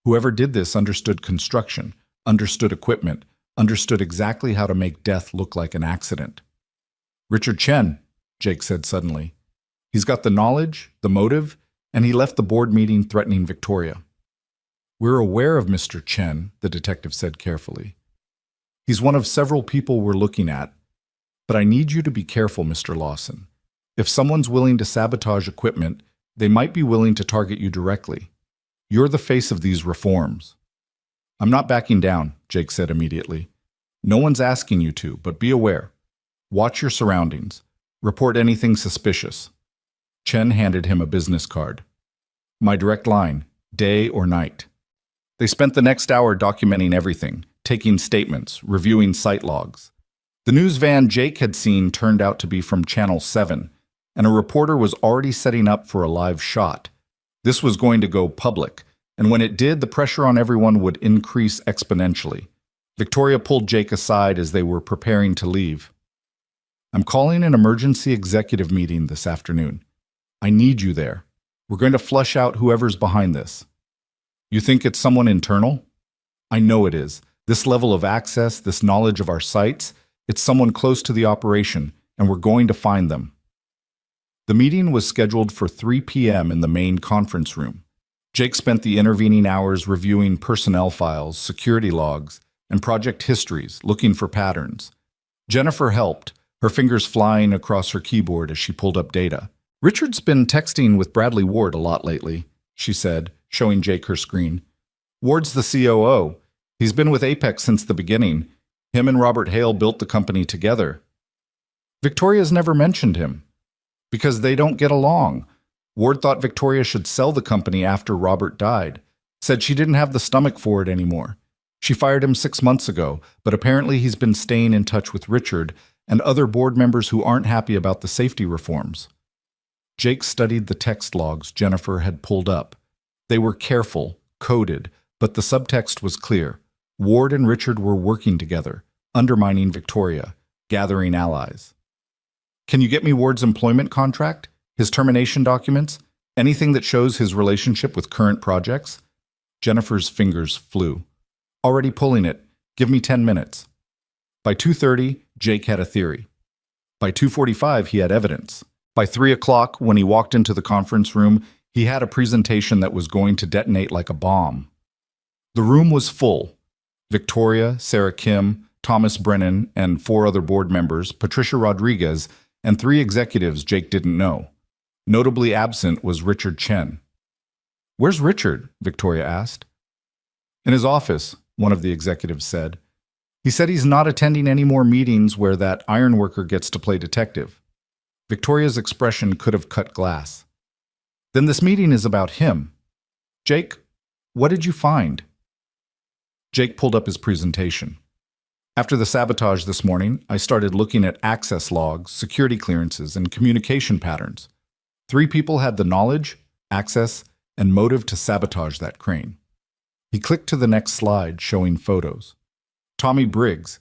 Whoever did this understood construction, understood equipment, understood exactly how to make death look like an accident. Richard Chen, Jake said suddenly. He's got the knowledge, the motive, and he left the board meeting threatening Victoria. We're aware of Mr. Chen, the detective said carefully. He's one of several people we're looking at. But I need you to be careful, Mr. Lawson. If someone's willing to sabotage equipment, they might be willing to target you directly. You're the face of these reforms. I'm not backing down, Jake said immediately. No one's asking you to, but be aware. Watch your surroundings. Report anything suspicious. Chen handed him a business card. My direct line, day or night. They spent the next hour documenting everything, taking statements, reviewing site logs. The news van Jake had seen turned out to be from Channel 7, and a reporter was already setting up for a live shot. This was going to go public, and when it did, the pressure on everyone would increase exponentially. Victoria pulled Jake aside as they were preparing to leave. I'm calling an emergency executive meeting this afternoon. I need you there. We're going to flush out whoever's behind this. You think it's someone internal? I know it is. This level of access, this knowledge of our sites, it's someone close to the operation, and we're going to find them. The meeting was scheduled for 3 p.m. in the main conference room. Jake spent the intervening hours reviewing personnel files, security logs, and project histories, looking for patterns. Jennifer helped, her fingers flying across her keyboard as she pulled up data. Richard's been texting with Bradley Ward a lot lately, she said, showing Jake her screen. Ward's the COO. He's been with Apex since the beginning. Him and Robert Hale built the company together. Victoria's never mentioned him. Because they don't get along. Ward thought Victoria should sell the company after Robert died. Said she didn't have the stomach for it anymore. She fired him 6 months ago, but apparently he's been staying in touch with Richard and other board members who aren't happy about the safety reforms. Jake studied the text logs Jennifer had pulled up. They were careful, coded, but the subtext was clear. Ward and Richard were working together, undermining Victoria, gathering allies. Can you get me Ward's employment contract, his termination documents, anything that shows his relationship with current projects? Jennifer's fingers flew. Already pulling it. Give me 10 minutes. By 2:30, Jake had a theory. By 2:45, he had evidence. By 3 o'clock, when he walked into the conference room, he had a presentation that was going to detonate like a bomb. The room was full. Victoria, Sarah Kim, Thomas Brennan, and 4 other board members, Patricia Rodriguez, and 3 executives Jake didn't know. Notably absent was Richard Chen. Where's Richard? Victoria asked. In his office, one of the executives said. He said he's not attending any more meetings where that ironworker gets to play detective. Victoria's expression could have cut glass. Then this meeting is about him. Jake, what did you find? Jake pulled up his presentation. After the sabotage this morning, I started looking at access logs, security clearances, and communication patterns. 3 people had the knowledge, access, and motive to sabotage that crane. He clicked to the next slide, showing photos. Tommy Briggs,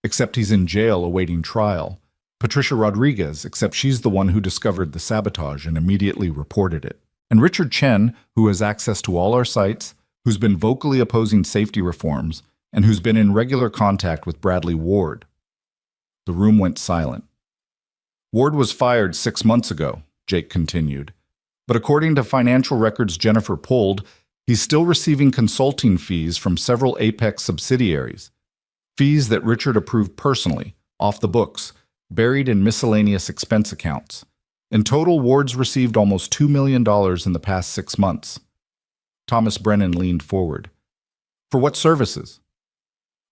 except he's in jail awaiting trial. Patricia Rodriguez, except she's the one who discovered the sabotage and immediately reported it. And Richard Chen, who has access to all our sites, who's been vocally opposing safety reforms, and who's been in regular contact with Bradley Ward. The room went silent. Ward was fired 6 months ago, Jake continued. But according to financial records Jennifer pulled, he's still receiving consulting fees from several Apex subsidiaries. Fees that Richard approved personally, off the books, buried in miscellaneous expense accounts. In total, Ward's received almost $2 million in the past 6 months. Thomas Brennan leaned forward. For what services?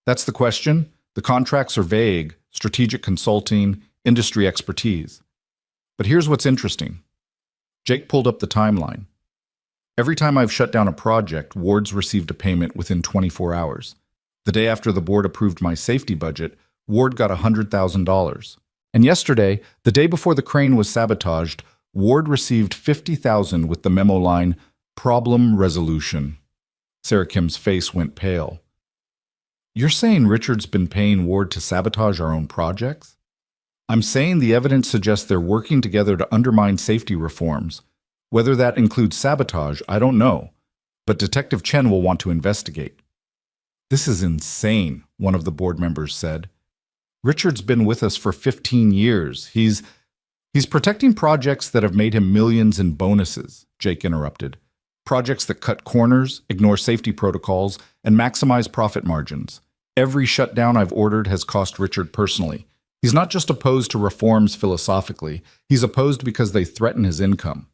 That's the question. The contracts are vague, strategic consulting, industry expertise. But here's what's interesting. Jake pulled up the timeline. Every time I've shut down a project, Ward's received a payment within 24 hours. The day after the board approved my safety budget, Ward got $100,000. And yesterday, the day before the crane was sabotaged, Ward received $50,000 with the memo line, "Problem resolution." Sarah Kim's face went pale. You're saying Richard's been paying Ward to sabotage our own projects? I'm saying the evidence suggests they're working together to undermine safety reforms. Whether that includes sabotage, I don't know. But Detective Chen will want to investigate. This is insane, one of the board members said. Richard's been with us for 15 years. He's protecting projects that have made him millions in bonuses, Jake interrupted. Projects that cut corners, ignore safety protocols, and maximize profit margins. Every shutdown I've ordered has cost Richard personally. He's not just opposed to reforms philosophically, he's opposed because they threaten his income.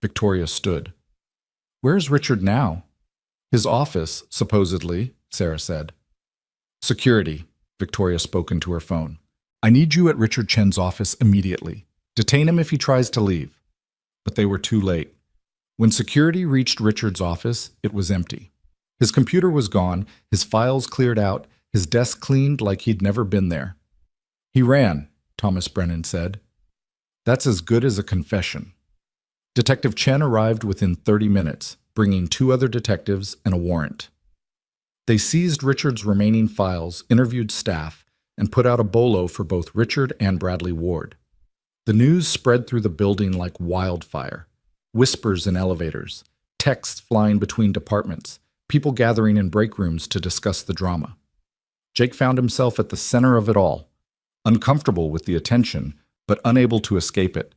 Victoria stood. Where's Richard now? His office, supposedly, Sarah said. Security, Victoria spoke into her phone. I need you at Richard Chen's office immediately. Detain him if he tries to leave. But they were too late. When security reached Richard's office, it was empty. His computer was gone, his files cleared out, his desk cleaned like he'd never been there. He ran, Thomas Brennan said. That's as good as a confession. Detective Chen arrived within 30 minutes, bringing 2 other detectives and a warrant. They seized Richard's remaining files, interviewed staff, and put out a bolo for both Richard and Bradley Ward. The news spread through the building like wildfire. Whispers in elevators, texts flying between departments, people gathering in break rooms to discuss the drama. Jake found himself at the center of it all, uncomfortable with the attention, but unable to escape it.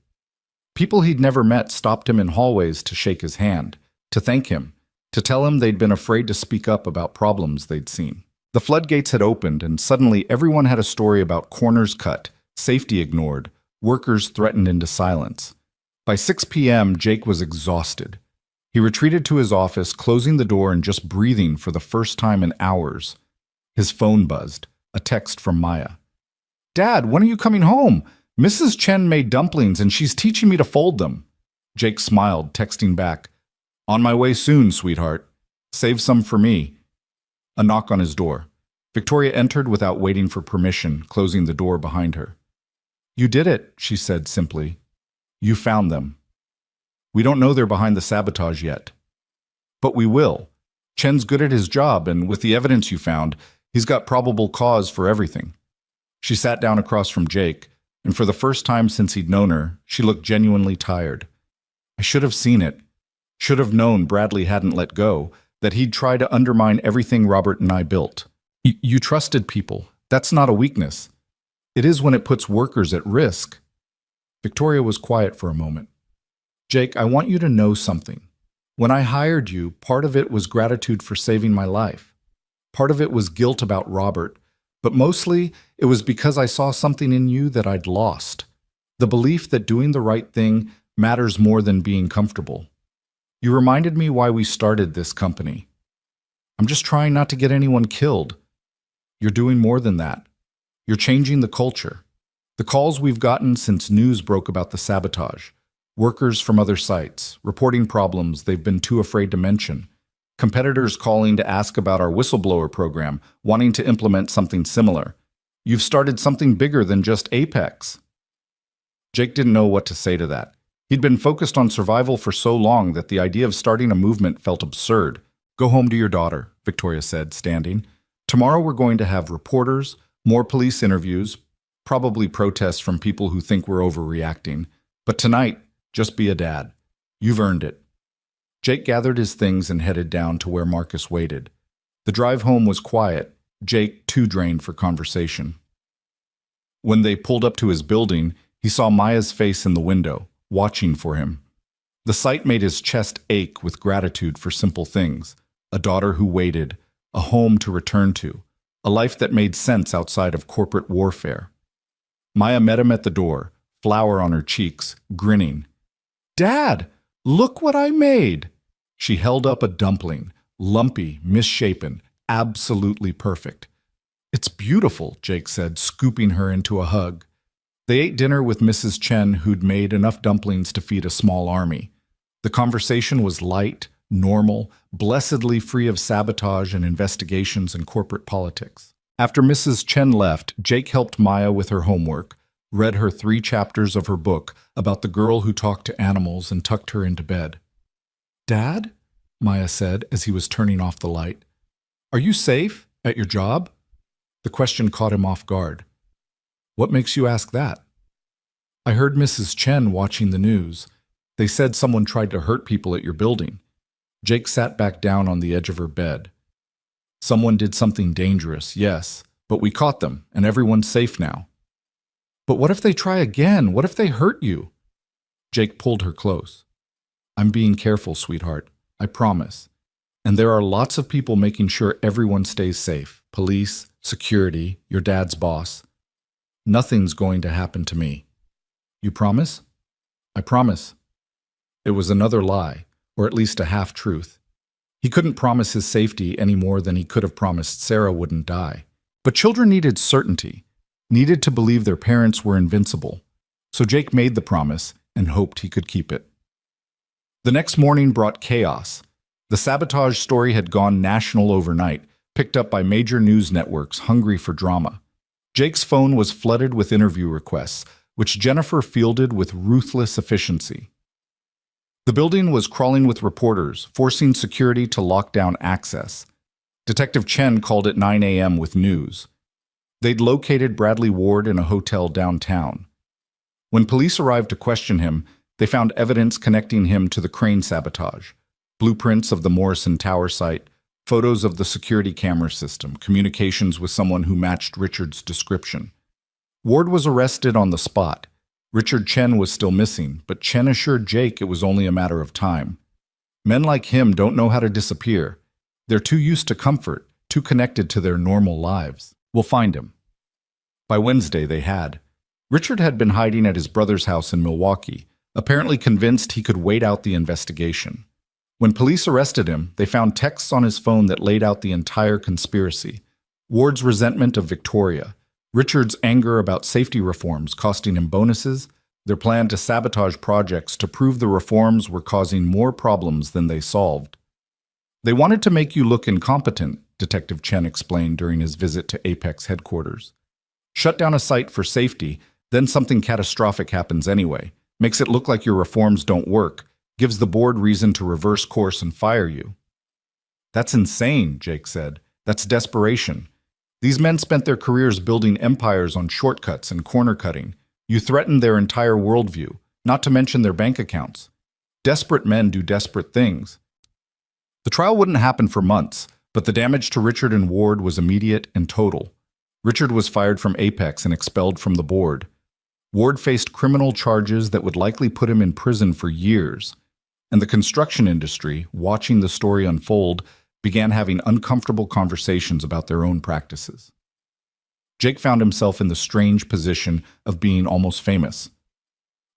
People he'd never met stopped him in hallways to shake his hand, to thank him, to tell him they'd been afraid to speak up about problems they'd seen. The floodgates had opened, and suddenly everyone had a story about corners cut, safety ignored, workers threatened into silence. By 6 p.m., Jake was exhausted. He retreated to his office, closing the door and just breathing for the first time in hours. His phone buzzed, a text from Maya. Dad, when are you coming home? Mrs. Chen made dumplings and she's teaching me to fold them. Jake smiled, texting back, On my way soon, sweetheart. Save some for me. A knock on his door. Victoria entered without waiting for permission, closing the door behind her. You did it, she said simply. You found them. We don't know they're behind the sabotage yet. But we will. Chen's good at his job, and with the evidence you found, he's got probable cause for everything. She sat down across from Jake, and for the first time since he'd known her, she looked genuinely tired. I should have seen it. Should have known Bradley hadn't let go, that he'd try to undermine everything Robert and I built. You trusted people. That's not a weakness. It is when it puts workers at risk. Victoria was quiet for a moment. Jake, I want you to know something. When I hired you, part of it was gratitude for saving my life. Part of it was guilt about Robert, but mostly it was because I saw something in you that I'd lost. The belief that doing the right thing matters more than being comfortable. You reminded me why we started this company. I'm just trying not to get anyone killed. You're doing more than that. You're changing the culture. The calls we've gotten since news broke about the sabotage. Workers from other sites, reporting problems they've been too afraid to mention. Competitors calling to ask about our whistleblower program, wanting to implement something similar. You've started something bigger than just Apex. Jake didn't know what to say to that. He'd been focused on survival for so long that the idea of starting a movement felt absurd. Go home to your daughter, Victoria said, standing. Tomorrow we're going to have reporters, more police interviews, probably protests from people who think we're overreacting. But tonight, just be a dad. You've earned it. Jake gathered his things and headed down to where Marcus waited. The drive home was quiet, Jake too drained for conversation. When they pulled up to his building, he saw Maya's face in the window, watching for him. The sight made his chest ache with gratitude for simple things: a daughter who waited, a home to return to, a life that made sense outside of corporate warfare. Maya met him at the door, flour on her cheeks, grinning. "Dad, look what I made!" She held up a dumpling, lumpy, misshapen, absolutely perfect. "It's beautiful," Jake said, scooping her into a hug. They ate dinner with Mrs. Chen, who'd made enough dumplings to feed a small army. The conversation was light, normal, blessedly free of sabotage and investigations and corporate politics. After Mrs. Chen left, Jake helped Maya with her homework, read her 3 chapters of her book about the girl who talked to animals, and tucked her into bed. "Dad?" Maya said as he was turning off the light. "Are you safe? At your job?" The question caught him off guard. "What makes you ask that?" "I heard Mrs. Chen watching the news. They said someone tried to hurt people at your building." Jake sat back down on the edge of her bed. "Someone did something dangerous, yes, but we caught them, and everyone's safe now." "But what if they try again? What if they hurt you?" Jake pulled her close. "I'm being careful, sweetheart. I promise. And there are lots of people making sure everyone stays safe. Police, security, your dad's boss. Nothing's going to happen to me. You promise?" "I promise." It was another lie, or at least a half-truth. He couldn't promise his safety any more than he could have promised Sarah wouldn't die. But children needed certainty, needed to believe their parents were invincible. So Jake made the promise and hoped he could keep it. The next morning brought chaos. The sabotage story had gone national overnight, picked up by major news networks hungry for drama. Jake's phone was flooded with interview requests, which Jennifer fielded with ruthless efficiency. The building was crawling with reporters, forcing security to lock down access. Detective Chen called at 9 a.m. with news. They'd located Bradley Ward in a hotel downtown. When police arrived to question him, they found evidence connecting him to the crane sabotage: blueprints of the Morrison Tower site, photos of the security camera system, communications with someone who matched Richard's description. Ward was arrested on the spot. Richard Chen was still missing, but Chen assured Jake it was only a matter of time. Men like him don't know how to disappear. They're too used to comfort, too connected to their normal lives. We'll find him. By Wednesday, they had. Richard had been hiding at his brother's house in Milwaukee, apparently convinced he could wait out the investigation. When police arrested him, they found texts on his phone that laid out the entire conspiracy: Ward's resentment of Victoria, Richard's anger about safety reforms costing him bonuses, their plan to sabotage projects to prove the reforms were causing more problems than they solved. "They wanted to make you look incompetent," Detective Chen explained during his visit to Apex headquarters. "Shut down a site for safety, then something catastrophic happens anyway, makes it look like your reforms don't work, gives the board reason to reverse course and fire you." "That's insane," Jake said. "That's desperation. These men spent their careers building empires on shortcuts and corner cutting. You threatened their entire worldview, not to mention their bank accounts. Desperate men do desperate things." The trial wouldn't happen for months, but the damage to Richard and Ward was immediate and total. Richard was fired from Apex and expelled from the board. Ward faced criminal charges that would likely put him in prison for years. And the construction industry, watching the story unfold, began having uncomfortable conversations about their own practices. Jake found himself in the strange position of being almost famous.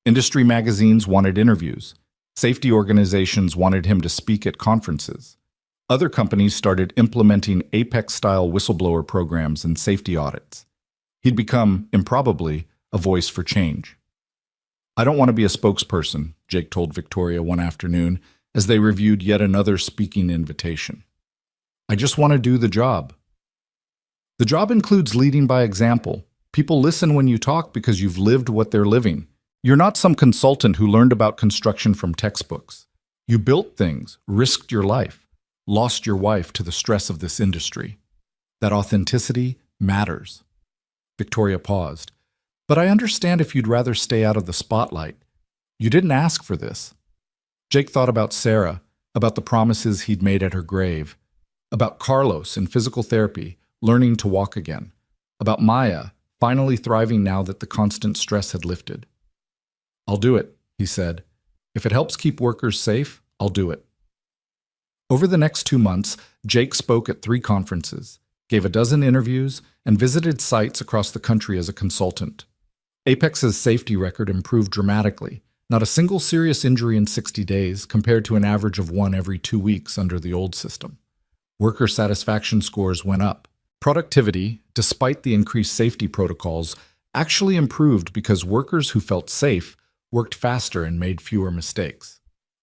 Industry magazines wanted interviews. Safety organizations wanted him to speak at conferences. Other companies started implementing Apex-style whistleblower programs and safety audits. He'd become, improbably, a voice for change. "I don't want to be a spokesperson," Jake told Victoria one afternoon as they reviewed yet another speaking invitation. "I just want to do the job." The job includes leading by example. People listen when you talk because you've lived what they're living. You're not some consultant who learned about construction from textbooks. You built things, risked your life, lost your wife to the stress of this industry. That authenticity matters. Victoria paused. "But I understand if you'd rather stay out of the spotlight. You didn't ask for this." Jake thought about Sarah, about the promises he'd made at her grave, about Carlos in physical therapy, learning to walk again, about Maya, finally thriving now that the constant stress had lifted. "I'll do it," he said. "If it helps keep workers safe, I'll do it." Over the next 2 months, Jake spoke at 3 conferences, gave a dozen interviews, and visited sites across the country as a consultant. Apex's safety record improved dramatically. Not a single serious injury in 60 days, compared to an average of 1 every 2 weeks under the old system. Worker satisfaction scores went up. Productivity, despite the increased safety protocols, actually improved because workers who felt safe worked faster and made fewer mistakes.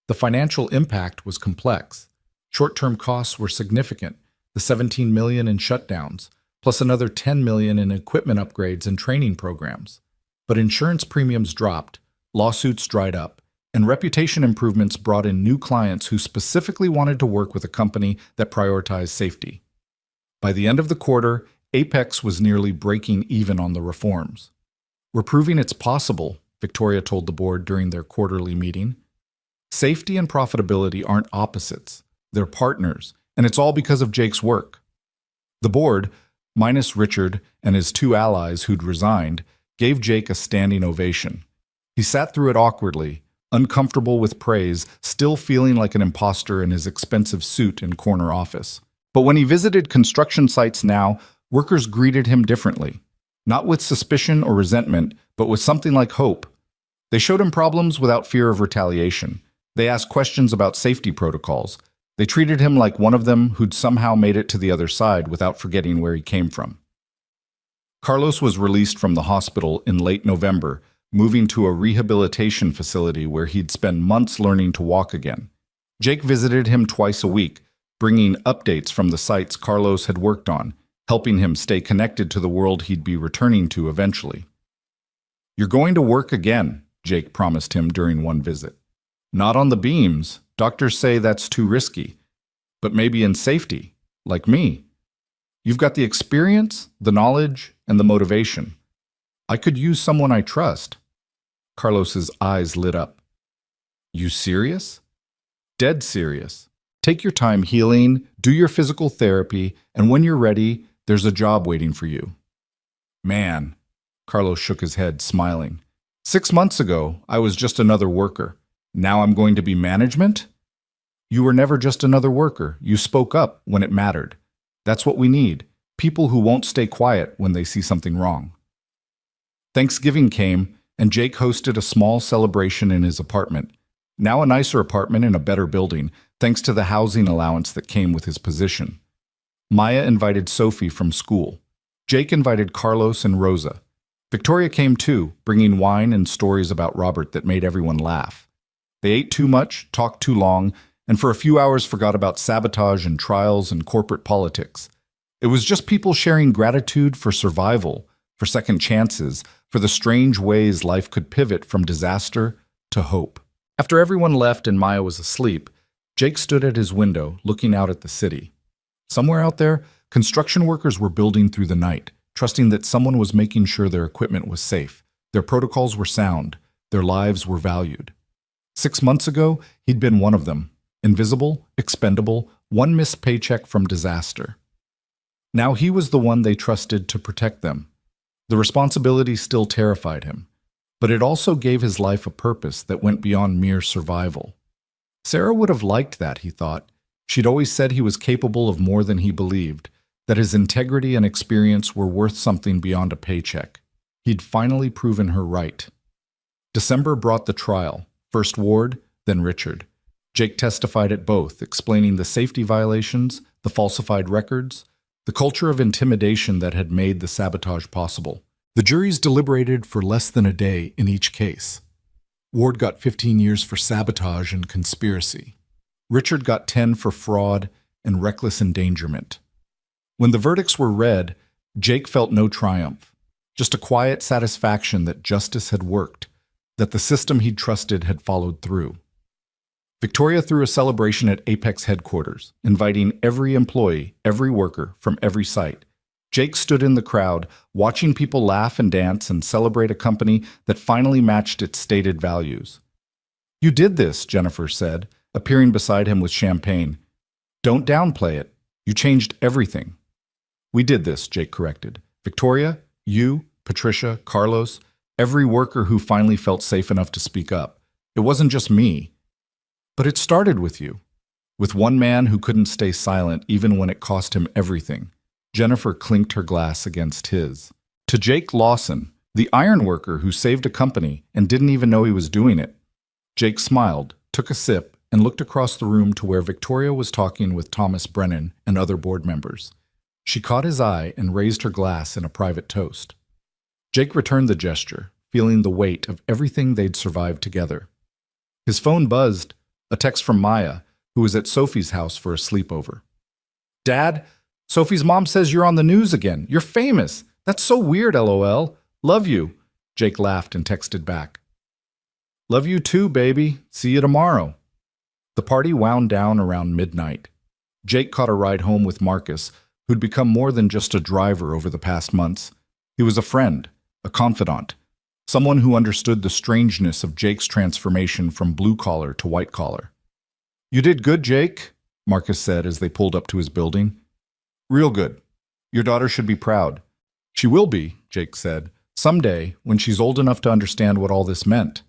The financial impact was complex. Short-term costs were significant, the $17 million in shutdowns, plus another $10 million in equipment upgrades and training programs. But insurance premiums dropped, lawsuits dried up, and reputation improvements brought in new clients who specifically wanted to work with a company that prioritized safety. By the end of the quarter, Apex was nearly breaking even on the reforms. "We're proving it's possible," Victoria told the board during their quarterly meeting. "Safety and profitability aren't opposites. They're partners, and it's all because of Jake's work." The board, minus Richard and his 2 allies who'd resigned, gave Jake a standing ovation. He sat through it awkwardly, uncomfortable with praise, still feeling like an imposter in his expensive suit and corner office. But when he visited construction sites now, workers greeted him differently. Not with suspicion or resentment, but with something like hope. They showed him problems without fear of retaliation. They asked questions about safety protocols. They treated him like one of them who'd somehow made it to the other side without forgetting where he came from. Carlos was released from the hospital in late November, moving to a rehabilitation facility where he'd spend months learning to walk again. Jake visited him twice a week, bringing updates from the sites Carlos had worked on, helping him stay connected to the world he'd be returning to eventually. "You're going to work again," Jake promised him during one visit. "Not on the beams. Doctors say that's too risky. But maybe in safety, like me. You've got the experience, the knowledge, and the motivation. I could use someone I trust." Carlos's eyes lit up. "You serious?" "Dead serious. Take your time healing, do your physical therapy, and when you're ready, there's a job waiting for you." "Man," Carlos shook his head, smiling. "6 months ago, I was just another worker. Now I'm going to be management?" "You were never just another worker. You spoke up when it mattered. That's what we need, people who won't stay quiet when they see something wrong." Thanksgiving came, and Jake hosted a small celebration in his apartment. Now a nicer apartment in a better building, thanks to the housing allowance that came with his position. Maya invited Sophie from school. Jake invited Carlos and Rosa. Victoria came too, bringing wine and stories about Robert that made everyone laugh. They ate too much, talked too long, and for a few hours forgot about sabotage and trials and corporate politics. It was just people sharing gratitude for survival, for second chances, for the strange ways life could pivot from disaster to hope. After everyone left and Maya was asleep, Jake stood at his window, looking out at the city. Somewhere out there, construction workers were building through the night, trusting that someone was making sure their equipment was safe, their protocols were sound, their lives were valued. 6 months ago, he'd been one of them, invisible, expendable, one missed paycheck from disaster. Now he was the one they trusted to protect them. The responsibility still terrified him, but it also gave his life a purpose that went beyond mere survival. Sarah would have liked that, he thought. She'd always said he was capable of more than he believed, that his integrity and experience were worth something beyond a paycheck. He'd finally proven her right. December brought the trial, first Ward, then Richard. Jake testified at both, explaining the safety violations, the falsified records, the culture of intimidation that had made the sabotage possible. The juries deliberated for less than a day in each case. Ward got 15 years for sabotage and conspiracy. Richard got 10 for fraud and reckless endangerment. When the verdicts were read, Jake felt no triumph, just a quiet satisfaction that justice had worked, that the system he'd trusted had followed through. Victoria threw a celebration at Apex headquarters, inviting every employee, every worker from every site. Jake stood in the crowd, watching people laugh and dance and celebrate a company that finally matched its stated values. "You did this," Jennifer said, appearing beside him with champagne. "Don't downplay it. You changed everything." "We did this," Jake corrected. "Victoria, you, Patricia, Carlos, every worker who finally felt safe enough to speak up. It wasn't just me. But it started with you, with one man who couldn't stay silent even when it cost him everything." Jennifer clinked her glass against his. "To Jake Lawson, the iron worker who saved a company and didn't even know he was doing it." Jake smiled, took a sip, and looked across the room to where Victoria was talking with Thomas Brennan and other board members. She caught his eye and raised her glass in a private toast. Jake returned the gesture, feeling the weight of everything they'd survived together. His phone buzzed, a text from Maya, who was at Sophie's house for a sleepover. "Dad, Sophie's mom says you're on the news again. You're famous. That's so weird, LOL. Love you." Jake laughed and texted back. "Love you too, baby. See you tomorrow." The party wound down around midnight. Jake caught a ride home with Marcus, who'd become more than just a driver over the past months. He was a friend, a confidant, someone who understood the strangeness of Jake's transformation from blue-collar to white-collar. "You did good, Jake," Marcus said as they pulled up to his building. "Real good. Your daughter should be proud." "She will be," Jake said, "someday when she's old enough to understand what all this meant."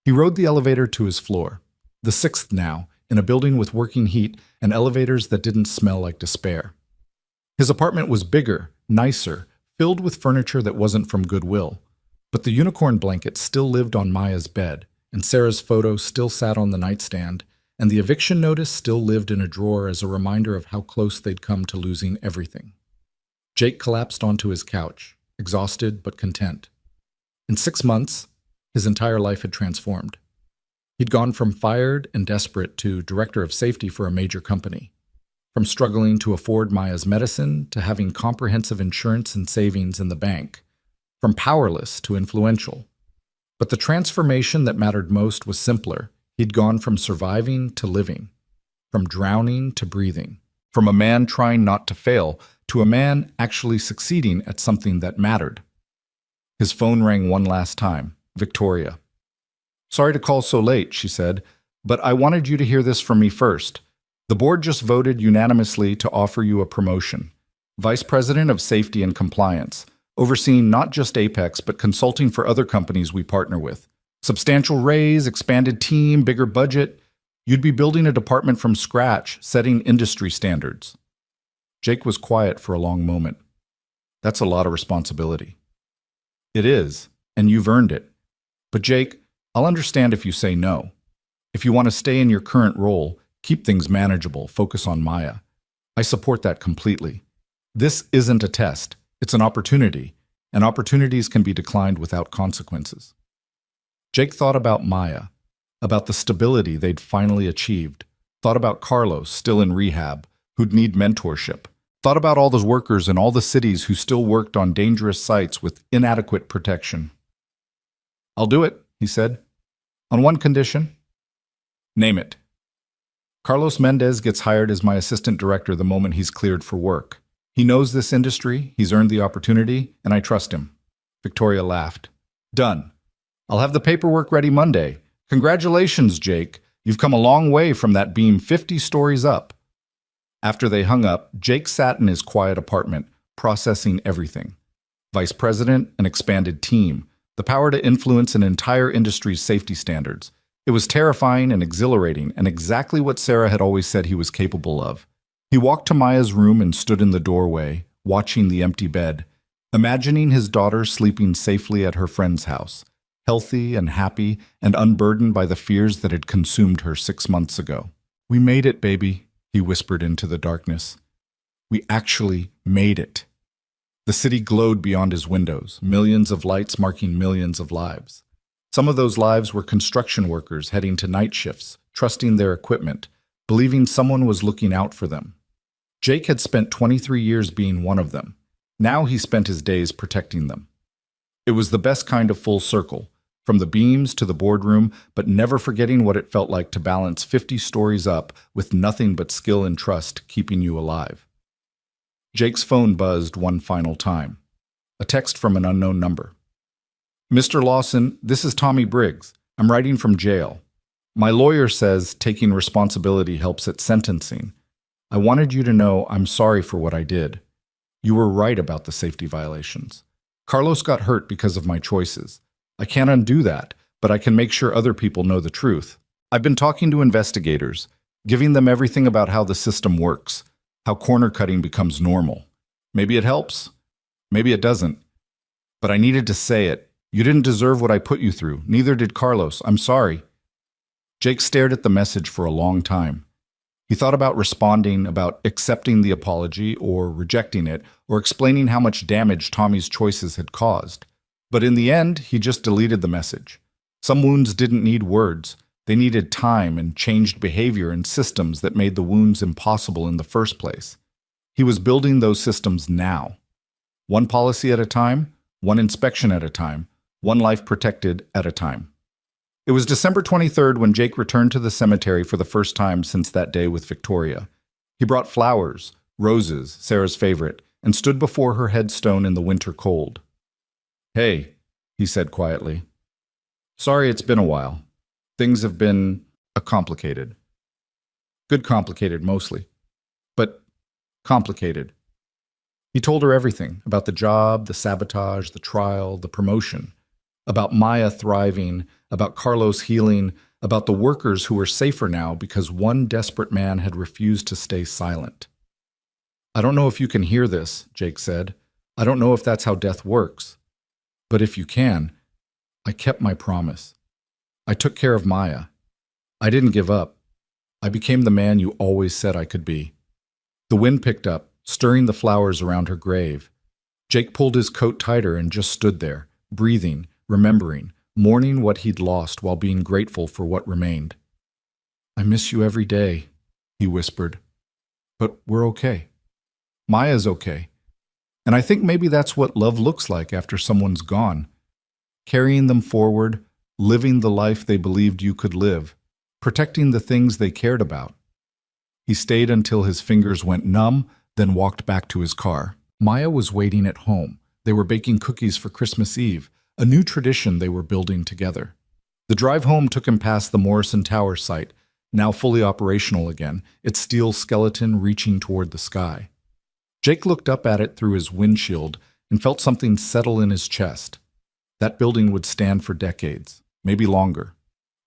He rode the elevator to his floor, the 6th now, in a building with working heat and elevators that didn't smell like despair. His apartment was bigger, nicer, filled with furniture that wasn't from Goodwill. But the unicorn blanket still lived on Maya's bed, and Sarah's photo still sat on the nightstand, and the eviction notice still lived in a drawer as a reminder of how close they'd come to losing everything. Jake collapsed onto his couch, exhausted but content. In 6 months, his entire life had transformed. He'd gone from fired and desperate to director of safety for a major company, from struggling to afford Maya's medicine to having comprehensive insurance and savings in the bank, from powerless to influential. But the transformation that mattered most was simpler. He'd gone from surviving to living, from drowning to breathing, from a man trying not to fail to a man actually succeeding at something that mattered. His phone rang one last time. Victoria. "Sorry to call so late," she said, "but I wanted you to hear this from me first. The board just voted unanimously to offer you a promotion. Vice President of Safety and Compliance, overseeing not just Apex, but consulting for other companies we partner with. Substantial raise, expanded team, bigger budget. You'd be building a department from scratch, setting industry standards." Jake was quiet for a long moment. "That's a lot of responsibility." "It is, and you've earned it. But Jake, I'll understand if you say no. If you want to stay in your current role, keep things manageable, focus on Maya. I support that completely. This isn't a test. It's an opportunity, and opportunities can be declined without consequences." Jake thought about Maya, about the stability they'd finally achieved, thought about Carlos, still in rehab, who'd need mentorship, thought about all those workers in all the cities who still worked on dangerous sites with inadequate protection. "I'll do it," he said, "on one condition." "Name it." "Carlos Mendez gets hired as my assistant director the moment he's cleared for work. He knows this industry, he's earned the opportunity, and I trust him." Victoria laughed. "Done. I'll have the paperwork ready Monday. Congratulations, Jake. You've come a long way from that beam 50 stories up." After they hung up, Jake sat in his quiet apartment, processing everything. Vice president, an expanded team, the power to influence an entire industry's safety standards. It was terrifying and exhilarating, and exactly what Sarah had always said he was capable of. He walked to Maya's room and stood in the doorway, watching the empty bed, imagining his daughter sleeping safely at her friend's house, healthy and happy and unburdened by the fears that had consumed her 6 months ago. "We made it, baby," he whispered into the darkness. "We actually made it." The city glowed beyond his windows, millions of lights marking millions of lives. Some of those lives were construction workers heading to night shifts, trusting their equipment, believing someone was looking out for them. Jake had spent 23 years being one of them. Now he spent his days protecting them. It was the best kind of full circle, from the beams to the boardroom, but never forgetting what it felt like to balance 50 stories up with nothing but skill and trust keeping you alive. Jake's phone buzzed one final time. A text from an unknown number. "Mr. Lawson, this is Tommy Briggs. I'm writing from jail. My lawyer says taking responsibility helps at sentencing. I wanted you to know I'm sorry for what I did. You were right about the safety violations. Carlos got hurt because of my choices. I can't undo that, but I can make sure other people know the truth. I've been talking to investigators, giving them everything about how the system works, how corner cutting becomes normal. Maybe it helps, maybe it doesn't. But I needed to say it. You didn't deserve what I put you through. Neither did Carlos. I'm sorry." Jake stared at the message for a long time. He thought about responding, about accepting the apology or rejecting it, or explaining how much damage Tommy's choices had caused. But in the end, he just deleted the message. Some wounds didn't need words. They needed time and changed behavior and systems that made the wounds impossible in the first place. He was building those systems now. One policy at a time, one inspection at a time, one life protected at a time. It was December 23rd when Jake returned to the cemetery for the first time since that day with Victoria. He brought flowers, roses, Sarah's favorite, and stood before her headstone in the winter cold. "Hey," he said quietly. "Sorry it's been a while. Things have been complicated. Good complicated, mostly. But complicated." He told her everything about the job, the sabotage, the trial, the promotion, about Maya thriving, about Carlos healing, about the workers who were safer now because one desperate man had refused to stay silent. "I don't know if you can hear this," Jake said. "I don't know if that's how death works. But if you can, I kept my promise. I took care of Maya. I didn't give up. I became the man you always said I could be." The wind picked up, stirring the flowers around her grave. Jake pulled his coat tighter and just stood there, breathing, remembering, mourning what he'd lost while being grateful for what remained. "I miss you every day," he whispered. "But we're okay. Maya's okay. And I think maybe that's what love looks like after someone's gone. Carrying them forward, living the life they believed you could live, protecting the things they cared about." He stayed until his fingers went numb, then walked back to his car. Maya was waiting at home. They were baking cookies for Christmas Eve, a new tradition they were building together. The drive home took him past the Morrison Tower site, now fully operational again, its steel skeleton reaching toward the sky. Jake looked up at it through his windshield and felt something settle in his chest. That building would stand for decades, maybe longer.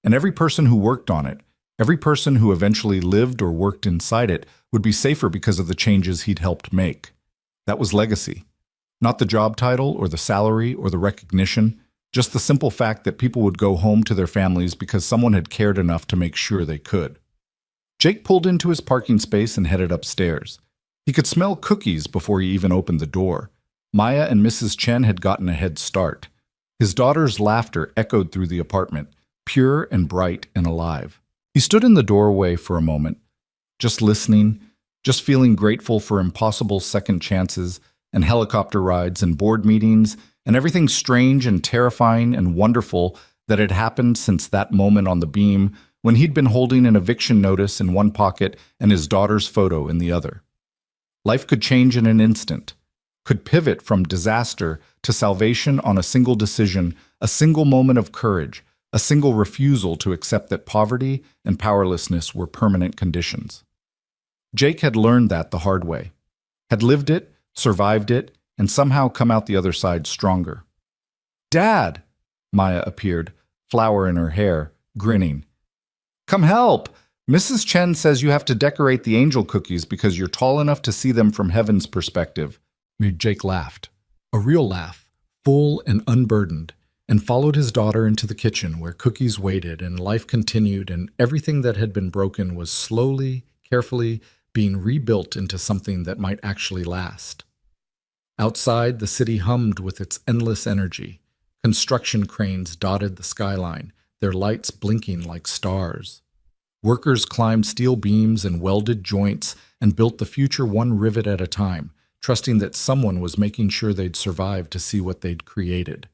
And every person who worked on it, every person who eventually lived or worked inside it, would be safer because of the changes he'd helped make. That was legacy. Not the job title or the salary or the recognition, just the simple fact that people would go home to their families because someone had cared enough to make sure they could. Jake pulled into his parking space and headed upstairs. He could smell cookies before he even opened the door. Maya and Mrs. Chen had gotten a head start. His daughter's laughter echoed through the apartment, pure and bright and alive. He stood in the doorway for a moment, just listening, just feeling grateful for impossible second chances and helicopter rides and board meetings and everything strange and terrifying and wonderful that had happened since that moment on the beam when he'd been holding an eviction notice in one pocket and his daughter's photo in the other. Life could change in an instant, could pivot from disaster to salvation on a single decision, a single moment of courage, a single refusal to accept that poverty and powerlessness were permanent conditions. Jake had learned that the hard way, had lived it, survived it, and somehow come out the other side stronger. "Dad!" Maya appeared, flower in her hair, grinning. "Come help! Mrs. Chen says you have to decorate the angel cookies because you're tall enough to see them from heaven's perspective." Jake laughed. A real laugh, full and unburdened, and followed his daughter into the kitchen where cookies waited and life continued, and everything that had been broken was slowly, carefully being rebuilt into something that might actually last. Outside, the city hummed with its endless energy. Construction cranes dotted the skyline, their lights blinking like stars. Workers climbed steel beams and welded joints and built the future one rivet at a time, trusting that someone was making sure they'd survive to see what they'd created.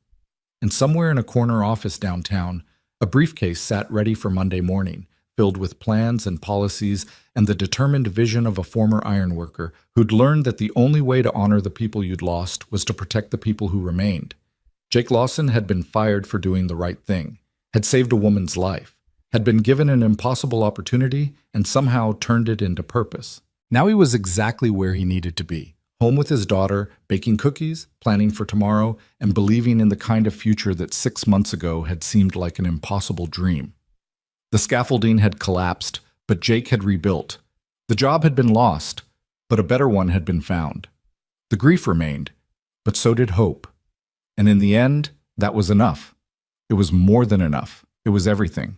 And somewhere in a corner office downtown, a briefcase sat ready for Monday morning, filled with plans and policies and the determined vision of a former ironworker who'd learned that the only way to honor the people you'd lost was to protect the people who remained. Jake Lawson had been fired for doing the right thing, had saved a woman's life, had been given an impossible opportunity, and somehow turned it into purpose. Now he was exactly where he needed to be, home with his daughter, baking cookies, planning for tomorrow, and believing in the kind of future that 6 months ago had seemed like an impossible dream. The scaffolding had collapsed, but Jake had rebuilt. The job had been lost, but a better one had been found. The grief remained, but so did hope. And in the end, that was enough. It was more than enough. It was everything.